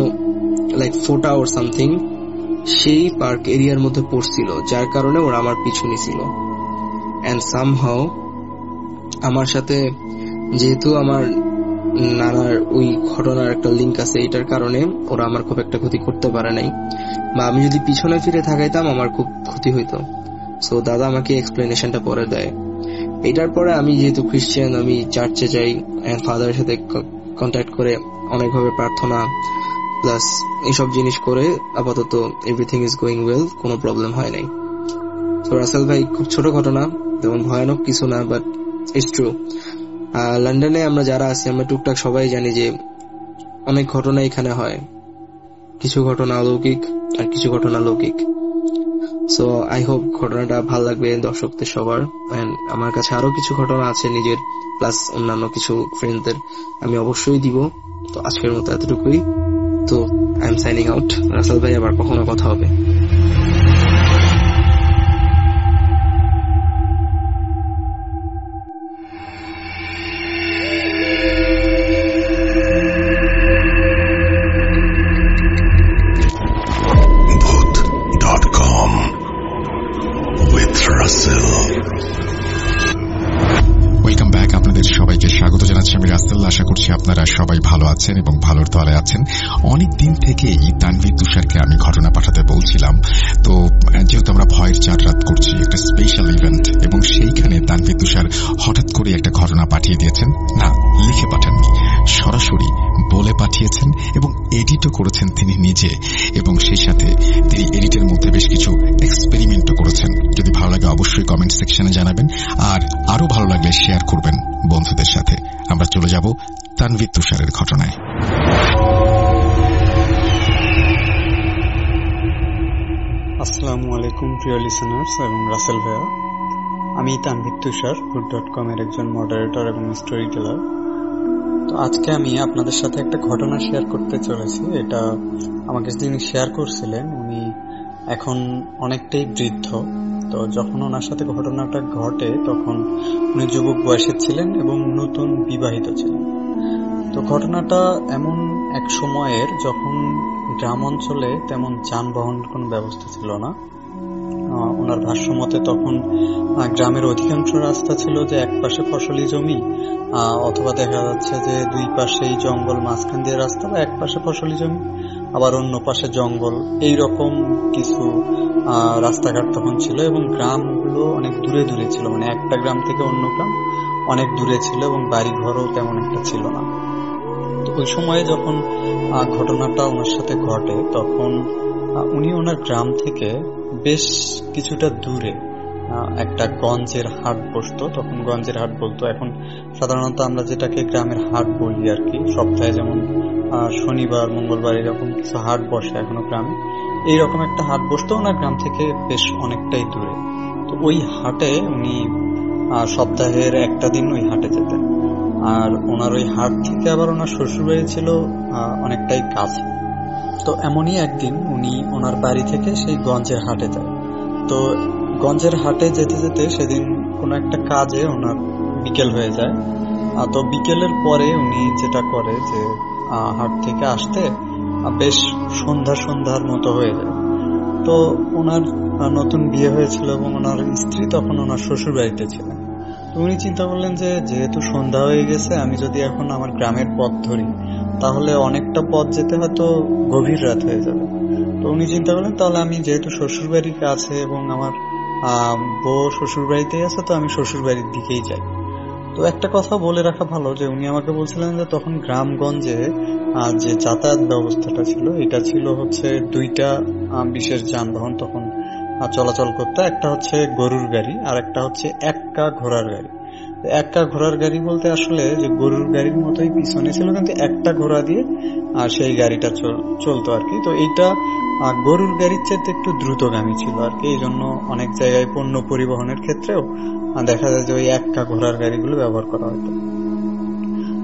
লাইক ফোটা ওর সামথিং সেই পার্ক এরিয়ার মধ্যে পড়ছিল, যার কারণে ওরা আমার পিছু নিছিল। এন্ড সামহাউ আমার সাথে যেহেতু আমার নানার ওই ঘটনার একটা লিঙ্ক আছে, এটার কারণে ওরা আমার খুব একটা ক্ষতি করতে পারে নাই, বা আমি যদি পিছনে ফিরে থাকাইতাম আমার খুব ক্ষতি হইতো। সো দাদা আমাকে এক্সপ্লেনেশনটা পরে দেয়। এটার পরে আমি যেহেতু খ্রিস্টান, আমি চার্চে যাই এন্ড ফাদারের সাথে কন্ট্যাক্ট করে অনেকভাবে প্রার্থনা প্লাস এইসব জিনিস করে আপাতত এভরিথিং ইজ গোয়িং ওয়েল, কোনো প্রবলেম হয় নাই। তো রাসেল ভাই, খুব ছোট ঘটনা, তেমন ভয়ানক কিছু না, বাট ইটস ট্রু। লন্ডনে আমরা যারা আছি আমরা টুকটাক সবাই জানি যে অনেক ঘটনা এখানে হয়, কিছু ঘটনা অলৌকিক আর কিছু ঘটনা লৌকিক। সো আই হোপ ঘটনাটা ভালো লাগবে দর্শকদের সবার। এন্ড আমার কাছে আরো কিছু ঘটনা আছে নিজের প্লাস অন্যান্য কিছু ফ্রেন্ডদের, আমি অবশ্যই দিব। তো আজকের মতো এতটুকুই। তো I am signing out. Rasel ভাই, আবার কখনো কথা হবে। Welcome back. আপনাদের সবাইকে স্বাগত জানাচ্ছি আমি রাসেল। আশা করছি আপনারা সবাই ভালো আছেন এবং ভালোর তলায় আছেন। অনেক দিন থেকেই তানভীর তুষারকে আমি ঘটনা পাঠাতে বলছিলাম, তো যেহেতু আমরা ভয়ের 4 রাত করছি, একটা স্পেশাল ইভেন্ট, এবং সেইখানে তানভীর তুষার হঠাৎ করে একটা ঘটনা পাঠিয়ে দিয়েছেন। না, লিখে পাঠাননি, সরাসরি বলে পাঠিয়েছেন এবং এডিটও করেছেন তিনি নিজে, এবং সেই সাথে তিনি এডিটের মধ্যে বেশ কিছু এক্সপেরিমেন্টও করেছেন। যদি ভালো লাগে অবশ্যই কমেন্ট সেকশনে জানাবেন, আর আরো ভালো লাগলে শেয়ার করবেন বন্ধুদের সাথে। আমরা চলে যাব তানভীর তুষারের ঘটনায়। আসসালামু আলাইকুম প্রিয় লিসেনার্স এবং রাসেল ভাইয়া। আমি তানভীর তুষার, food.com এর একজন মডারেটর এবং স্টোরি টেলার। তো আজকে আমি আপনাদের সাথে একটা ঘটনা শেয়ার করতে চলেছি। এটা আমাকে যিনি শেয়ার করছিলেন উনি এখন অনেকটাই বৃদ্ধ। তো যখন ওনার সাথে ঘটনাটা ঘটে তখন উনি যুবক বয়সে ছিলেন এবং নতুন বিবাহিত ছিলেন। তো ঘটনাটা এমন এক সময়ের যখন গ্রাম অঞ্চলে তেমন যানবাহন কোনো ব্যবস্থা ছিল না। ওনার ভাষ্যমতে তখন গ্রামের অধিকাংশ রাস্তা ছিল যে এক পাশে ফসলি জমি, অথবা দেখা যাচ্ছে যে দুই পাশেই জঙ্গল, মাঝখান দিয়ে রাস্তা, বা এক পাশে ফসলি জমি আবার অন্য পাশে জঙ্গল, এইরকম কিছু রাস্তাঘাট তখন ছিল। এবং গ্রামগুলো অনেক দূরে দূরে ছিল, মানে একটা গ্রাম থেকে অন্য গ্রাম অনেক দূরে ছিল, এবং বাড়ি ঘরও তেমন একটা ছিল না। তো ওই সময়ে যখন ঘটনাটা ওনার সাথে ঘটে তখন উনি ওনার গ্রাম থেকে বেশ কিছুটা দূরে একটা গঞ্জের হাট বসতো, তখন গঞ্জের হাট বলতো। এখন সাধারণত আমরা যেটাকে গ্রামের হাট বলি আর কি, সপ্তাহে যেমন শনিবার মঙ্গলবার এরকম কিছু হাট বসে এখনো গ্রামে, এইরকম একটা হাট বসতো ওনার গ্রাম থেকে বেশ অনেকটাই দূরে। তো ওই হাটে উনি সপ্তাহের একটা দিন ওই হাটে যেতেন, আর ওনার ওই হাট থেকে আবার ওনার শ্বশুরবাড়ি ছিল অনেকটাই কাছে। তো এমনই একদিন উনি ওনার বাড়ি থেকে সেই গঞ্জের হাটে যায়। তো গঞ্জের হাটে যেতে যেতে সেদিন কোনো একটা কাজে ওনার বিকেল হয়ে যায়। তো বিকেলের পরে উনি যেটা করে যে হাট থেকে আসতে বেশ সন্ধ্যার মতো হয়ে যায়। তো ওনার নতুন বিয়ে হয়েছিল এবং ওনার স্ত্রী তখন ওনার শ্বশুর বাড়িতে ছিলেন। তো উনি চিন্তা করলেন যে যেহেতু সন্ধ্যা হয়ে গেছে, আমি যদি এখন আমার গ্রামের পথ ধরি তাহলে অনেকটা পথ যেতে হয়তো গভীর রাত হয়ে যাবে। তো উনি চিন্তা করলেন তাহলে আমি যেহেতু শ্বশুর বাড়ির কাছে এবং আমার বউ শ্বশুর বাড়িতেই আছে, তো আমি শ্বশুর বাড়ির দিকেই যাই। তো একটা কথা বলে রাখা ভালো যে উনি আমাকে বলছিলেন যে তখন গ্রামগঞ্জে যে যাতায়াত ব্যবস্থাটা ছিল এটা ছিল হচ্ছে দুইটা বিশেষ যানবাহন তখন চলাচল করতো। একটা হচ্ছে গরুর গাড়ি আর একটা হচ্ছে এক্কা ঘোড়ার গাড়ি। এক্কা ঘোড়ার গাড়ি বলতে আসলে যে গরুর গাড়ির মতোই পিছনে ছিল, কিন্তু একটা ঘোড়া দিয়ে সেই গাড়িটা চলতো আর কি। তো এইটা গরুর গাড়ির চাইতে একটু দ্রুতগামী ছিল আর কি, এই জন্য অনেক জায়গায় পণ্য পরিবহনের ক্ষেত্রেও দেখা যায় যে ওই এক্কা ঘোড়ার গাড়িগুলো ব্যবহার করা হতো।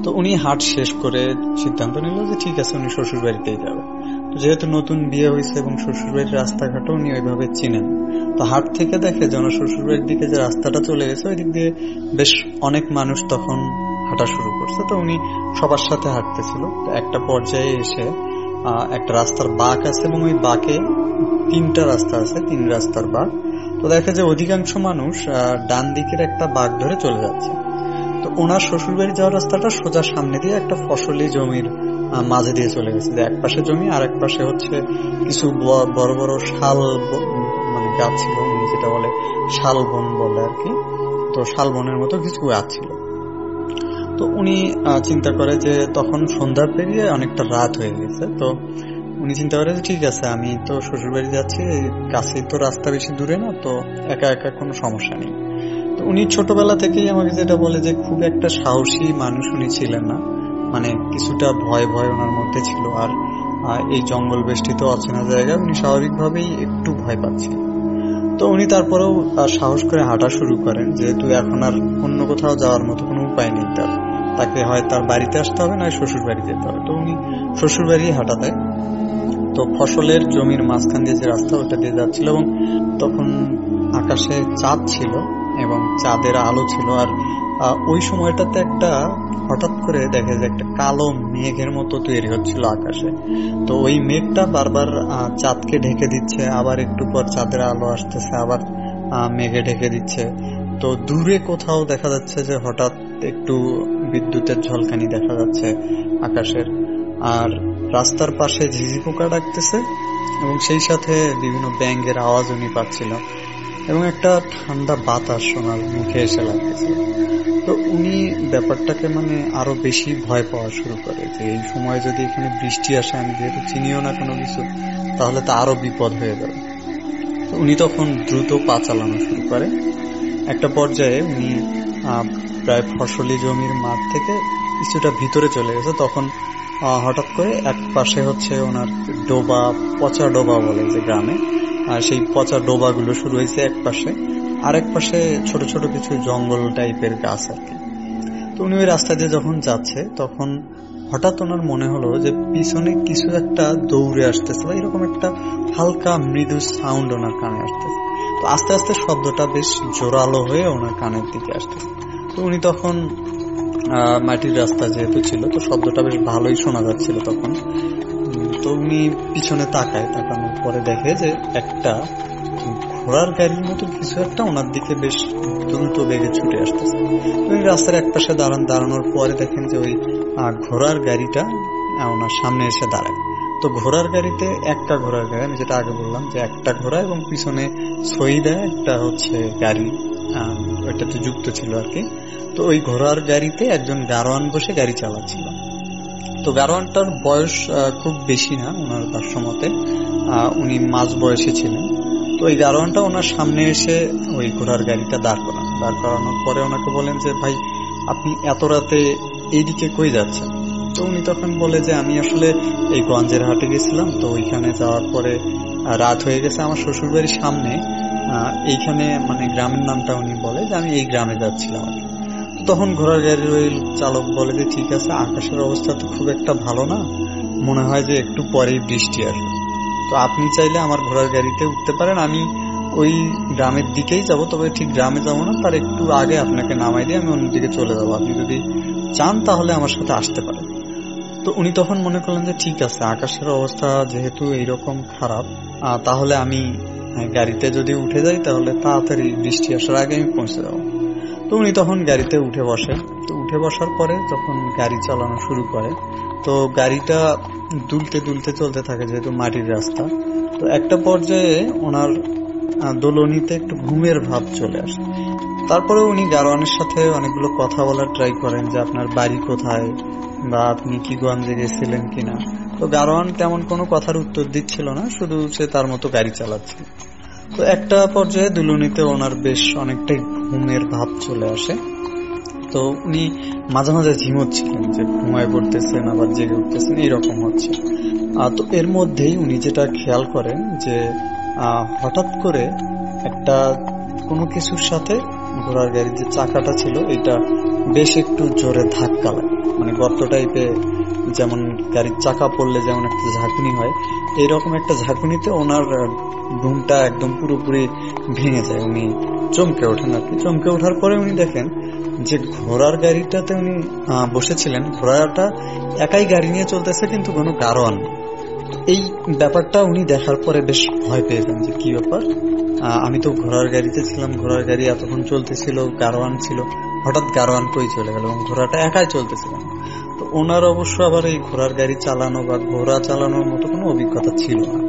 তো উনি হাট শেষ করে সিদ্ধান্ত নিল যে ঠিক আছে উনি শ্বশুর বাড়িতেই যাবে। তো যেহেতু নতুন বিয়ে হয়েছে এবং শ্বশুর বাড়ির রাস্তাঘাটও উনি ওইভাবে চিনেন, তো হাট থেকে দেখে যে ওনার শ্বশুর বাড়ির দিকে যে রাস্তাটা চলে গেছে ওই দিক দিয়ে বেশ অনেক মানুষ তখন হাঁটা শুরু করছে। তো উনি সবার সাথে হাঁটতেছিল। তো একটা পর্যায়ে এসে একটা রাস্তার বাঁক আছে এবং ওই বাঁকে তিনটা রাস্তা আছে, 3 রাস্তার বাঁক। তো দেখা যায় অধিকাংশ মানুষ ডান দিকের একটা বাঁক ধরে চলে যাচ্ছে। তো ওনার শ্বশুর বাড়ি যাওয়ার রাস্তাটা সোজা সামনে দিয়ে একটা ফসলি জমির মাঝে দিয়ে চলে গেছে, যে এক পাশে জমি আর এক পাশে হচ্ছে কিছু বড় বড় শাল মানে গাছ ছিল, যেটা বলে শাল বন বলে আর কি। তো শাল বনের মতো কিছু গাছ ছিল। তো উনি চিন্তা করে যে তখন সন্ধ্যা পেরিয়ে অনেকটা রাত হয়ে গেছে। তো উনি চিন্তা করে যে ঠিক আছে আমি তো শ্বশুর বাড়ি যাচ্ছি, কাছেই তো রাস্তা, বেশি দূরে না, তো একা একা কোনো সমস্যা নেই। তো উনি ছোটবেলা থেকেই আমাকে যেটা বলে যে খুব একটা সাহসী মানুষ উনি ছিলেন না, মানে কিছুটা ভয় ওনার মধ্যে ছিল। আর এই জঙ্গল বেষ্টিত অচেনা জায়গায় উনি স্বাভাবিকভাবেই একটু ভয় পাচ্ছিলেন। তো উনি তারপরেও সাহস করে হাঁটা শুরু করেন, যেহেতু এখন আর অন্য কোথাও যাওয়ার মতো কোনো উপায় নেই তাকে হয় তার বাড়িতে আসতে হবে না শ্বশুর বাড়ি যেতে হবে। তো উনি শ্বশুর বাড়ি হাঁটা দেয়। তো ফসলের জমির মাঝখান দিয়ে যে রাস্তা ওটা দিয়ে যাচ্ছিল এবং তখন আকাশে চাঁদ ছিল এবং চাঁদের আলো ছিল। আর ওই সময়টাতে একটা হঠাৎ করে দেখা যায় একটা কালো মেঘের মতো তৈরি হচ্ছিল আকাশে। তো ওই মেঘটা বারবার চাঁদকে ঢেকে দিচ্ছে, আবার একটু পর চাঁদের আলো আসতেছে, আবার মেঘে ঢেকে দিচ্ছে। তো দূরে কোথাও দেখা যাচ্ছে যে হঠাৎ একটু বিদ্যুতের ঝলকানি দেখা যাচ্ছে আকাশের, আর রাস্তার পাশে ঝিঝি পোকা ডাকতেছে এবং সেই সাথে বিভিন্ন ব্যাঙের আওয়াজ উনি পাচ্ছিল এবং একটা ঠান্ডা বাতাস ওনার মুখে এসে লাগতেছে। তো উনি ব্যাপারটাকে মানে আরো বেশি ভয় পাওয়া শুরু করে যে এই সময় যদি এখানে বৃষ্টি আসে, আমি যেহেতু চিনিও না কোনো কিছু, তাহলে তো আরো বিপদ হয়ে যাবে। তো উনি তখন দ্রুত পা চালানো শুরু করে। একটা পর্যায়ে উনি প্রায় ফসলি জমির মাঠ থেকে কিছুটা ভিতরে চলে গেছে। তখন হঠাৎ করে এক পাশে হচ্ছে ওনার ডোবা, পচা ডোবা বলে যে গ্রামে, আর সেই পচা ডোবাগুলো শুরু হয়েছে এক পাশে, আরেক পাশে ছোট ছোট কিছু জঙ্গল টাইপের গাছ আর কি। তো উনি ওই রাস্তা দিয়ে যখন যাচ্ছে তখন হঠাৎ ওনার মনে হলো যে পিছনে কিছু একটা দৌড়ে আসতেছে, বা এরকম একটা হালকা মৃদু সাউন্ড ওনার কানে আসতেছে। তো আস্তে আস্তে শব্দটা বেশ জোরালো হয়ে ওনার কানের দিকে আসতেছে। তো উনি তখন মাটির রাস্তা যেহেতু ছিল, তো শব্দটা বেশ ভালোই শোনা যাচ্ছিল তখন। তো উনি পিছনে তাকানোর পরে দেখে যে একটা ঘোড়ার গাড়ির মতো কিছু একটা ওনার দিকে বেশ দ্রুত বেগে ছুটে আসতেছে। উনি রাস্তার এক পাশে দাঁড়ানোর পরে দেখেন যে ওই ঘোড়ার গাড়িটা ওনার সামনে এসে দাঁড়ায়। তো ঘোড়ার গাড়িতে একটা ঘোড়ার গাড়ি, আমি যেটা আগে বললাম যে একটা ঘোড়া এবং পিছনে ছই দেয় একটা হচ্ছে গাড়ি ওইটাতে যুক্ত ছিল আর কি। তো ওই ঘোড়ার গাড়িতে একজন গারোয়ান বসে গাড়ি চালাচ্ছিল। তো গারোয়ানটার বয়স খুব বেশি না ওনার ভাষ্যমতে, উনি মাঝ বয়সী ছিলেন। তো ওই গাড়োয়ানটা ওনার সামনে এসে ওই ঘোড়ার গাড়িটা দাঁড় করানোর পরে ওনাকে বলেন যে ভাই আপনি এত রাতে এইদিকে কই যাচ্ছেন? তো উনি তখন বলে যে আমি আসলে এই গঞ্জের হাটে গেছিলাম, তো ওইখানে যাওয়ার পরে রাত হয়ে গেছে আমার শ্বশুর বাড়ির সামনে, এইখানে মানে গ্রামের নামটা উনি বলে যে আমি এই গ্রামে যাচ্ছিলাম। তখন ঘোড়ার গাড়ির ওই চালক বলে যে ঠিক আছে, আকাশের অবস্থা তো খুব একটা ভালো না, মনে হয় যে একটু পরেই বৃষ্টি আসবে, তো আপনি চাইলে আমার ঘোড়ার গাড়িতে উঠতে পারেন, আমি ওই গ্রামের দিকেই যাব, তবে ঠিক গ্রামে যাবো না, তার একটু আগে আপনাকে নামাই দিয়ে আমি অন্যদিকে চলে যাবো, আপনি যদি চান তাহলে আমার সাথে আসতে পারেন। তো উনি তখন মনে করলেন যে ঠিক আছে, আকাশের অবস্থা যেহেতু এইরকম খারাপ, তাহলে আমি গাড়িতে যদি উঠে যাই তাহলে তাড়াতাড়ি বৃষ্টি আসার আগে আমি পৌঁছে যাবো। তো উনি তখন গাড়িতে উঠে বসে। তো উঠে বসার পরে যখন গাড়ি চালানো শুরু করে, তো গাড়িটা দুলতে দুলতে চলতে থাকে, যেহেতু মাটির রাস্তা। তো একটা পর্যায়ে ওনার দোলনিতে একটু ঘুমের ভাব চলে আসে। তারপরে উনি গাড়োয়ানের সাথে অনেকগুলো কথা বলার ট্রাই করেন যে আপনার বাড়ি কোথায় বা আপনি কি গঞ্জে গেছিলেন কিনা। তো গাড়োয়ান তেমন কোনো কথার উত্তর দিচ্ছিল না, শুধু সে তার মতো গাড়ি চালাচ্ছিল। তো একটা পর্যায়ে দুলনিতে ওনার বেশ অনেকটাই ঘুমের ভাব চলে আসে। তো উনি মাঝে মাঝে ঝিমোচ্ছিলেন, যে ঘুমায় পড়তেছেন আবার জেগে উঠতেছেন, এইরকম হচ্ছে। তো এর মধ্যেই উনি যেটা খেয়াল করেন যে হঠাৎ করে একটা কোনো কিছুর সাথে ঘোড়ার গাড়ির যে চাকাটা ছিল এটা বেশ একটু জোরে ধাক্কা লাগে, মানে গর্ত টাইপে, যেমন গাড়ির চাকা পড়লে যেমন একটা ঝাঁকুনি হয়, এইরকম একটা ঝাঁকুনিতে ওনার ঘুমটা একদম পুরোপুরি ভেঙে যায়। উনি চমকে ওঠেন আর কি। চমকে ওঠার পরে উনি দেখেন যে ঘোড়ার গাড়িটাতে উনি বসেছিলেন, ঘোড়াটা একাই গাড়ি নিয়ে চলতেছে, কিন্তু কোনো গাড়োয়ান নেই। এই ব্যাপারটা উনি দেখার পরে বেশ ভয় পেয়ে যান যে কি ব্যাপার, আমি তো ঘোড়ার গাড়িতে ছিলাম, ঘোড়ার গাড়ি এতক্ষণ চলতেছিল, গাড়োয়ান ছিল, হঠাৎ গাড়োয়ান কই চলে গেল এবং ঘোড়াটা একাই চলতেছিল। তো ওনার অবশ্য আবার এই ঘোড়ার গাড়ি চালানো বা ঘোড়া চালানোর মতো কোনো অভিজ্ঞতা ছিল না।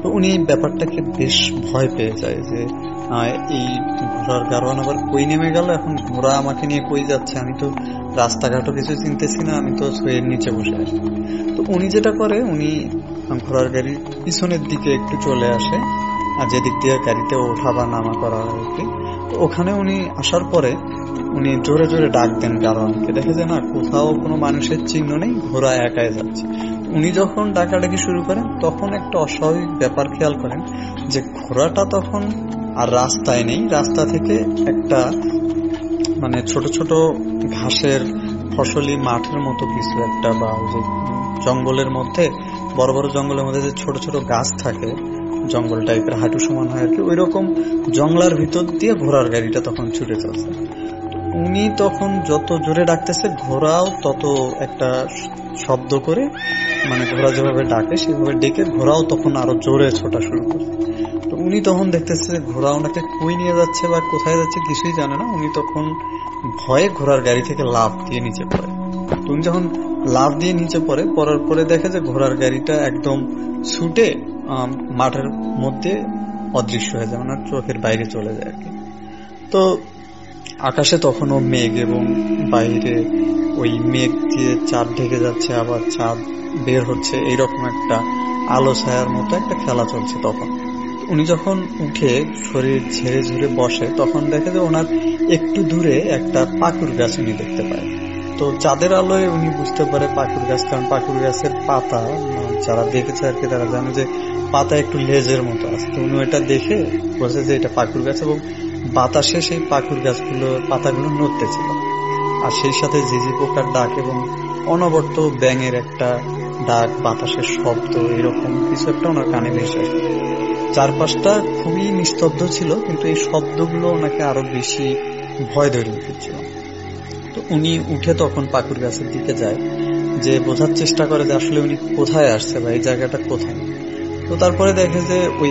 তো উনি এই ব্যাপারটাকে বেশ ভয় পেয়ে যায় যে এই ঘোড়ার গাড়োয়ান আবার কই নেমে গেল, এখন ঘোড়া আমাকে নিয়ে কই যাচ্ছে, আমি তো রাস্তাঘাটও কিছু চিনতেছি না, আমি তো ছয়ের নিচে বসে আছি। তো উনি যেটা করে, উনি ঘোড়ার গাড়ির পিছনের দিকে একটু চলে আসে, আর যেদিক দিয়ে গাড়িতে ওঠা বা নামা করা হয়। তো ওখানে উনি আসার পরে উনি জোরে জোরে ডাক দেন গাড়োয়ানকে, দেখে যে না, কোথাও কোনো মানুষের চিহ্ন নেই, ঘোড়া একাই যাচ্ছে। উনি যখন ডাকাডাকি শুরু করেন তখন একটা অস্বাভাবিক ব্যাপার খেয়াল করেন যে ঘোড়াটা তখন আর রাস্তায় নেই, রাস্তা থেকে একটা মানে ছোট ছোট ঘাসের ফসলি মাঠের মতো কিছু একটা, বা যে জঙ্গলের মধ্যে, বড় বড় জঙ্গলের মধ্যে যে ছোট ছোট গাছ থাকে, জঙ্গল টাইপের হাঁটু সমান হয় আর কি, ওই রকম জঙ্গলার ভিতর দিয়ে ঘোড়ার গাড়িটা তখন ছুটে চলছে। উনি তখন যত জোরে ডাকতেছে, ঘোড়াও তত একটা শব্দ করে, মানে ঘোড়া যেভাবে ডাকে সেভাবে ডেকে ঘোড়াও তখন আরো জোরে ছোটা শুরু করে। তো উনি তখন দেখতেছে ঘোড়া ওনাকে কই নিয়ে যাচ্ছে বা কোথায় যাচ্ছে কিছুই জানে না। উনি তখন ভয়ে ঘোড়ার গাড়ি থেকে লাফ দিয়ে নিচে পড়ে। তো উনি যখন লাফ দিয়ে নিচে পড়ার পরে দেখে যে ঘোড়ার গাড়িটা একদম ছুটে মাঠের মধ্যে অদৃশ্য হয়ে যায়, ওনার চোখের বাইরে চলে যায় আর কি। তো আকাশে তখনও মেঘ এবং বাইরে ওই মেঘ দিয়ে চাঁদ ঢেকে যাচ্ছে, আবার চাঁদ বের হচ্ছে, এইরকম একটা আলো ছায়ার মতো একটা খেলা চলছে। তখন উনি যখন উঠে শরীর ঝেড়ে ঝুড়ে বসে, তখন দেখে যে ওনার একটু দূরে একটা পাকুর গাছ উনি দেখতে পায়। তো চাঁদের আলোয় উনি বুঝতে পারে পাকুর গাছ, কারণ পাকুর গাছের পাতা, যারা দেখেছে আর কি তারা জানে যে পাতা একটু লেজের মতো আছে। তো উনি ওইটা দেখে বলছে যে এটা পাকুর গাছ, এবং বাতাসে সেই পাকুর গাছগুলো পাতাগুলো নড়তেছিল, আর সেই সাথে ঝিঝি পোকার ডাক এবং অনবরত ব্যাঙের একটা ডাক, বাতাসের শব্দ, এরকম কিছু একটা ওনার কানে ভেসে আসে। চারপাশটা খুবই নিস্তব্ধ ছিল, কিন্তু এই শব্দগুলো ওনাকে আরো বেশি ভয় ধরিয়ে ফেলছিল। তো উনি উঠে তখন পাকুর গাছের দিকে যায়, যে বোঝার চেষ্টা করে যে আসলে উনি কোথায় আসছে বা এই জায়গাটা কোথায়। তো তারপরে দেখে যে ওই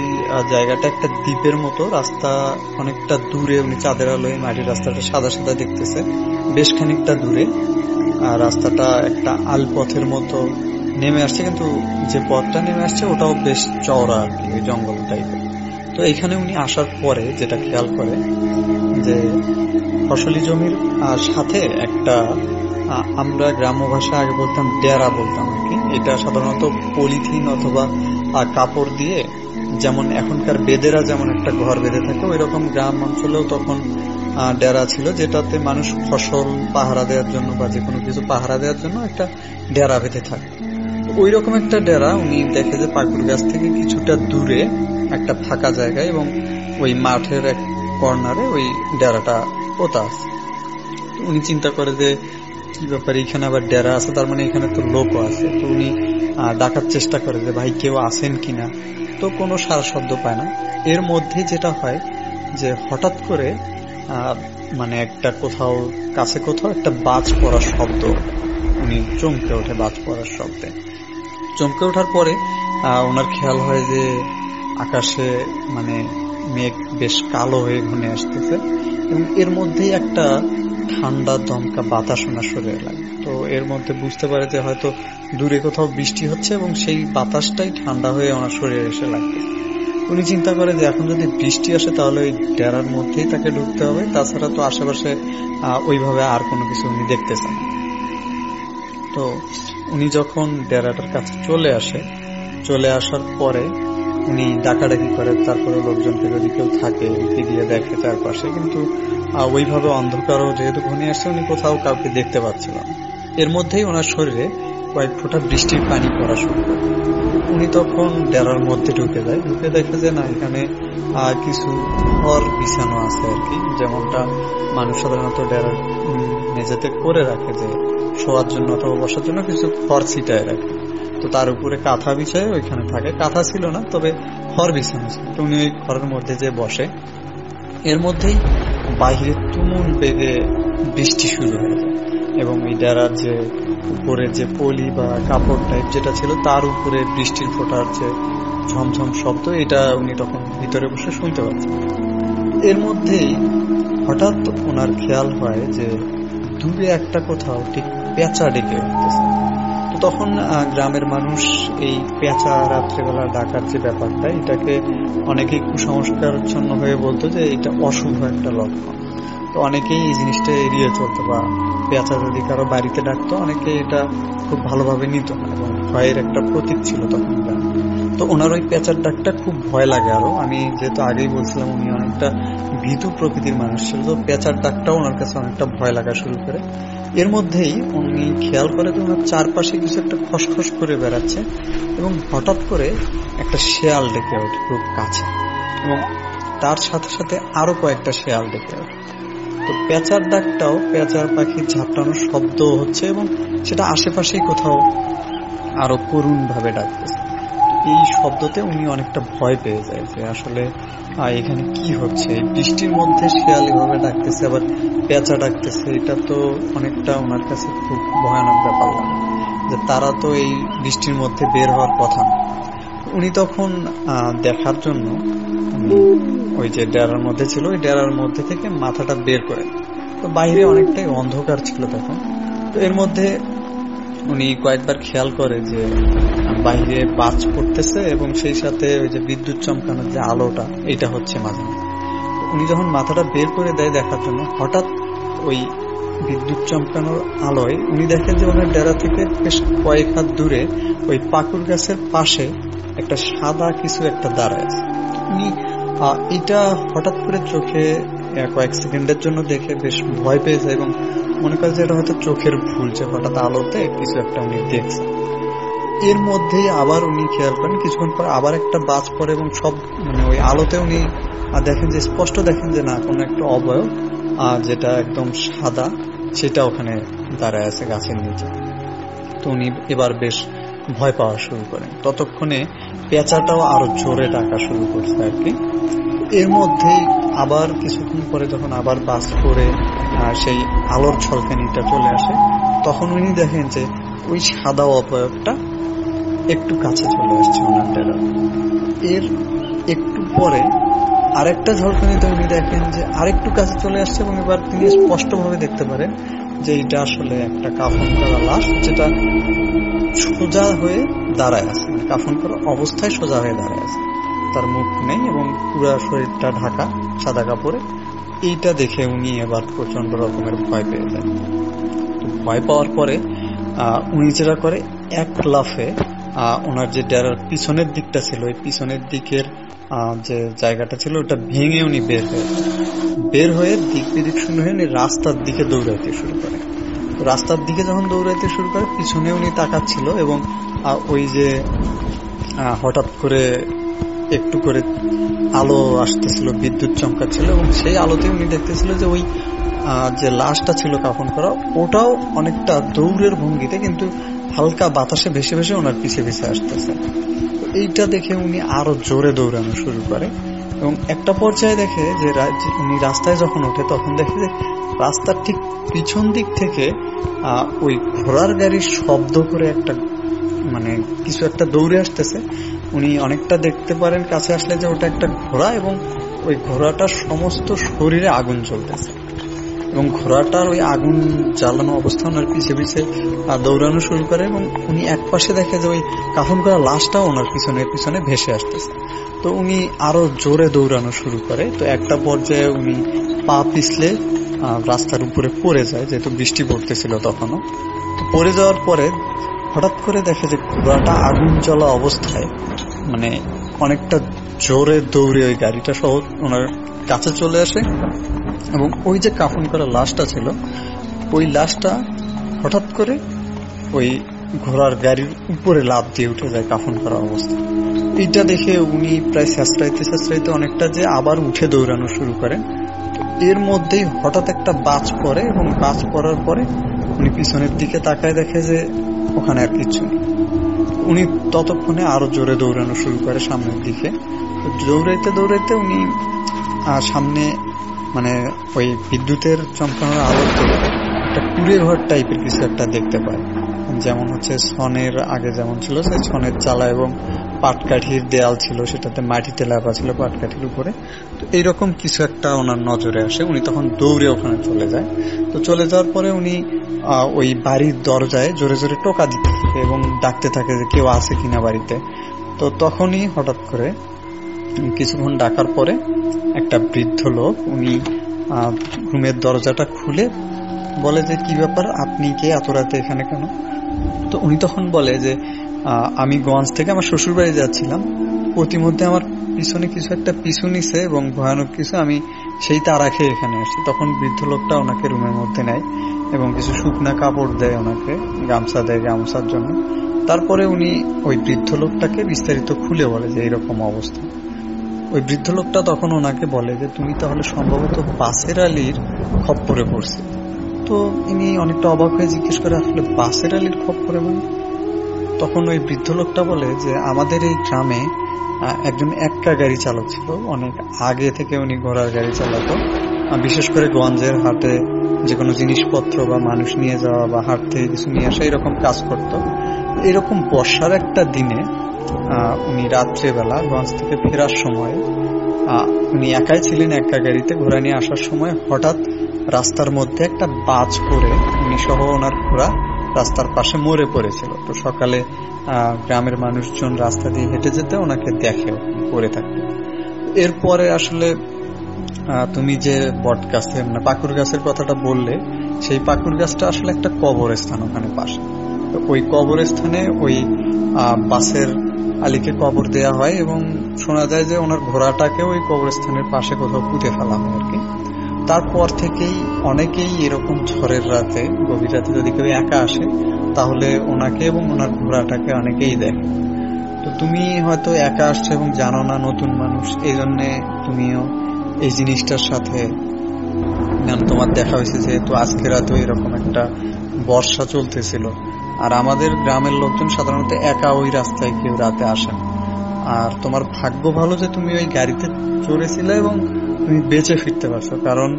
জায়গাটা একটা দ্বীপের মতো, রাস্তা অনেকটা দূরে, উনি চাঁদের আলোয় মাটির রাস্তাটা সাদা সাদা দেখতেছে বেশ খানিকটা দূরে, আর রাস্তাটা একটা আলপথের মতো নেমে আসছে, কিন্তু যে পথটা নেমে আসছে ওটাও বেশ চওড়া আর কি, ওই জঙ্গল টাইপের। তো এখানে উনি আসার পরে যেটা খেয়াল করে যে ফসলি জমির সাথে একটা, আমরা গ্রাম্য ভাষা আগে বলতাম ডেরা বলতাম আর কি, এটা সাধারণত পলিথিন অথবা কাপড় দিয়ে যেমন এখনকার বেদেরা যেমন একটা ঘর বেঁধে থাকে, ওই রকম গ্রাম অঞ্চলেও তখন ডেরা ছিল, যেটাতে মানুষ ফসল পাহারা দেওয়ার জন্য বা যে কোনো কিছু পাহারা দেওয়ার জন্য একটা ডেরা বেঁধে থাকে। ওই রকম একটা ডেরা উনি দেখে যে পাকুড় গাছ থেকে কিছুটা দূরে একটা ফাঁকা জায়গায় এবং ওই মাঠের এক কর্নারে ওই ডেরাটা পোতা আছে। উনি চিন্তা করে যে কি ব্যাপারে এখানে আবার ডেরা আছে, তার মানে এখানে তো লোকও আছে। তো উনি ডাকার চেষ্টা করে যে ভাই কেউ আছেন কিনা, তো কোনো সারা শব্দ পায় না। এর মধ্যে যেটা হয় যে হঠাৎ করে মানে একটা কোথাও কাছে কোথাও একটা বাজ পড়ার শব্দ, উনি চমকে ওঠে বাজ পড়ার শব্দে। চমকে ওঠার পরে ওনার খেয়াল হয় যে আকাশে মানে মেঘ বেশ কালো হয়ে ঘনে আসতেছে এবং এর মধ্যেই একটা ঠান্ডা দমকা বাতাস ওনার শরীরে লাগে। তো এর মধ্যে বুঝতে পারে যে হয়তো দূরে কোথাও বৃষ্টি হচ্ছে এবং সেই বাতাসটাই ঠান্ডা হয়ে ওনার শরীরে এসে লাগতেছে। উনি চিন্তা করে যে এখন যদি বৃষ্টি আসে তাহলে ওই ডেরার মধ্যেই তাকে ঢুকতে হবে, তাছাড়া তো আশেপাশে ওইভাবে আর কোনো কিছু উনি দেখতেছেন। তো উনি যখন ডেরাটার কাছে চলে আসার পরে উনি ডাকাডাকি করে, তারপরে লোকজনকে যদি কেউ থাকে উঠে দিয়ে দেখে চারপাশে, কিন্তু ওইভাবে অন্ধকারও যেহেতু ঘনিয়ে আসছে উনি কোথাও কাউকে দেখতে পাচ্ছিল না। এর মধ্যেই ওনার শরীরে কয়েক ফোঁটা বৃষ্টির পানি পড়া শুরু করে। উনি তখন ডেরার মধ্যে ঢুকে দেখে যে না, এখানে কিছু ঘর বিছানো আছে আর কি, যেমনটা মানুষ সাধারণত ডেরার মেঝেতে করে রাখে যে শোয়ার জন্য অথবা বসার জন্য কিছু খড় ছিটায় রাখে। তো তার উপরে কাঁথা বিছায় ওইখানে থাকে। কাঁথা ছিল না, তবে খড় বিছানো ছিল। তো উনি ওই খড়ের মধ্যে যে বসে, এর মধ্যেই বাহিরে তুমুল বেগে বৃষ্টি শুরু হয়ে যায় এবং এই ডেরার যে উপরে যে পলি বা কাপড় টাইপ যেটা ছিল তার উপরে বৃষ্টির ফোঁটার যে ঝমঝম শব্দ, এটা উনি তখন ভিতরে বসে শুনতে পাচ্ছেন। এর মধ্যেই হঠাৎ ওনার খেয়াল হয় যে দূরে একটা কোথাও ঠিক পেঁচা ডেকে উঠতেছে। তো তখন গ্রামের মানুষ এই পেঁচা রাত্রেবেলা ডাকার যে ব্যাপারটা, এটাকে অনেকেই কুসংস্কারচ্ছন্ন হয়ে বলতো যে এটা অশুভ একটা লক্ষণ। তো অনেকেই এই জিনিসটা এড়িয়ে চলতো, বা পেঁচা যদি কারো বাড়িতে ডাকতো অনেকে এটা খুব ভালোভাবে নিত না এবং ভয়ের একটা প্রতীক ছিল তখন। তো ওনার ওই পেঁচার ডাকটা খুব ভয় লাগে। আরো আমি যেহেতু আগেই বলছিলাম উনি অনেকটা ভীতু প্রকৃতির মানুষ ছিল, তো পেঁচার ডাকটাও ওনার কাছে অনেকটা ভয় লাগা শুরু করে। এর মধ্যেই উনি খেয়াল করে যে ওনার চারপাশে কিছু একটা খসখস করে বেড়াচ্ছে এবং হঠাৎ করে একটা শেয়াল ডেকে ওঠে খুব কাছে এবং তার সাথে সাথে আরো কয়েকটা শেয়াল ডেকে ওঠে। তো পেঁচার ডাকটাও পেঁচার পাখির ঝাপটানোর শব্দ হচ্ছে এবং সেটা আশেপাশেই কোথাও আরো করুণ ভাবে ডাকতেছে। এই শব্দতে উনি অনেকটা ভয় পেয়ে যায় যে আসলে এখানে কি হচ্ছে, বৃষ্টির মধ্যে শিয়াল এভাবে ডাকতেছে আবার পেঁচা ডাকতেছে, এটা তো অনেকটা ওনার কাছে খুব ভয়ানক ব্যাপার লাগে যে তারা তো এই বৃষ্টির মধ্যে বের হওয়ার কথা না। উনি তখন দেখার জন্য ওই যে ডেরার মধ্যে ছিল ওই ডেরার মধ্যে থেকে মাথাটা বের করে, তো বাইরে অনেকটাই অন্ধকার ছিল তখন। তো এর মধ্যে উনি কয়েকবার খেয়াল করে যে বাইরে বাজ পড়তেছে এবং সেই সাথে ওই যে বিদ্যুৎ চমকানোর যে আলোটা এটা হচ্ছে মাঝে মাঝে। উনি যখন মাথাটা বের করে দেয় দেখার জন্য, হঠাৎ ওই বিদ্যুৎ চমকানোর আলোয় উনি দেখেন যে ওনার ডেরা থেকে বেশ কয়েক হাত দূরে ওই পাকুড় গাছের পাশে একটা সাদা কিছু একটা দাঁড়ায় আছে। উনি এটা হঠাৎ করে চোখে কয়েক সেকেন্ডের জন্য দেখে বেশ ভয় পেয়ে যায় এবং মনে করে যে এটা হয়তো চোখের ভুল, যে হঠাৎ আলোতে কিছু একটা উনি দেখছেন। এর মধ্যেই আবার উনি খেয়াল করেন কিছুক্ষণ পর আবার একটা বাজ পড়ে এবং সব মানে ওই আলোতে উনি দেখেন যে স্পষ্ট দেখেন যে না কোনো একটা অবয়ব যেটা একদম সাদা সেটা ওখানে দাঁড়ায় আছে গাছের নিচে। তো উনি এবার বেশ ভয় পাওয়া শুরু করেন। ততক্ষণে পেঁচাটাও আরো জোরে ডাকা শুরু করছে আর কি। এর মধ্যেই আবার কিছুক্ষণ পরে যখন আবার বাজ পড়ে সেই আলোর ঝলকানিটা চলে আসে, তখন উনি দেখেন যে ওই সাদা অবয়বটা একটু কাছে চলে আসছে ওনার ডেরা। এর একটু পরে আরেকটা ঝলকানিতে উনি দেখেন যে আরেকটু কাছে চলে আসছে এবং এবার তিনি স্পষ্টভাবে দেখতে পারেন যে এটা আসলে একটা কাফন করা লাশ, যেটা সোজা হয়ে দাঁড়ায় আছে, কাফন করা অবস্থায় সোজা হয়ে দাঁড়ায় আছে, তার মুখ নেই এবং পুরো শরীরটা ঢাকা সাদা কাপড়ে। এইটা দেখে উনি এবার প্রচন্ড রকমের ভয় পেয়ে যান। তো ভয় পাওয়ার পরে উনি যেটা করে এক লাফে ওনার যে ডেরার পিছনের দিকটা ছিল, ওই পিছনের দিকের যে জায়গাটা ছিল ওটা ভেঙে উনি বের হয়ে দিক বিদিক শূন্য হয়ে উনি রাস্তার দিকে দৌড়াইতে শুরু করে। রাস্তার দিকে যখন দৌড়াইতে শুরু করে পিছনে উনি তাকাচ্ছিল এবং ওই যে হঠাৎ করে একটু করে আলো আসতেছিল, বিদ্যুৎ চমকাচ্ছিল এবং সেই আলোতে উনি দেখতেছিল যে ওই যে লাশটা ছিল কাফন করা ওটাও অনেকটা দৌড়ের ভঙ্গিতে কিন্তু হালকা বাতাসে ভেসে ভেসে ওনার পিছে পিছে আসতেছে। এইটা দেখে উনি আরো জোরে দৌড়ানো শুরু করে এবং একটা পর্যায়ে দেখে যে উনি রাস্তায় যখন ওঠে তখন দেখে যে রাস্তার ঠিক পিছন দিক থেকে ওই ঘোড়ার গাড়ির শব্দ করে একটা মানে কিছু একটা দৌড়ে আসতেছে। উনি অনেকটা দেখতে পারেন কাছে আসলে যে ওটা একটা ঘোড়া এবং ওই ঘোড়াটার সমস্ত শরীরে আগুন জ্বলতেছে এবং ঘোড়াটার ওই আগুন জ্বালানো অবস্থা ওনার পিছে পিছে দৌড়ানো শুরু করে এবং উনি এক পাশে দেখে যে ওই কাফন করা লাশটা ওনার পিছনে পিছনে ভেসে আসতেছে। তো উনি আরো জোরে দৌড়ানো শুরু করে। তো একটা পর্যায়ে উনি পা পিছলে রাস্তার উপরে পড়ে যায়, যেহেতু বৃষ্টি পড়তেছিল তখনও। তো পড়ে যাওয়ার পরে হঠাৎ করে দেখে যে ঘোড়াটা আগুন জ্বলা অবস্থায় মানে অনেকটা জোরে দৌড়ে ওই গাড়িটা সহ ওনার কাছে চলে আসে এবং ওই যে কাফন করা লাশটা ছিল ওই লাশটা হঠাৎ করে ওই ঘোড়ার গাড়ির উপরে লাফ দিয়ে উঠে যায় কাফন করা অবস্থা। এইটা দেখে উনি প্রায় ছেঁচড়াইতে অনেকটা যে আবার উঠে দৌড়ানো শুরু করেন। এর মধ্যেই হঠাৎ একটা বাজ পড়ে এবং বাজ পড়ার পরে উনি পিছনের দিকে তাকায় দেখে যে ওখানে আর কিছু নেই। উনি ততক্ষণে আরো জোরে দৌড়ানো শুরু করে সামনের দিকে। দৌড়াইতে উনি সামনে মানে ওই বিদ্যুতের চমকানোর আলোতে একটা কুড়ে ঘর টাইপের কিছু একটা দেখতে পায়, যেমন হচ্ছে ছনের আগে যেমন ছিল সেই ছনের চালা এবং পাটকাঠির দেয়াল ছিল, সেটাতে মাটিতে লেপা ছিল পাটকাঠির উপরে। তো এইরকম কিছু একটা ওনার নজরে আসে। উনি তখন দৌড়ে ওখানে চলে যায়। তো চলে যাওয়ার পরে উনি ওই বাড়ির দরজায় জোরে জোরে টোকা দিতে থাকে এবং ডাকতে থাকে যে কেউ আছে কিনা বাড়িতে। তো তখনই হঠাৎ করে কিছুক্ষণ ডাকার পরে একটা বৃদ্ধ লোক উনি রুমের দরজাটা খুলে বলে যে কি ব্যাপার, আপনি কে, এত রাতে এখানে কেন? তো উনি তখন বলে যে আমি গঞ্জ থেকে আমার শ্বশুর বাড়ি যাচ্ছিলাম, প্রতিমধ্যে আমার পিছনে কিছু একটা পিছু নিছে এবং ভয়ানক কিছু, আমি সেই তাড়া খেয়ে এখানে আসি। তখন বৃদ্ধ লোকটা ওনাকে রুমের মধ্যে নেয় এবং কিছু শুকনা কাপড় দেয়, ওনাকে গামছা দেয় গামছার জন্য। তারপরে উনি ওই বৃদ্ধ লোকটাকে বিস্তারিত খুলে বলে যে এইরকম অবস্থা। ওই বৃদ্ধ লোকটা তখন ওনাকে বলে যে তুমি তাহলে সম্ভবত বাসের আলীর খপ্পরে পড়ছে। তো ইনি অনেকটা অবাক হয়ে জিজ্ঞেস করে আসলে বাসের আলীর খপ্পরে মানে? তখন ওই বৃদ্ধ লোকটা বলে যে আমাদের এই গ্রামে একজন এক্কা গাড়ি চালক ছিল, অনেক আগে থেকে উনি ঘোড়ার গাড়ি চালাতো, বিশেষ করে গঞ্জের হাটে যে কোনো জিনিসপত্র বা মানুষ নিয়ে যাওয়া বা হাট থেকে কিছু নিয়ে আসা এরকম কাজ করত। এরকম বর্ষার একটা দিনে উনি রাত্রেবেলা গঞ্জ থেকে ফেরার সময় উনি একাই ছিলেন এক্কা গাড়িতে, ঘোড়া নিয়ে আসার সময় হঠাৎ রাস্তার মধ্যে একটা বাজ পড়ে উনি সহ ওনার ঘোড়া রাস্তার পাশে মরে পড়েছিল। তো সকালে গ্রামের মানুষজন রাস্তা দিয়ে হেঁটে যেতে ওনাকে দেখে পড়ে থাকতে। এরপরে আসলে তুমি যে বট গাছে মানে পাকুর গাছের কথাটা বললে, সেই পাকুর গাছটা আসলে একটা কবরস্থান ওখানে পাশে। তো ওই কবরস্থানে ওই বাসের আলীকে কবর দেয়া হয় এবং শোনা যায় যে ওনার ঘোড়াটাকে ওই কবরস্থানের পাশে কোথাও পুঁতে ফেলা হয় আর কি। তারপর থেকেই অনেকেই এরকম ঝড়ের রাতে, গভীর রাতে যদি কেউ একা আসে তাহলে ওনাকে এবং ওনার ঘোড়াটাকে অনেকেই দেখে। তো তুমি হয়তো একা আসছো এবং জানো না, নতুন মানুষ, এই জন্য তুমিও এই জিনিসটার সাথে তোমার দেখা হয়েছে, যেহেতু আজকে রাতে এরকম একটা বর্ষা চলতেছিল। আর আমাদের গ্রামের লোকজন সাধারণত একা ওই রাস্তায় কেউ রাতে আসে না। আর তোমার ভাগ্য ভালো যে তুমি ওই গাড়িতে চড়েছিলে এবং তুমি বেঁচে ফিরতে পারছো, কারণ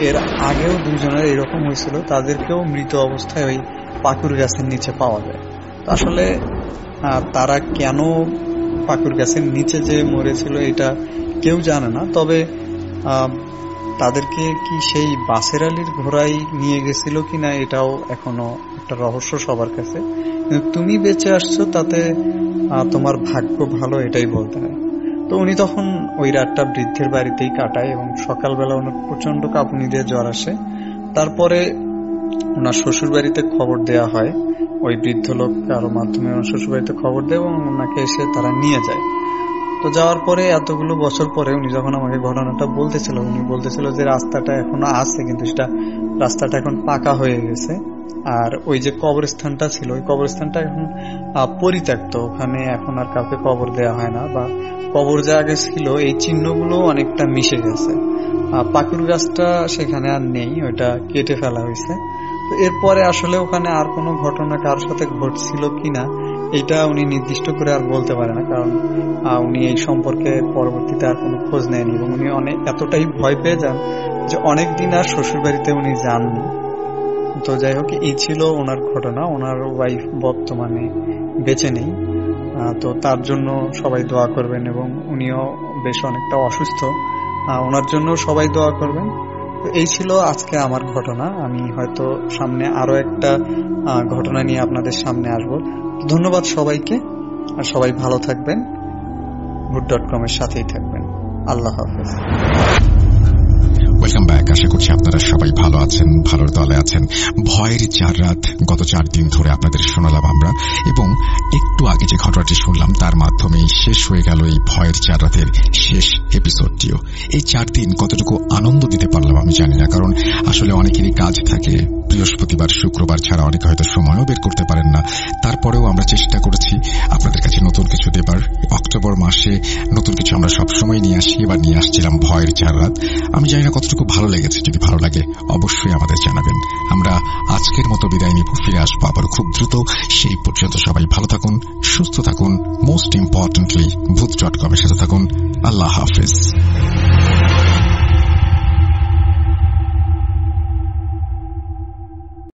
এর আগেও দুজনের এরকম হয়েছিল, তাদেরকেও মৃত অবস্থায় ওই পাকুর গাছের নিচে পাওয়া যায়। আসলে তারা কেন পাকুর গাছের নিচে যে মরেছিল এটা কেউ জানে না, তবে তাদেরকে কি সেই বাসের আলীর ঘোড়াই নিয়ে গেছিল কিনা এটাও এখনো একটা রহস্য সবার কাছে। কিন্তু তুমি বেঁচে আসছো তাতে তোমার ভাগ্য ভালো, এটাই বলতে হয়। তো উনি তখন ওই রাতটা বৃদ্ধের বাড়িতেই কাটায় এবং সকালবেলা ওনার প্রচন্ড কাঁপুনি দিয়ে জ্বর আসে। তারপরে ওনার শ্বশুর বাড়িতে খবর দেয়া হয় ওই বৃদ্ধ লোক কারো মাধ্যমে ওনার শ্বশুরবাড়িতে খবর দেয় এবং ওনাকে এসে তারা নিয়ে যায়। তো যাওয়ার পরে এতগুলো বছর পরে উনি যখন আমাকে ঘটনাটা বলতেছিল, উনি বলতেছিল যে রাস্তাটা এখনো আছে, কিন্তু সেটা রাস্তাটা এখন পাকা হয়ে গেছে। আর ওই যে কবরস্থানটা ছিল, ওই কবরস্থানটা এখন পরিত্যক্ত, ওখানে এখন আর কাউকে কবর দেওয়া হয় না, বা কবর যা আগে ছিল এই চিহ্নগুলো অনেকটা মিশে গেছে। পাকুর গাছটা সেখানে আর নেই, ওইটা কেটে ফেলা হয়েছে। তো এরপরে আসলে ওখানে আর কোনো ঘটনা কারোর সাথে ঘটছিল কিনা এইটা উনি নির্দিষ্ট করে আর বলতে পারে না, কারণ উনি এই সম্পর্কে পরবর্তীতে আর কোনো খোঁজ নেয়নি এবং উনি এতটাই ভয় পেয়ে যান যে অনেকদিন আর শ্বশুর বাড়িতে উনি যাননি। তো যাই হোক, এই ছিল ওনার ঘটনা। ওনার ওয়াইফ বর্তমানে বেঁচে নেই, তো তার জন্য সবাই দোয়া করবেন এবং উনিও বেশ অনেকটা অসুস্থ, ওনার জন্য সবাই দোয়া করবেন। তো এই ছিল আজকে আমার ঘটনা। আমি হয়তো সামনে আরো একটা ঘটনা নিয়ে আপনাদের সামনে আসবো। ধন্যবাদ সবাইকে, আর সবাই ভালো থাকবেন, ভূত.com এর সাথেই থাকবেন। আল্লাহ হাফেজ। Welcome back. আশা করছি আপনারা সবাই ভালো আছেন, ভালোর দলে আছেন। ভয়ের 4 রাত গত 4 দিন ধরে আপনাদের শোনালাম আমরা, এবং একটু আগে যে ঘটনাটি শুনলাম তার মাধ্যমে শেষ হয়ে গেল এই ভয়ের 4 রাতের শেষ এপিসোডটিও। এই 4 দিন কতটুকু আনন্দ দিতে পারলাম আমি জানি না, কারণ আসলে অনেকেরই কাজ থাকে, বৃহস্পতিবার শুক্রবার ছাড়া অনেকে হয়তো সময়ও বের করতে পারেন না। তারপরেও আমরা চেষ্টা করেছি আপনাদের কাছে নতুন কিছু দেবার। অক্টোবর মাসে নতুন কিছু আমরা সবসময় নিয়ে আসি, এবার নিয়ে আসছিলাম ভয়ের 4 রাত। আমি জানি না কতটুকু ভালো লেগেছে, যদি ভালো লাগে অবশ্যই আমাদের জানাবেন। আমরা আজকের মতো বিদায় নিব, ফিরে আসবো আবার খুব দ্রুত। সেই পর্যন্ত সবাই ভালো থাকুন, সুস্থ থাকুন, মোস্ট ইম্পর্টেন্টলি ভূত.com এর সাথে থাকুন। আল্লাহ হাফেজ।